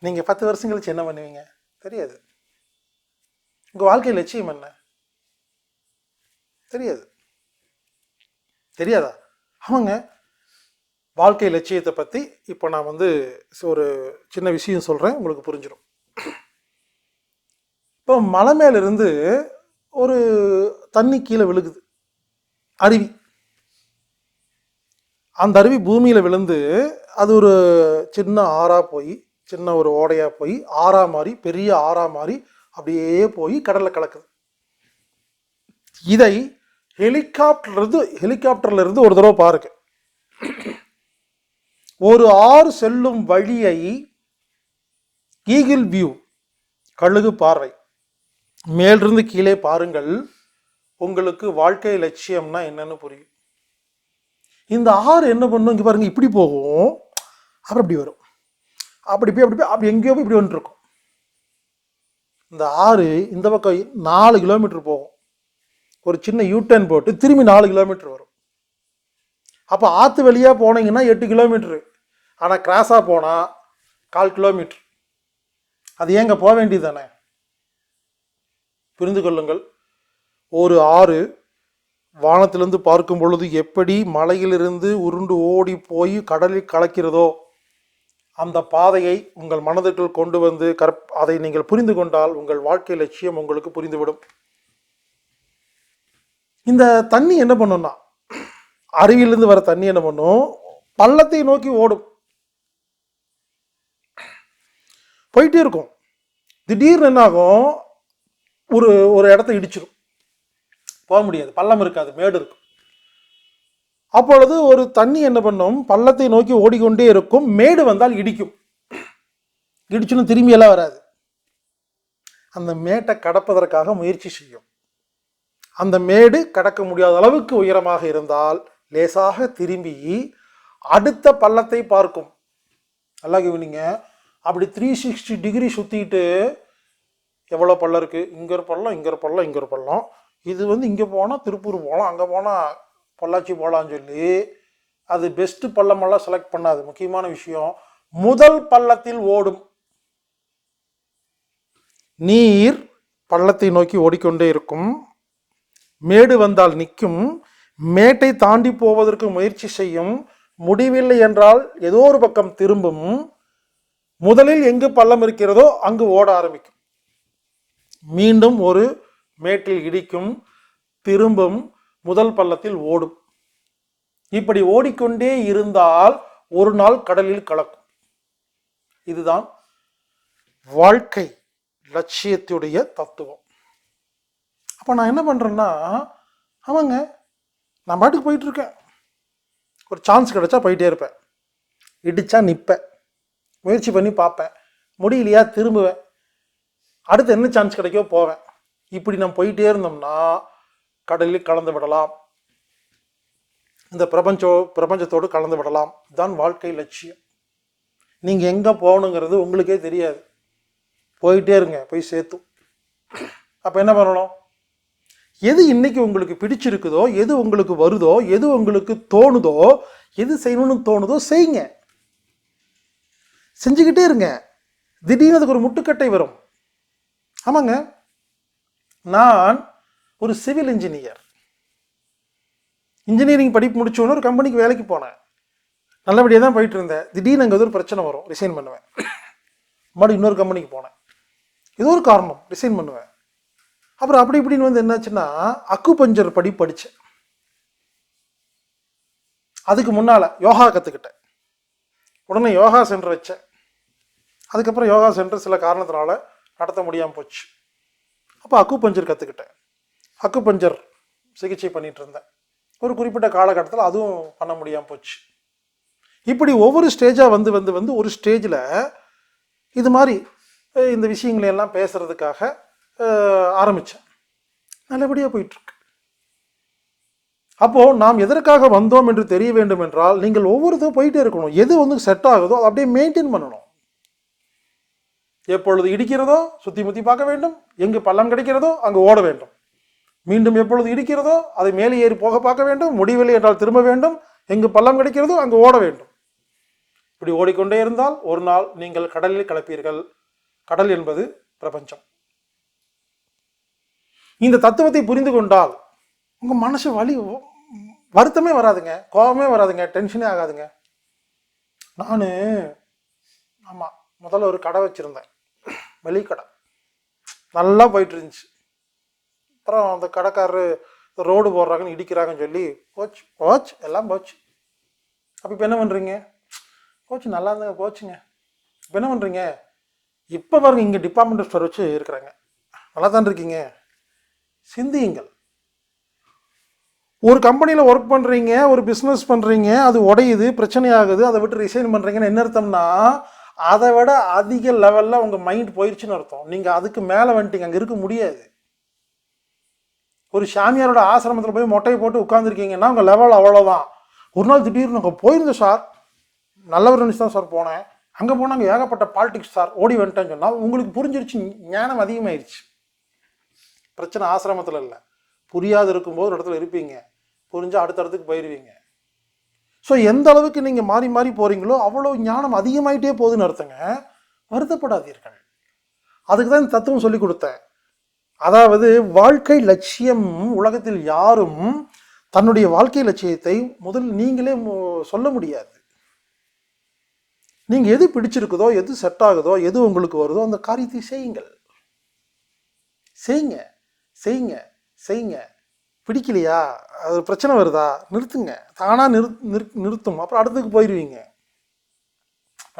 நீங்கள் 10 வருஷம் கழிச்சு என்ன பண்ணுவீங்க? தெரியாது. உங்கள் வாழ்க்கை லட்சியம் என்ன? தெரியாது. தெரியாதா? ஆமாங்க, வாழ்க்கை லட்சியத்தை பற்றி இப்போ நான் ஒரு சின்ன விஷயம் சொல்கிறேன், உங்களுக்கு புரிஞ்சிடும். இப்போ மலை மேலிருந்து ஒரு தண்ணி கீழே விழுகுது, அருவி. அந்த அருவி பூமியில் விழுந்து அது ஒரு சின்ன ஆறாக போய், சின்ன ஒரு ஓடையாக போய் ஆறா மாறி, பெரிய ஆறா மாறி அப்படியே போய் கடலில் கலக்குது. இதை ஹெலிகாப்டர்ல இருந்து ஒரு தடவை பாருங்க. ஒரு ஆறு செல்லும் வழியை ஈகிள் வியூ, கழுகு பார்வை, மேலிருந்து கீழே பாருங்கள், உங்களுக்கு வாழ்க்கை லட்சியம்னா என்னன்னு புரியும். இந்த ஆறு என்ன பண்ணும், இங்கே பாருங்க, இப்படி போகும், அப்புறம் அப்படி வரும், அப்படி போய் அப்படி போய் அப்படி எங்கேயோ போய் இப்படி வந்துருக்கும். இந்த ஆறு இந்த பக்கம் 4 கிலோமீட்டர் போகும், ஒரு சின்ன யூட்டர்ன் போட்டு திரும்பி 4 கிலோமீட்டர் வரும். அப்போ ஆற்று வழியாக போனீங்கன்னா 8 கிலோமீட்டரு, ஆனால் கிராஸாக போனால் 1/4 கிலோமீட்டர். அது ஏங்க போக வேண்டியது தானே? புரிந்து கொள்ளுங்கள். ஒரு ஆறு வானத்திலிருந்து பார்க்கும் பொழுது எப்படி மலையிலிருந்து உருண்டு ஓடி போய் கடலில் கலக்கிறதோ, அந்த பாதையை உங்கள் மனதிற்குள் கொண்டு வந்து அதை நீங்கள் புரிந்து கொண்டால் உங்கள் வாழ்க்கை லட்சியம் உங்களுக்கு புரிந்துவிடும். இந்த தண்ணி என்ன பண்ணும்னா, அருவியிலிருந்து வர தண்ணி என்ன பண்ணும், பள்ளத்தை நோக்கி ஓடும், போயிட்டே இருக்கும். திடீர்னு என்ன ஆகும், ஒரு இடத்த இடிச்சிடும், போக முடியாது, பள்ளம் இருக்காது, மேடு இருக்கும். அப்பொழுது ஒரு தண்ணி என்ன பண்ணும், பள்ளத்தை நோக்கி ஓடிக்கொண்டே இருக்கும், மேடு வந்தால் இடிக்கும், இடிச்சுன்னு திரும்பி எல்லாம் வராது. அந்த மேட்டை கடப்பதற்காக முயற்சி செய்யும். அந்த மேடு கடக்க முடியாத அளவுக்கு உயரமாக இருந்தால் லேசாக திரும்பி அடுத்த பள்ளத்தை பார்க்கும். நல்லா கவனிங்க, அப்படி 360 டிகிரி சுற்றிட்டு எவ்வளோ பள்ளம் இருக்குது, இங்கே ஒரு பள்ளம், இங்கே ஒரு பள்ளம், இங்கே ஒரு பள்ளம், இது இங்கே போனால் திருப்பூர் போகலாம், அங்கே போனால் பொள்ளாச்சி போகலான்னு சொல்லி அது பெஸ்ட்டு பள்ளமெல்லாம் செலக்ட் பண்ணாது. முக்கியமான விஷயம், முதல் பள்ளத்தில் ஓடும். நீர் பள்ளத்தை நோக்கி ஓடிக்கொண்டே இருக்கும், மேடு வந்தால் நிற்கும், மேட்டை தாண்டி போவதற்கு முயற்சி செய்யும், முடிவில்லை என்றால் ஏதோ ஒரு பக்கம் திரும்பும், முதலில் எங்கு பள்ளம் இருக்கிறதோ அங்கு ஓட ஆரம்பிக்கும், மீண்டும் ஒரு மேட்டில் இடிக்கும், திரும்பும், முதல் பள்ளத்தில் ஓடும். இப்படி ஓடிக்கொண்டே இருந்தால் ஒரு நாள் கடலில் கலக்கும். இதுதான் வாழ்க்கை லட்சியத்துடைய தத்துவம். அப்போ நான் என்ன பண்ணுறேன்னா, ஆமாங்க, நான் பாட்டுக்கு போயிட்டுருக்கேன், ஒரு சான்ஸ் கிடைச்சா போயிட்டே இருப்பேன், இடித்தா நிற்பேன், முயற்சி பண்ணி பார்ப்பேன், முடியலையா திரும்புவேன், அடுத்து என்ன சான்ஸ் கிடைக்கோ போவேன். இப்படி நம்ம போயிட்டே இருந்தோம்னா கடலில் கலந்து விடலாம், இந்த பிரபஞ்சத்தோடு கலந்து விடலாம். இதுதான் வாழ்க்கை லட்சியம். நீங்கள் எங்கே போகணுங்கிறது உங்களுக்கே தெரியாது, போயிட்டே இருங்க, போய் சேர்த்தும். அப்போ என்ன பண்ணணும், எது இன்னைக்கு உங்களுக்கு பிடிச்சிருக்குதோ, எது உங்களுக்கு வருதோ, எது உங்களுக்கு தோணுதோ, எது செய்யணும்னு தோணுதோ செய்யுங்க, செஞ்சுக்கிட்டே இருங்க. திடீர்னு அதுக்கு ஒரு முட்டுக்கட்டை வரும். ஆமாங்க, நான் ஒரு சிவில் இன்ஜினியர், இன்ஜினியரிங் படிப்பு முடிச்சோன்னு ஒரு கம்பெனிக்கு வேலைக்கு போனேன், நல்லபடியாக தான் போயிட்டு இருந்தேன். திடீர்னு அங்கே ஒரு பிரச்சனை வரும், ரிசைன் பண்ணுவேன், மறுபடியும் இன்னொரு கம்பெனிக்கு போனேன், ஏதோ ஒரு காரணம் ரிசைன் பண்ணுவேன். அப்புறம் அப்படி இப்படின்னு என்னாச்சுன்னா அக்குபஞ்சர் படித்தேன். அதுக்கு முன்னால் யோகா கற்றுக்கிட்டேன், உடனே யோகா சென்டர் வச்சேன். அதுக்கப்புறம் யோகா சென்டர் சில காரணத்தினால நடத்த முடியாமல் போச்சு. அப்போ அக்குபஞ்சர் கற்றுக்கிட்டேன், அக்குபஞ்சர் சிகிச்சை பண்ணிகிட்டு இருந்தேன். ஒரு குறிப்பிட்ட காலகட்டத்தில் அதுவும் பண்ண முடியாமல் போச்சு. இப்படி ஒவ்வொரு ஸ்டேஜாக வந்து ஒரு ஸ்டேஜில் இது மாதிரி இந்த விஷயங்களையெல்லாம் பேசுகிறதுக்காக ஆரம்பித்தேன். நல்லபடியாக போயிட்டுருக்கு. அப்போது நாம் எதற்காக வந்தோம் என்று தெரிய வேண்டும் என்றால் நீங்கள் ஒவ்வொருத்தரும் போயிட்டே இருக்கணும். எது வந்து செட் ஆகுதோ அதை அப்படியே மெயின்டைன் பண்ணணும். எப்பொழுது இடிக்கிறதோ சுற்றி முற்றி பார்க்க வேண்டும், எங்கு பள்ளம் கிடைக்கிறதோ அங்கு ஓட வேண்டும். மீண்டும் எப்பொழுது இடிக்கிறதோ அதை மேலே ஏறி போக பார்க்க வேண்டும், முடியவில்லை என்றால் திரும்ப வேண்டும், எங்கு பள்ளம் கிடைக்கிறதோ அங்கு ஓட வேண்டும். இப்படி ஓடிக்கொண்டே இருந்தால் ஒரு நாள் நீங்கள் கடலில் கலப்பீர்கள். கடல் என்பது பிரபஞ்சம். இந்த தத்துவத்தை புரிந்து கொண்டால் உங்க மனசு வருத்தமே வராதுங்க, கோபமே வராதுங்க, டென்ஷனே ஆகாதுங்க. நான் ஆமாம் முதல்ல ஒரு கடை வச்சுருந்தேன், வெளிக்கடை, நல்லா போயிட்டு இருந்துச்சு. அப்புறம் அந்த கடைக்காரரு ரோடு போடுறாங்கன்னு இடிக்கிறாங்கன்னு சொல்லி போச்சு போச்சு எல்லாம் போச்சு. அப்போ இப்போ என்ன பண்ணுறீங்க? போச்சு நல்லா இருந்தாங்க போச்சுங்க. இப்போ என்ன பண்ணுறீங்க? இப்போ பாருங்க இங்கே டிபார்ட்மெண்டல் ஸ்டோர் வச்சு இருக்கிறாங்க, நல்லா தான் இருக்கீங்க. சிந்தியுங்கள். ஒரு கம்பெனியில் ஒர்க் பண்ணுறீங்க, ஒரு பிஸ்னஸ் பண்ணுறீங்க, அது உடையுது, பிரச்சனை ஆகுது, அதை விட்டு ரிசைன் பண்ணுறீங்கன்னு என்ன அர்த்தம்னா அதை விட அதிக லெவலில் உங்கள் மைண்ட் போயிடுச்சுன்னு அர்த்தம். நீங்கள் அதுக்கு மேலே வந்துட்டீங்க, அங்கே இருக்க முடியாது. ஒரு சாமியாரோட ஆசிரமத்தில் போய் மொட்டையை போட்டு உட்காந்துருக்கீங்கன்னா உங்கள் லெவல் அவ்வளோதான். ஒரு நாள் திடீர்னு அங்கே போயிருந்தேன் சார், நல்லவர் நினச்சி தான் சார் போனேன், அங்கே போனால் அங்கே ஏகப்பட்ட பாலிடிக்ஸ் சார், ஓடி வந்துட்டேன்னு சொன்னால் உங்களுக்கு புரிஞ்சிருச்சு, ஞானம் அதிகமாகிடுச்சு. பிரச்சனை ஆசிரமத்தில் இல்லை, புரியாது இருக்கும்போது ஒரு இடத்துல இருப்பீங்க, புரிஞ்சால் அடுத்த இடத்துக்கு போயிடுவீங்க. ஸோ எந்த அளவுக்கு நீங்கள் மாறி மாறி போகிறீங்களோ அவ்வளோ ஞானம் அதிகமாயிட்டே போகுதுன்னு அர்த்தங்க. வருத்தப்படாதீர்கள். அதுக்கு தான் இந்த தத்துவம் சொல்லி கொடுத்தேன். அதாவது வாழ்க்கை லட்சியம், உலகத்தில் யாரும் தன்னுடைய வாழ்க்கை லட்சியத்தை முதல் நீங்களே சொல்ல முடியாது. நீங்கள் எது பிடிச்சிருக்குதோ, எது செட் ஆகுதோ, எது உங்களுக்கு வருதோ அந்த காரியத்தை செய்யுங்கள். செய்யுங்க செய்யுங்க செய்யுங்க. பிடிக்கலையா, அது பிரச்சனை வருதா, நிறுத்துங்க. தானாக நிறுத்தும், அப்புறம் அடுத்துக்கு போயிடுவீங்க.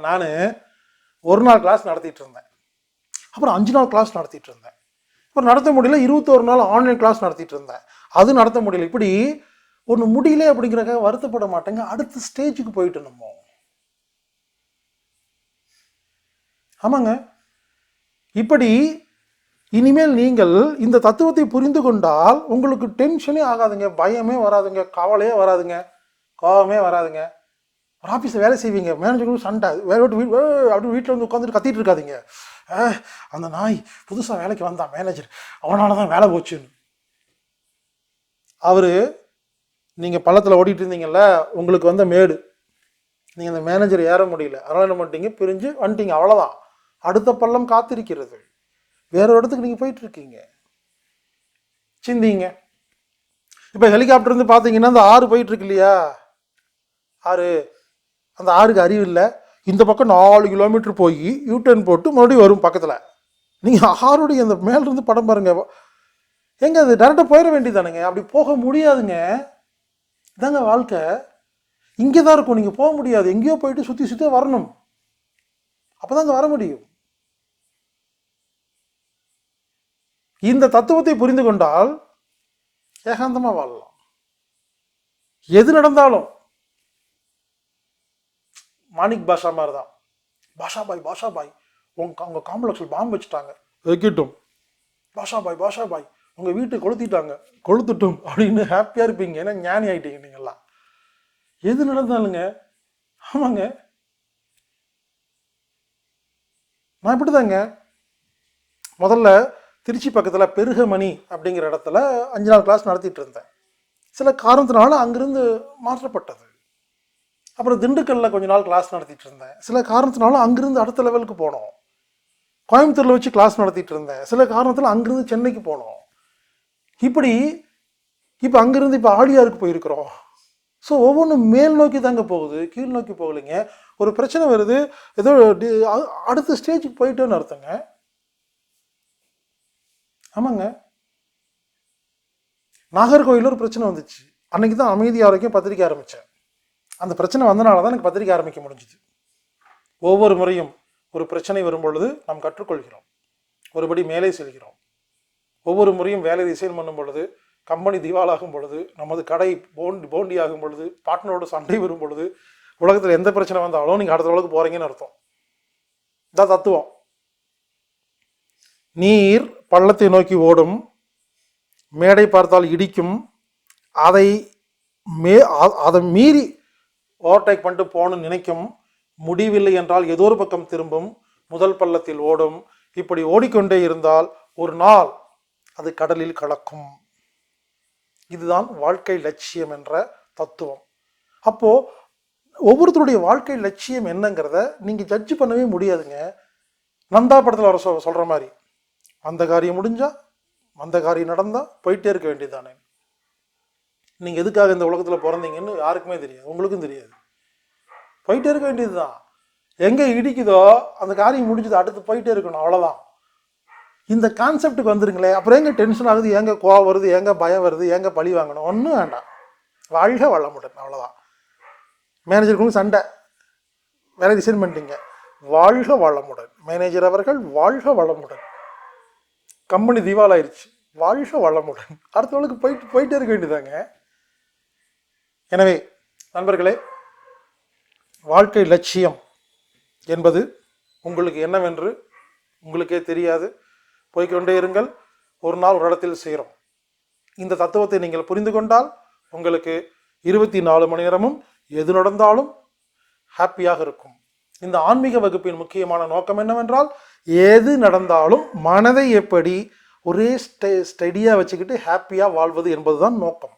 நான் ஒரு நாள் கிளாஸ் நடத்திட்டு இருந்தேன், அப்புறம் 5 நாள் கிளாஸ் நடத்திட்டு இருந்தேன், அப்புறம் நடத்த முடியல 21 நாள் ஆன்லைன் கிளாஸ் நடத்திட்டு இருந்தேன், அது நடத்த முடியல. இப்படி ஒன்று முடியல அப்படிங்கிறக்காக வருத்தப்பட மாட்டேங்க, அடுத்த ஸ்டேஜுக்கு போயிட்டு நம்ம. ஆமாங்க. இப்படி இனிமேல் நீங்கள் இந்த தத்துவத்தை புரிந்து கொண்டால் உங்களுக்கு டென்ஷனே ஆகாதுங்க, பயமே வராதுங்க, கவலையே வராதுங்க, கோபமே வராதுங்க. ஒரு ஆஃபீஸில் வேலை செய்வீங்க, மேனேஜருக்கு சண்டை, வேலை விட்டு அப்படி வீட்டில் வந்து உட்காந்துட்டு கத்திட்டு இருக்காதிங்க. அந்த நாய் புதுசாக வேலைக்கு வந்தான் மேனேஜர், அவனால தான் வேலை போச்சுன்னு. அவர் நீங்கள் பள்ளத்தில் ஓடிட்டு இருந்தீங்கல்ல, உங்களுக்கு வந்த மேடு, நீங்கள் அந்த மேனேஜர் ஏற முடியல, அதனால் என்ன பண்ணிட்டீங்க, பிரிஞ்சு வந்துட்டீங்க, அவ்வளோதான். அடுத்த பள்ளம் காத்திருக்கிறது, வேற ஒரு இடத்துக்கு நீங்கள் போயிட்டு இருக்கீங்க. சிந்திங்க. இப்போ ஹெலிகாப்டர் இருந்து பார்த்தீங்கன்னா அந்த ஆறு போயிட்டு இருக்கு இல்லையா, ஆறு, அந்த ஆறுக்கு அறிவு இல்லை, இந்த பக்கம் 4 கிலோமீட்டர் போய் யூடர்ன் போட்டு மறுபடியும் வரும் பக்கத்தில். நீங்கள் ஆறுடைய அந்த மேலிருந்து படம் பாருங்க, எங்க அது டேரெக்டாக போயிட வேண்டியதானுங்க, அப்படி போக முடியாதுங்க. இதாங்க வாழ்க்கை, இங்கே தான் இருக்கும், நீங்கள் போக முடியாது, எங்கேயோ போயிட்டு சுற்றி சுற்றி வரணும், அப்போ தான் அங்கே வர முடியும். இந்த தத்துவத்தை புரிந்து கொண்டால் ஏகாந்தமாக வாழலாம். எது நடந்தாலும் மாணிக் பாஷா மாதிரி தான், பாஷா பாய் உங்கள் காம்ப்ளெக்ஸில் பாம்பு வச்சுட்டாங்க, வைக்கட்டும், பாஷா பாய் உங்கள் வீட்டை கொளுத்திட்டாங்க, கொளுத்துட்டும் அப்படின்னு ஹாப்பியாக இருப்பீங்க. ஏன்னா ஞானி ஆகிட்டீங்க நீங்கள்லாம். எது நடந்தாலுங்க. ஆமாங்க, நான் இப்படி தாங்க. முதல்ல திருச்சி பக்கத்தில் பெருகமணி அப்படிங்கிற இடத்துல 5 நாள் கிளாஸ் நடத்திட்டு இருந்தேன். சில காரணத்தினால அங்கிருந்து மாற்றப்பட்டது. அப்புறம் திண்டுக்கல்லில் கொஞ்ச நாள் கிளாஸ் நடத்திட்டு இருந்தேன். சில காரணத்தினால அங்கிருந்து அடுத்த லெவலுக்கு போனோம். கோயம்புத்தூரில் வச்சு கிளாஸ் நடத்திட்டு இருந்தேன். சில காரணத்தில் அங்கிருந்து சென்னைக்கு போனோம். இப்படி இப்போ அங்கிருந்து இப்போ ஆழியாருக்கு போயிருக்கிறோம். ஸோ ஒவ்வொன்றும் மேல் நோக்கி தாங்க போகுது, கீழ் நோக்கி போகலைங்க. ஒரு பிரச்சனை வருது, ஏதோ அடுத்த ஸ்டேஜுக்கு போயிட்டோன்னு அர்த்தங்க. ஆமாங்க. நாகர்கோயிலில் ஒரு பிரச்சனை வந்துச்சு, அன்னைக்கு தான் அமைதி ஆரோக்கியம் பத்திரிக்கை ஆரம்பித்தேன். அந்த பிரச்சனை வந்தனால தான் எனக்கு பத்திரிக்கை ஆரம்பிக்க முடிஞ்சுது. ஒவ்வொரு முறையும் ஒரு பிரச்சனை வரும்பொழுது நாம் கற்றுக்கொள்கிறோம், ஒருபடி மேலே செல்கிறோம். ஒவ்வொரு முறையும் வேலை ரிசைன் பண்ணும் பொழுது, கம்பெனி திவாலாகும் பொழுது, நமது கடை போண்டி ஆகும் பொழுது, பார்ட்னரோட சண்டை வரும் பொழுது, உலகத்தில் எந்த பிரச்சனை வந்தாலும் நீங்கள் அடுத்த உலகம் போகிறீங்கன்னு அர்த்தம். இதான் தத்துவம். நீர் பள்ளத்தை நோக்கி ஓடும், மேடை பார்த்தால் இடிக்கும், அதை அதை மீறி ஓவர்டேக் பண்ணிட்டு போகணும்னு நினைக்கும். முடிவில்லை என்றால் ஏதோ ஒரு பக்கம் திரும்பும், முதல் பள்ளத்தில் ஓடும். இப்படி ஓடிக்கொண்டே இருந்தால் ஒரு நாள் அது கடலில் கலக்கும். இதுதான் வாழ்க்கை லட்சியம் என்ற தத்துவம். அப்போ ஒவ்வொருத்தருடைய வாழ்க்கை லட்சியம் என்னங்கிறத நீங்க ஜட்ஜ் பண்ணவே முடியாதுங்க. நந்தா படத்தில் வர சொல்ற மாதிரி, அந்த காரியம் முடிஞ்சா அந்த காரியம் நடந்தா போயிட்டே இருக்க வேண்டியதுதானே. நீங்க எதுக்காக இந்த உலகத்துல பிறந்தீங்கன்னு யாருக்குமே தெரியாது, உங்களுக்கும் தெரியாது. போயிட்டே இருக்க வேண்டியதுதான். எங்க இடிக்குதோ அந்த காரியம் முடிஞ்சது, அடுத்து போயிட்டே இருக்கணும், அவ்வளவுதான். இந்த கான்செப்டுக்கு வந்துருங்களே, அப்புறம் எங்க டென்ஷன் ஆகுது, எங்க கோவம் வருது, எங்க பயம் வருது, எங்க பழி வாங்கணும், ஒன்றும் வேண்டாம். வாழ்க வளமுடன், அவ்வளோதான். மேனேஜருக்கும் சண்டை, வேலை ரிசைன் பண்ணிட்டீங்க, வாழ்க வளமுடன். மேனேஜர் அவர்கள் வாழ்க வளமுடன். கம்பெனி திவால் ஆயிடுச்சு, வாழ்க வளமுடன். அடுத்தவளுக்கு போயிட்டே இருக்க வேண்டியதாங்க. எனவே நண்பர்களே, வாழ்க்கை லட்சியம் என்பது உங்களுக்கு என்னவென்று உங்களுக்கே தெரியாது. போய்கொண்டே இருங்கள், ஒரு நாள் ஒரு இடத்தில் சேரும். இந்த தத்துவத்தை நீங்கள் புரிந்து கொண்டால் உங்களுக்கு 24 மணி நேரமும் எது நடந்தாலும் ஹாப்பியாக இருக்கும். இந்த ஆன்மீக வகுப்பின் முக்கியமான நோக்கம் என்னவென்றால், எது நடந்தாலும் மனதை எப்படி ஒரே ஸ்டடியாக வச்சுக்கிட்டு ஹாப்பியாக வாழ்வது என்பதுதான் நோக்கம்.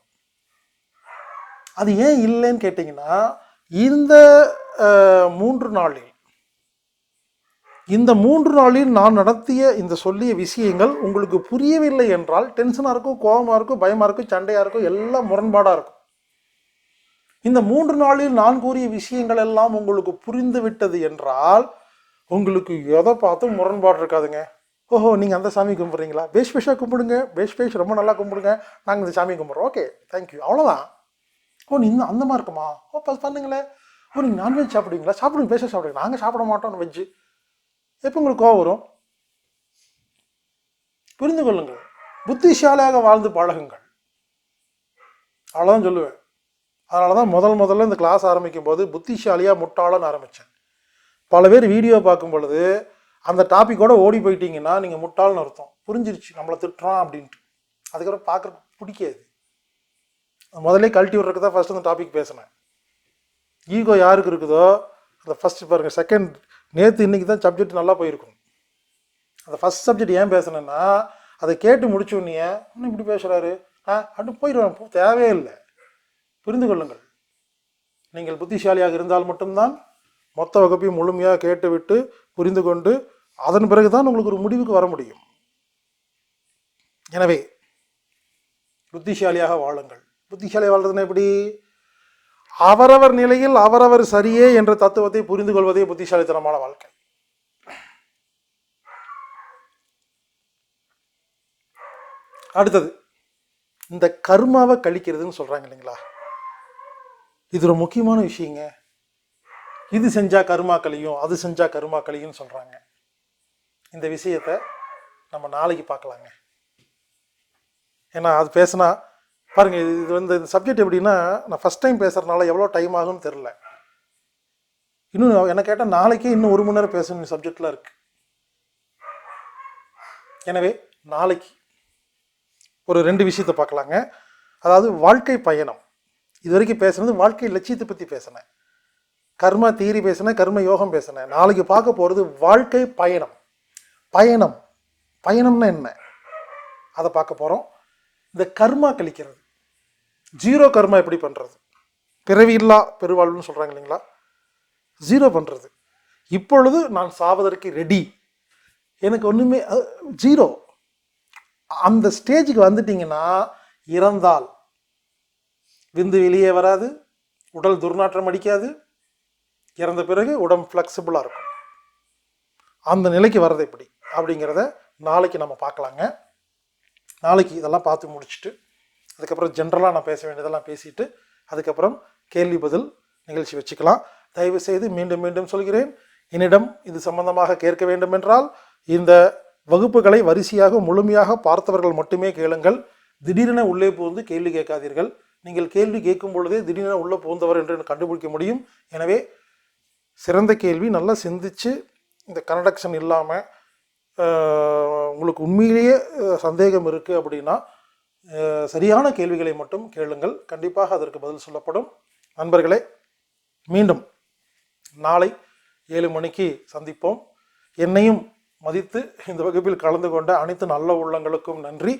அது ஏன் இல்லைன்னு கேட்டிங்கன்னா, இந்த 3 நாளில் நான் நடத்திய இந்த சொல்லிய விஷயங்கள் உங்களுக்கு புரியவில்லை என்றால் டென்ஷனாக இருக்கும், கோபமாக இருக்கும், பயமாக இருக்கும், சண்டையாக இருக்கும், எல்லாம் முரண்பாடாக இருக்கும். இந்த 3 நாளில் நான் கூறிய விஷயங்கள் எல்லாம் உங்களுக்கு புரிந்து விட்டது என்றால் உங்களுக்கு எதை பார்த்தும் முரண்பாடு இருக்காதுங்க. ஓஹோ, நீங்கள் அந்த சாமி கும்பிட்றீங்களா, பேஷ் கும்பிடுங்க, பேஷ் ரொம்ப நல்லா கும்பிடுங்க, நாங்கள் இந்த சாமி கும்பிட்றோம், ஓகே தேங்க்யூ, அவ்வளோதான். ஓ, நீ இன்னும் அந்த மாதிரி இருக்குமா, ஓ பண்ணுங்களேன். ஓ, நீங்கள் நான்வெஜ் சாப்பிடுவீங்களா, சாப்பிடுங்க, பேஷ சாப்பிடுங்க, நாங்கள் சாப்பிட மாட்டோம் வெஜ்ஜு. எப்போ உங்களுக்கு கோவம் வரும்? புரிந்து கொள்ளுங்கள், புத்திசாலியாக வாழ்ந்து பழகுங்கள், அவ்வளோதான் சொல்லுவேன். அதனால தான் முதல்ல இந்த கிளாஸ் ஆரம்பிக்கும் போது புத்திசாலியாக முட்டாளன்னு ஆரம்பித்தேன். பல பேர் வீடியோ பார்க்கும் பொழுது அந்த டாப்பிக்கோட ஓடி போயிட்டீங்கன்னா நீங்கள் முட்டாள்னு அர்த்தம். புரிஞ்சிருச்சு நம்மளை திட்டுறான் அப்படின்ட்டு, அதுக்கப்புறம் பார்க்குற பிடிக்காது. முதல்ல கழட்டி விட்றதுக்கு தான் ஃபஸ்ட்டு அந்த டாபிக் பேசினேன். ஈகோ யாருக்கு இருக்குதோ அந்த ஃபஸ்ட்டு பாருங்கள், செகண்ட் நேற்று இன்றைக்கி தான் சப்ஜெக்ட் நல்லா போயிருக்கும். அந்த ஃபஸ்ட் சப்ஜெக்ட் ஏன் பேசுனேன்னா, அதை கேட்டு முடிச்சோன்னே இன்னும் இப்படி பேசுகிறாரு அப்படின்னு போயிடுவேன், தேவையே இல்லை. புரிந்து கொள்ளுங்கள், நீங்கள் புத்திசாலியாக இருந்தால் மட்டும்தான் மொத்த வகுப்பையும் முழுமையாக கேட்டுவிட்டு புரிந்து கொண்டு அதன் பிறகுதான் உங்களுக்கு ஒரு முடிவுக்கு வர முடியும். எனவே புத்திசாலியாக வாழுங்கள். புத்திசாலியாக வாழ்றதுன்னா எப்படி? அவரவர் நிலையில் அவரவர் சரியே என்ற தத்துவத்தை புரிந்து கொள்வதே புத்திசாலித்தனமான வாழ்க்கை. அடுத்தது இந்த கர்மாவை கழிக்கிறதுன்னு சொல்றாங்க இல்லைங்களா, இது ஒரு முக்கியமான விஷயங்க. இது செஞ்சா கர்மா கழியும், அது செஞ்சா கர்மா கழியும் சொல்றாங்க. இந்த விஷயத்தை நம்ம நாளைக்கு பார்க்கலாங்க. ஏன்னா அது பேசினா பாருங்க, இது இந்த சப்ஜெக்ட் எப்படின்னா, நான் ஃபர்ஸ்ட் டைம் பேசுறதுனால எவ்வளோ டைம் ஆகும்னு தெரில. இன்னும் என்ன கேட்டால் நாளைக்கே இன்னும் 1 மணி நேரம் பேசணும் சப்ஜெக்ட்லாம் இருக்கு. எனவே நாளைக்கு ஒரு 2 விஷயத்தை பார்க்கலாங்க. அதாவது வாழ்க்கை பயணம், இது வரைக்கும் பேசுனது வாழ்க்கை லட்சியத்தை பற்றி பேசினேன், கர்ம தீரி பேசினேன், கர்ம யோகம் பேசினேன். நாளைக்கு பார்க்க போகிறது வாழ்க்கை பயணம். பயணம்னா என்ன அதை பார்க்க போகிறோம். இந்த கர்மா கழிக்கிறது, ஜீரோ கர்மா எப்படி பண்ணுறது, பிறவி இல்லா பெருவாழ்வுன்னு சொல்கிறாங்க இல்லைங்களா, ஜீரோ பண்ணுறது. இப்பொழுது நான் சாவதற்கு ரெடி, எனக்கு ஒன்றுமே ஜீரோ, அந்த ஸ்டேஜுக்கு வந்துட்டிங்கன்னா இறந்தால் விந்து வெளியே வராது, உடல் துர்நாற்றம் அடிக்காது, இறந்த பிறகு உடம்பு ஃப்ளெக்சிபிளாக இருக்கும். அந்த நிலைக்கு வர்றது எப்படி அப்படிங்கிறத நாளைக்கு நம்ம பார்க்கலாங்க. நாளைக்கு இதெல்லாம் பார்த்து முடிச்சுட்டு அதுக்கப்புறம் ஜென்ரலாக நான் பேச வேண்டியதெல்லாம் பேசிட்டு அதுக்கப்புறம் கேள்வி பதில் நிகழ்ச்சி வச்சுக்கலாம். தயவு செய்து மீண்டும் மீண்டும் சொல்கிறேன், என்னிடம் இது சம்பந்தமாக கேட்க வேண்டும் என்றால் இந்த வகுப்புகளை வரிசையாக முழுமையாக பார்த்தவர்கள் மட்டுமே கேளுங்கள். திடீரென உள்ளே புகுந்து கேள்வி கேட்காதீர்கள். நீங்கள் கேள்வி கேட்கும் பொழுதே திடீரென உள்ளே புகுந்தவர் என்று கண்டுபிடிக்க முடியும். எனவே சிறந்த கேள்வி, நல்லா சிந்திச்சு, இந்த கனடக்ஷன் இல்லாமல் உங்களுக்கு உண்மையிலேயே சந்தேகம் இருக்குது அப்படின்னா சரியான கேள்விகளை மட்டும் கேளுங்கள், கண்டிப்பாக அதற்கு பதில் சொல்லப்படும். நண்பர்களே, மீண்டும் நாளை 7 மணிக்கு சந்திப்போம். என்னையும் மதித்து இந்த வகுப்பில் கலந்து கொண்ட அனைத்து நல்ல உள்ளங்களுக்கும் நன்றி.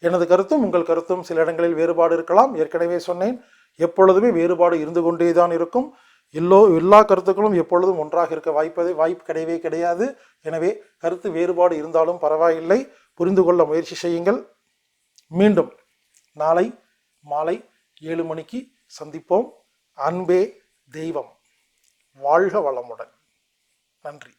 எனது கருத்தும் உங்கள் கருத்தும் சில இடங்களில் வேறுபாடு இருக்கலாம். ஏற்கனவே சொன்னேன், எப்பொழுதுமே வேறுபாடு இருந்து கொண்டே தான் இருக்கும். எல்லா கருத்துக்களும் எப்பொழுதும் ஒன்றாக இருக்க வாய்ப்பு கிடையவே கிடையாது. எனவே கருத்து வேறுபாடு இருந்தாலும் பரவாயில்லை, புரிந்து கொள்ள முயற்சி செய்யுங்கள். மீண்டும் நாளை மாலை 7 மணிக்கு சந்திப்போம். அன்பே தெய்வம். வாழ்க வளமுடன். நன்றி.